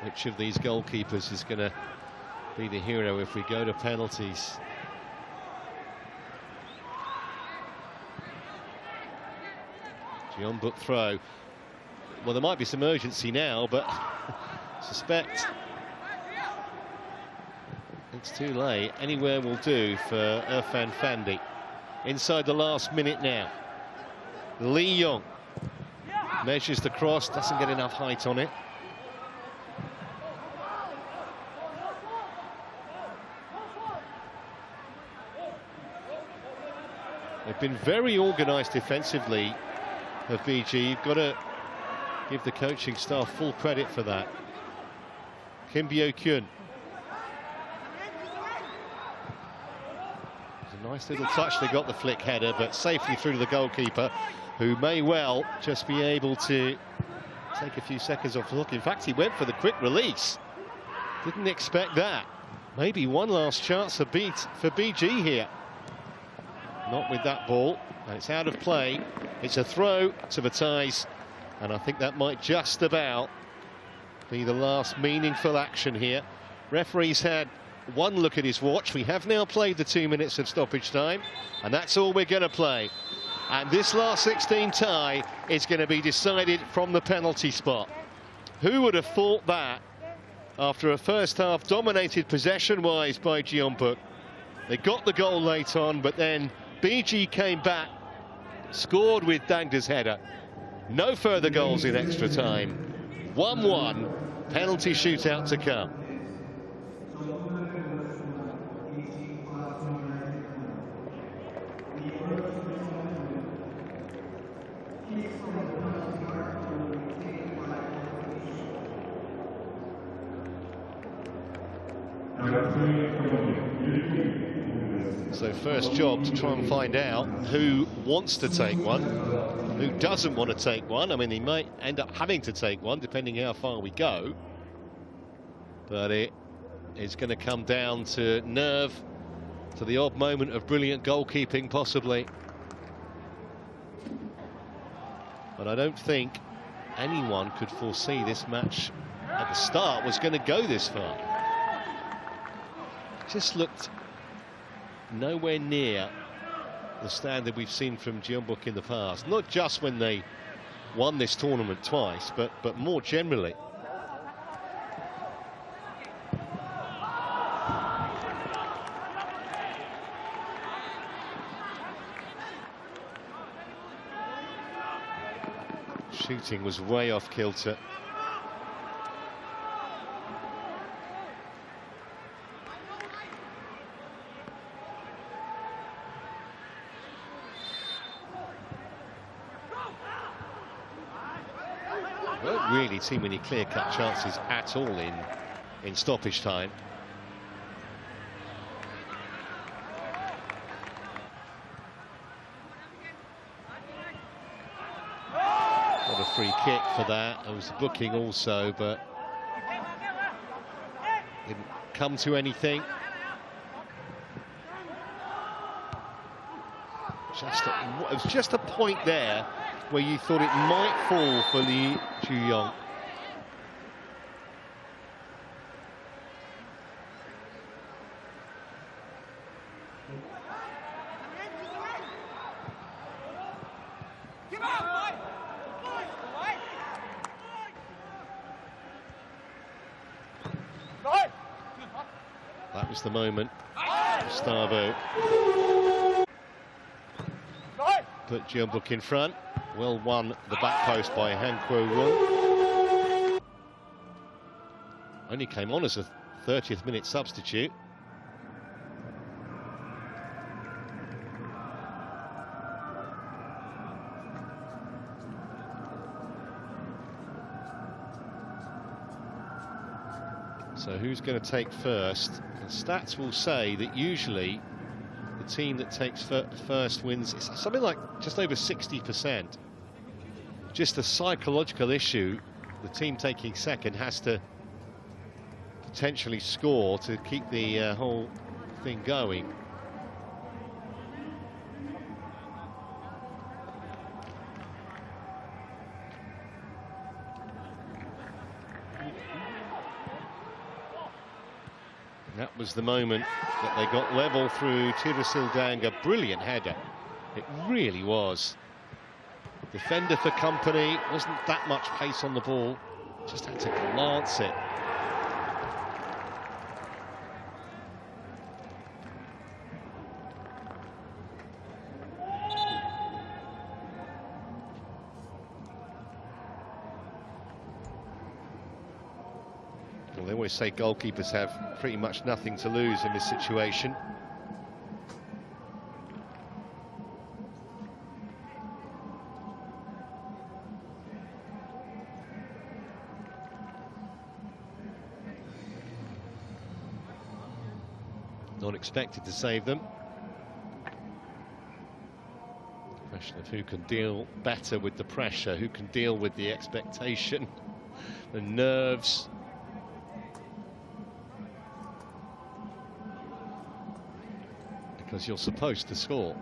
A: Which of these goalkeepers is going to be the hero if we go to penalties? Jeonbuk throw. Well, there might be some urgency now, but suspect it's too late. Anywhere will do for Irfan Fandi. Inside the last minute now. Lee Young measures the cross, doesn't get enough height on it. They've been very organised defensively of BG. You've got to give the coaching staff full credit for that. Kim Byeo-kyun. It's a nice little touch. They got the flick header, but safely through to the goalkeeper, who may well just be able to take a few seconds off the hook. In fact, he went for the quick release. Didn't expect that. Maybe one last chance for BG here. Not with that ball. It's out of play. It's a throw to the ties, and I think that might just about be the last meaningful action here. Referee's had one look at his watch. We have now played the 2 minutes of stoppage time, and that's all we're going to play. And this last 16 tie is going to be decided from the penalty spot. Who would have thought that after a first half dominated possession-wise by Jeonbuk? They got the goal late on, but then BG came back, scored with Dangda's header. No further goals in extra time. 1-1, penalty shootout to come. So first job to try and find out who wants to take one, who doesn't want to take one. I mean, he might end up having to take one depending how far we go, but it is going to come down to nerve, to the odd moment of brilliant goalkeeping possibly. But I don't think anyone could foresee this match at the start was going to go this far. Just looked nowhere near the standard we've seen from Jeonbuk in the past. Not just when they won this tournament twice, but more generally. Shooting was way off kilter. Weren't really too many clear-cut chances at all in stoppage time. Got a free kick for that. There was a booking also, but didn't come to anything. It was just a point there where you thought it might fall for Lee Ju-yong. That was the moment. Gustavo put Jeonbuk in front. Well won the back post by Han Kuo-rung. Only came on as a 30th minute substitute. So who's going to take first? The stats will say that usually team that takes first wins. It's something like just over 60%. Just a psychological issue. The team taking second has to potentially score to keep the whole thing going. That was the moment that they got level through Tirasildanga. Brilliant header. It really was. Defender for company. Wasn't that much pace on the ball. Just had to glance it. Well, they always say goalkeepers have pretty much nothing to lose in this situation. Not expected to save them. Question of who can deal better with the pressure, who can deal with the expectation, the nerves. Because you're supposed to score.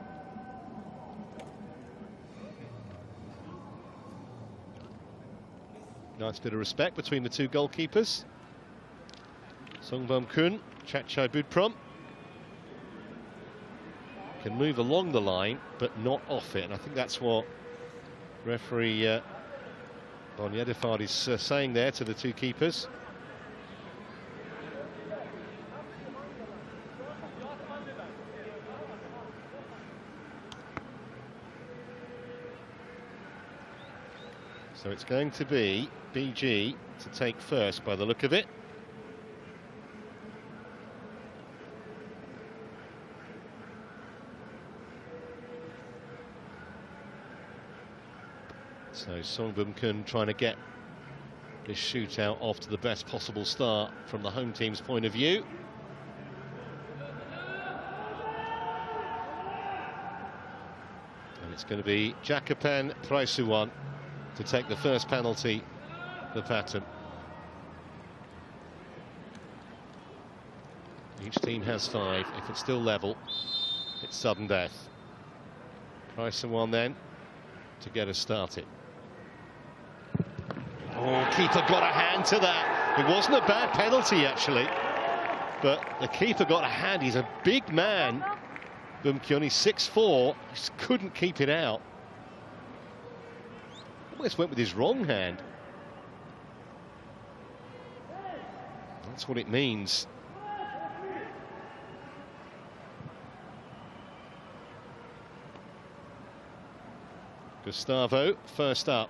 A: Nice bit of respect between the two goalkeepers. Songbum Kun, Chachai Budprom. Can move along the line, but not off it. And I think that's what referee Bonyedifard is saying there to the two keepers. So it's going to be BG to take first by the look of it. So Songbum Kun trying to get this shootout off to the best possible start from the home team's point of view. And it's going to be Jakapan Praisuwan to take the first penalty for Pathum. Each team has 5. If it's still level, it's sudden death. Praisuwan then to get us started. Oh, keeper got a hand to that. It wasn't a bad penalty, actually. But the keeper got a hand. He's a big man. Bumkyoni, 6'4". Just couldn't keep it out. Almost went with his wrong hand. That's what it means. Gustavo, first up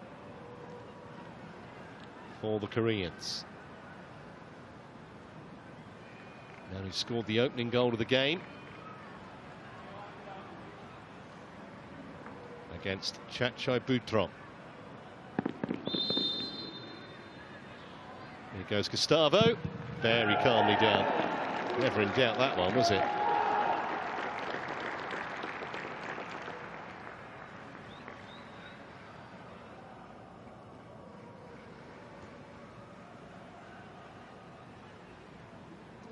A: for the Koreans. Now he scored the opening goal of the game against Chachai Budprom. Here goes Gustavo, very calmly down. Never in doubt that one, was it?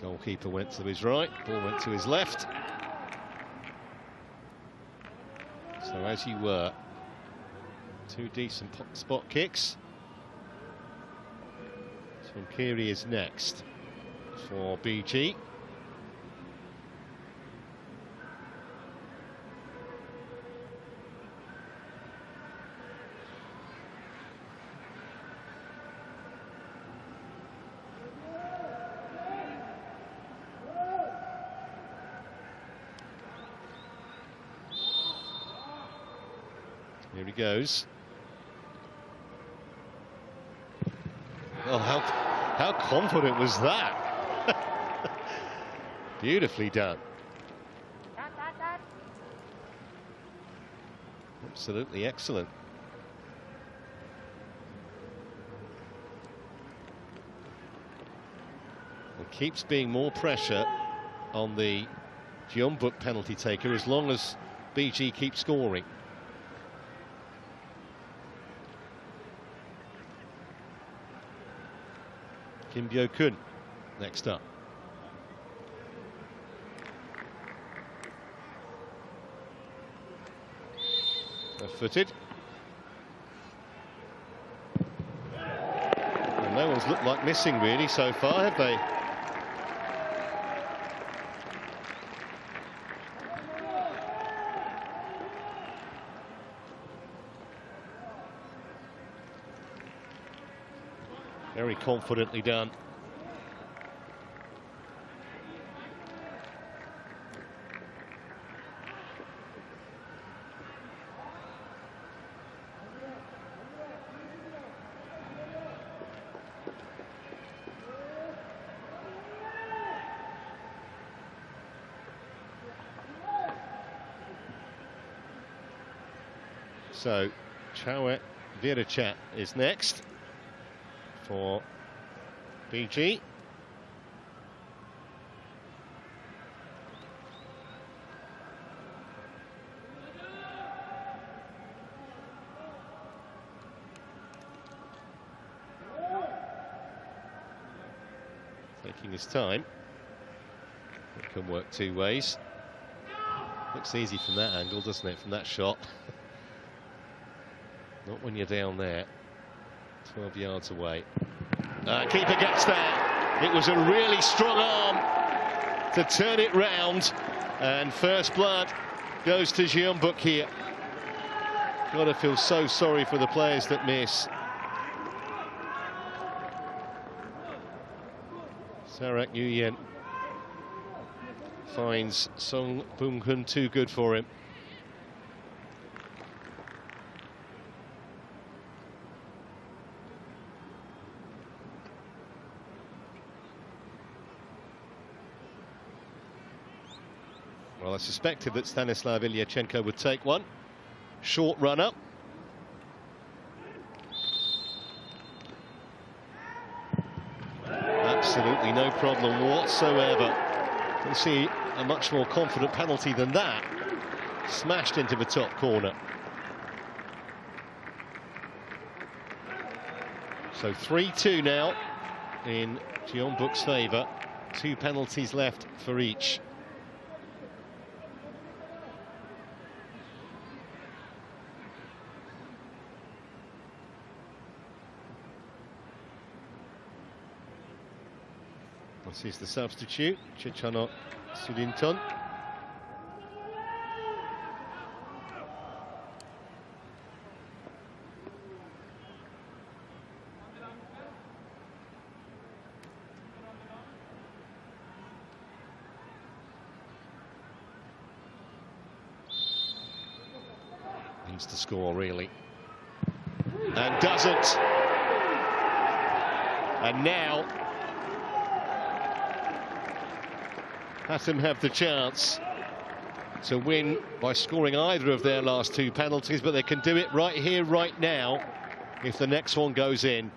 A: Goalkeeper went to his right, ball went to his left. So as you were, 2 decent spot kicks. Kiri is next for BG. Here he goes. Oh, how confident was that? Beautifully done. Absolutely excellent. There keeps being more pressure on the Jeonbuk penalty taker as long as BG keeps scoring. Kim Byo-kun next up. Left-footed. And no one's looked like missing really so far, have they? Very confidently done. So, Chawe Virachat is next for BG. Taking his time. It can work two ways. Looks easy from that angle, doesn't it, from that shot? Not when you're down there, 12 yards away. Keeper gets there. It was a really strong arm to turn it round. And first blood goes to Jeonbuk here. Got to feel so sorry for the players that miss. Sarak Nguyen finds Song Bum-kun too good for him. Well, I suspected that Stanislav Ilyachenko would take one. Short run up. Absolutely no problem whatsoever. You see a much more confident penalty than that. Smashed into the top corner. So 3-2 now in Jeonbuk's favour. 2 penalties left for each. This is the substitute, Chechano Sudinton. Needs to score, really. And doesn't. And now Pathum have the chance to win by scoring either of their last 2 penalties, but they can do it right here, right now, if the next one goes in.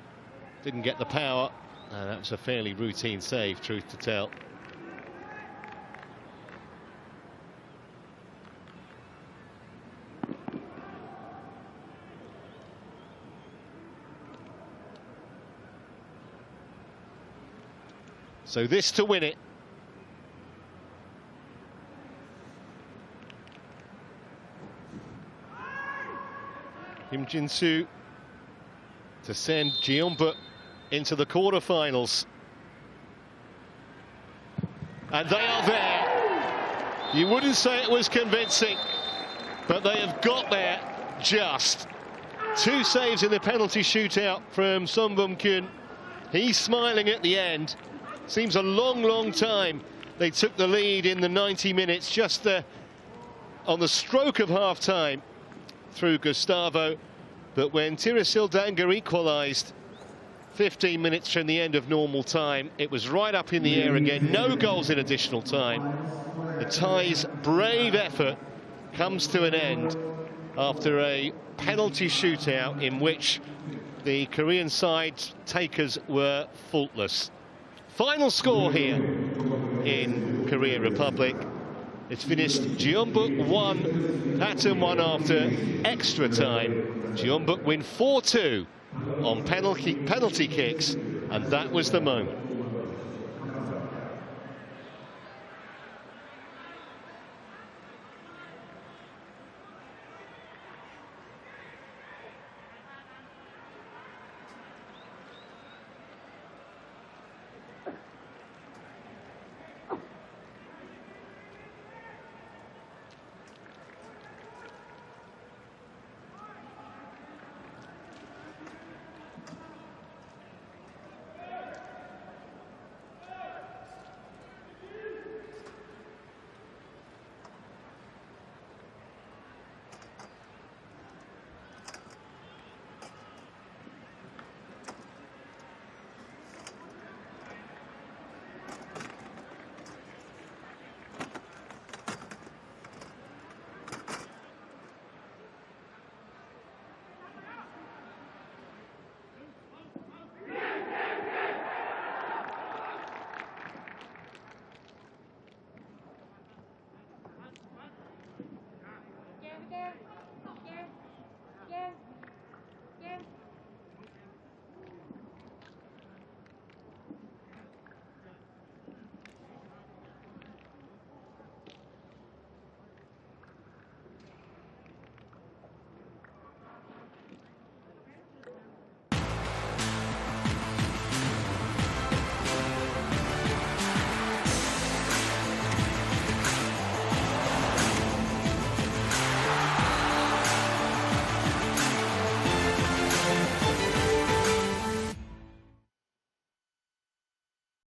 A: Didn't get the power, and that was a fairly routine save, truth to tell. So this to win it. Kim Jin-soo to send Jeonbuk into the quarter-finals. And they are there. You wouldn't say it was convincing, but they have got there just. 2 saves in the penalty shootout from Song Bum-kun. He's smiling at the end. Seems a long, long time. They took the lead in the 90 minutes, just on the stroke of half-time through Gustavo. But when Tirasil Danga equalised 15 minutes from the end of normal time, it was right up in the air again. No goals in additional time. The Thai's brave effort comes to an end after a penalty shootout in which the Korean side's takers were faultless. Final score here in Korea Republic. It's finished Jeonbuk 1, Pathum 1 after extra time. Jeonbuk win 4-2 on penalty kicks, and that was the moment.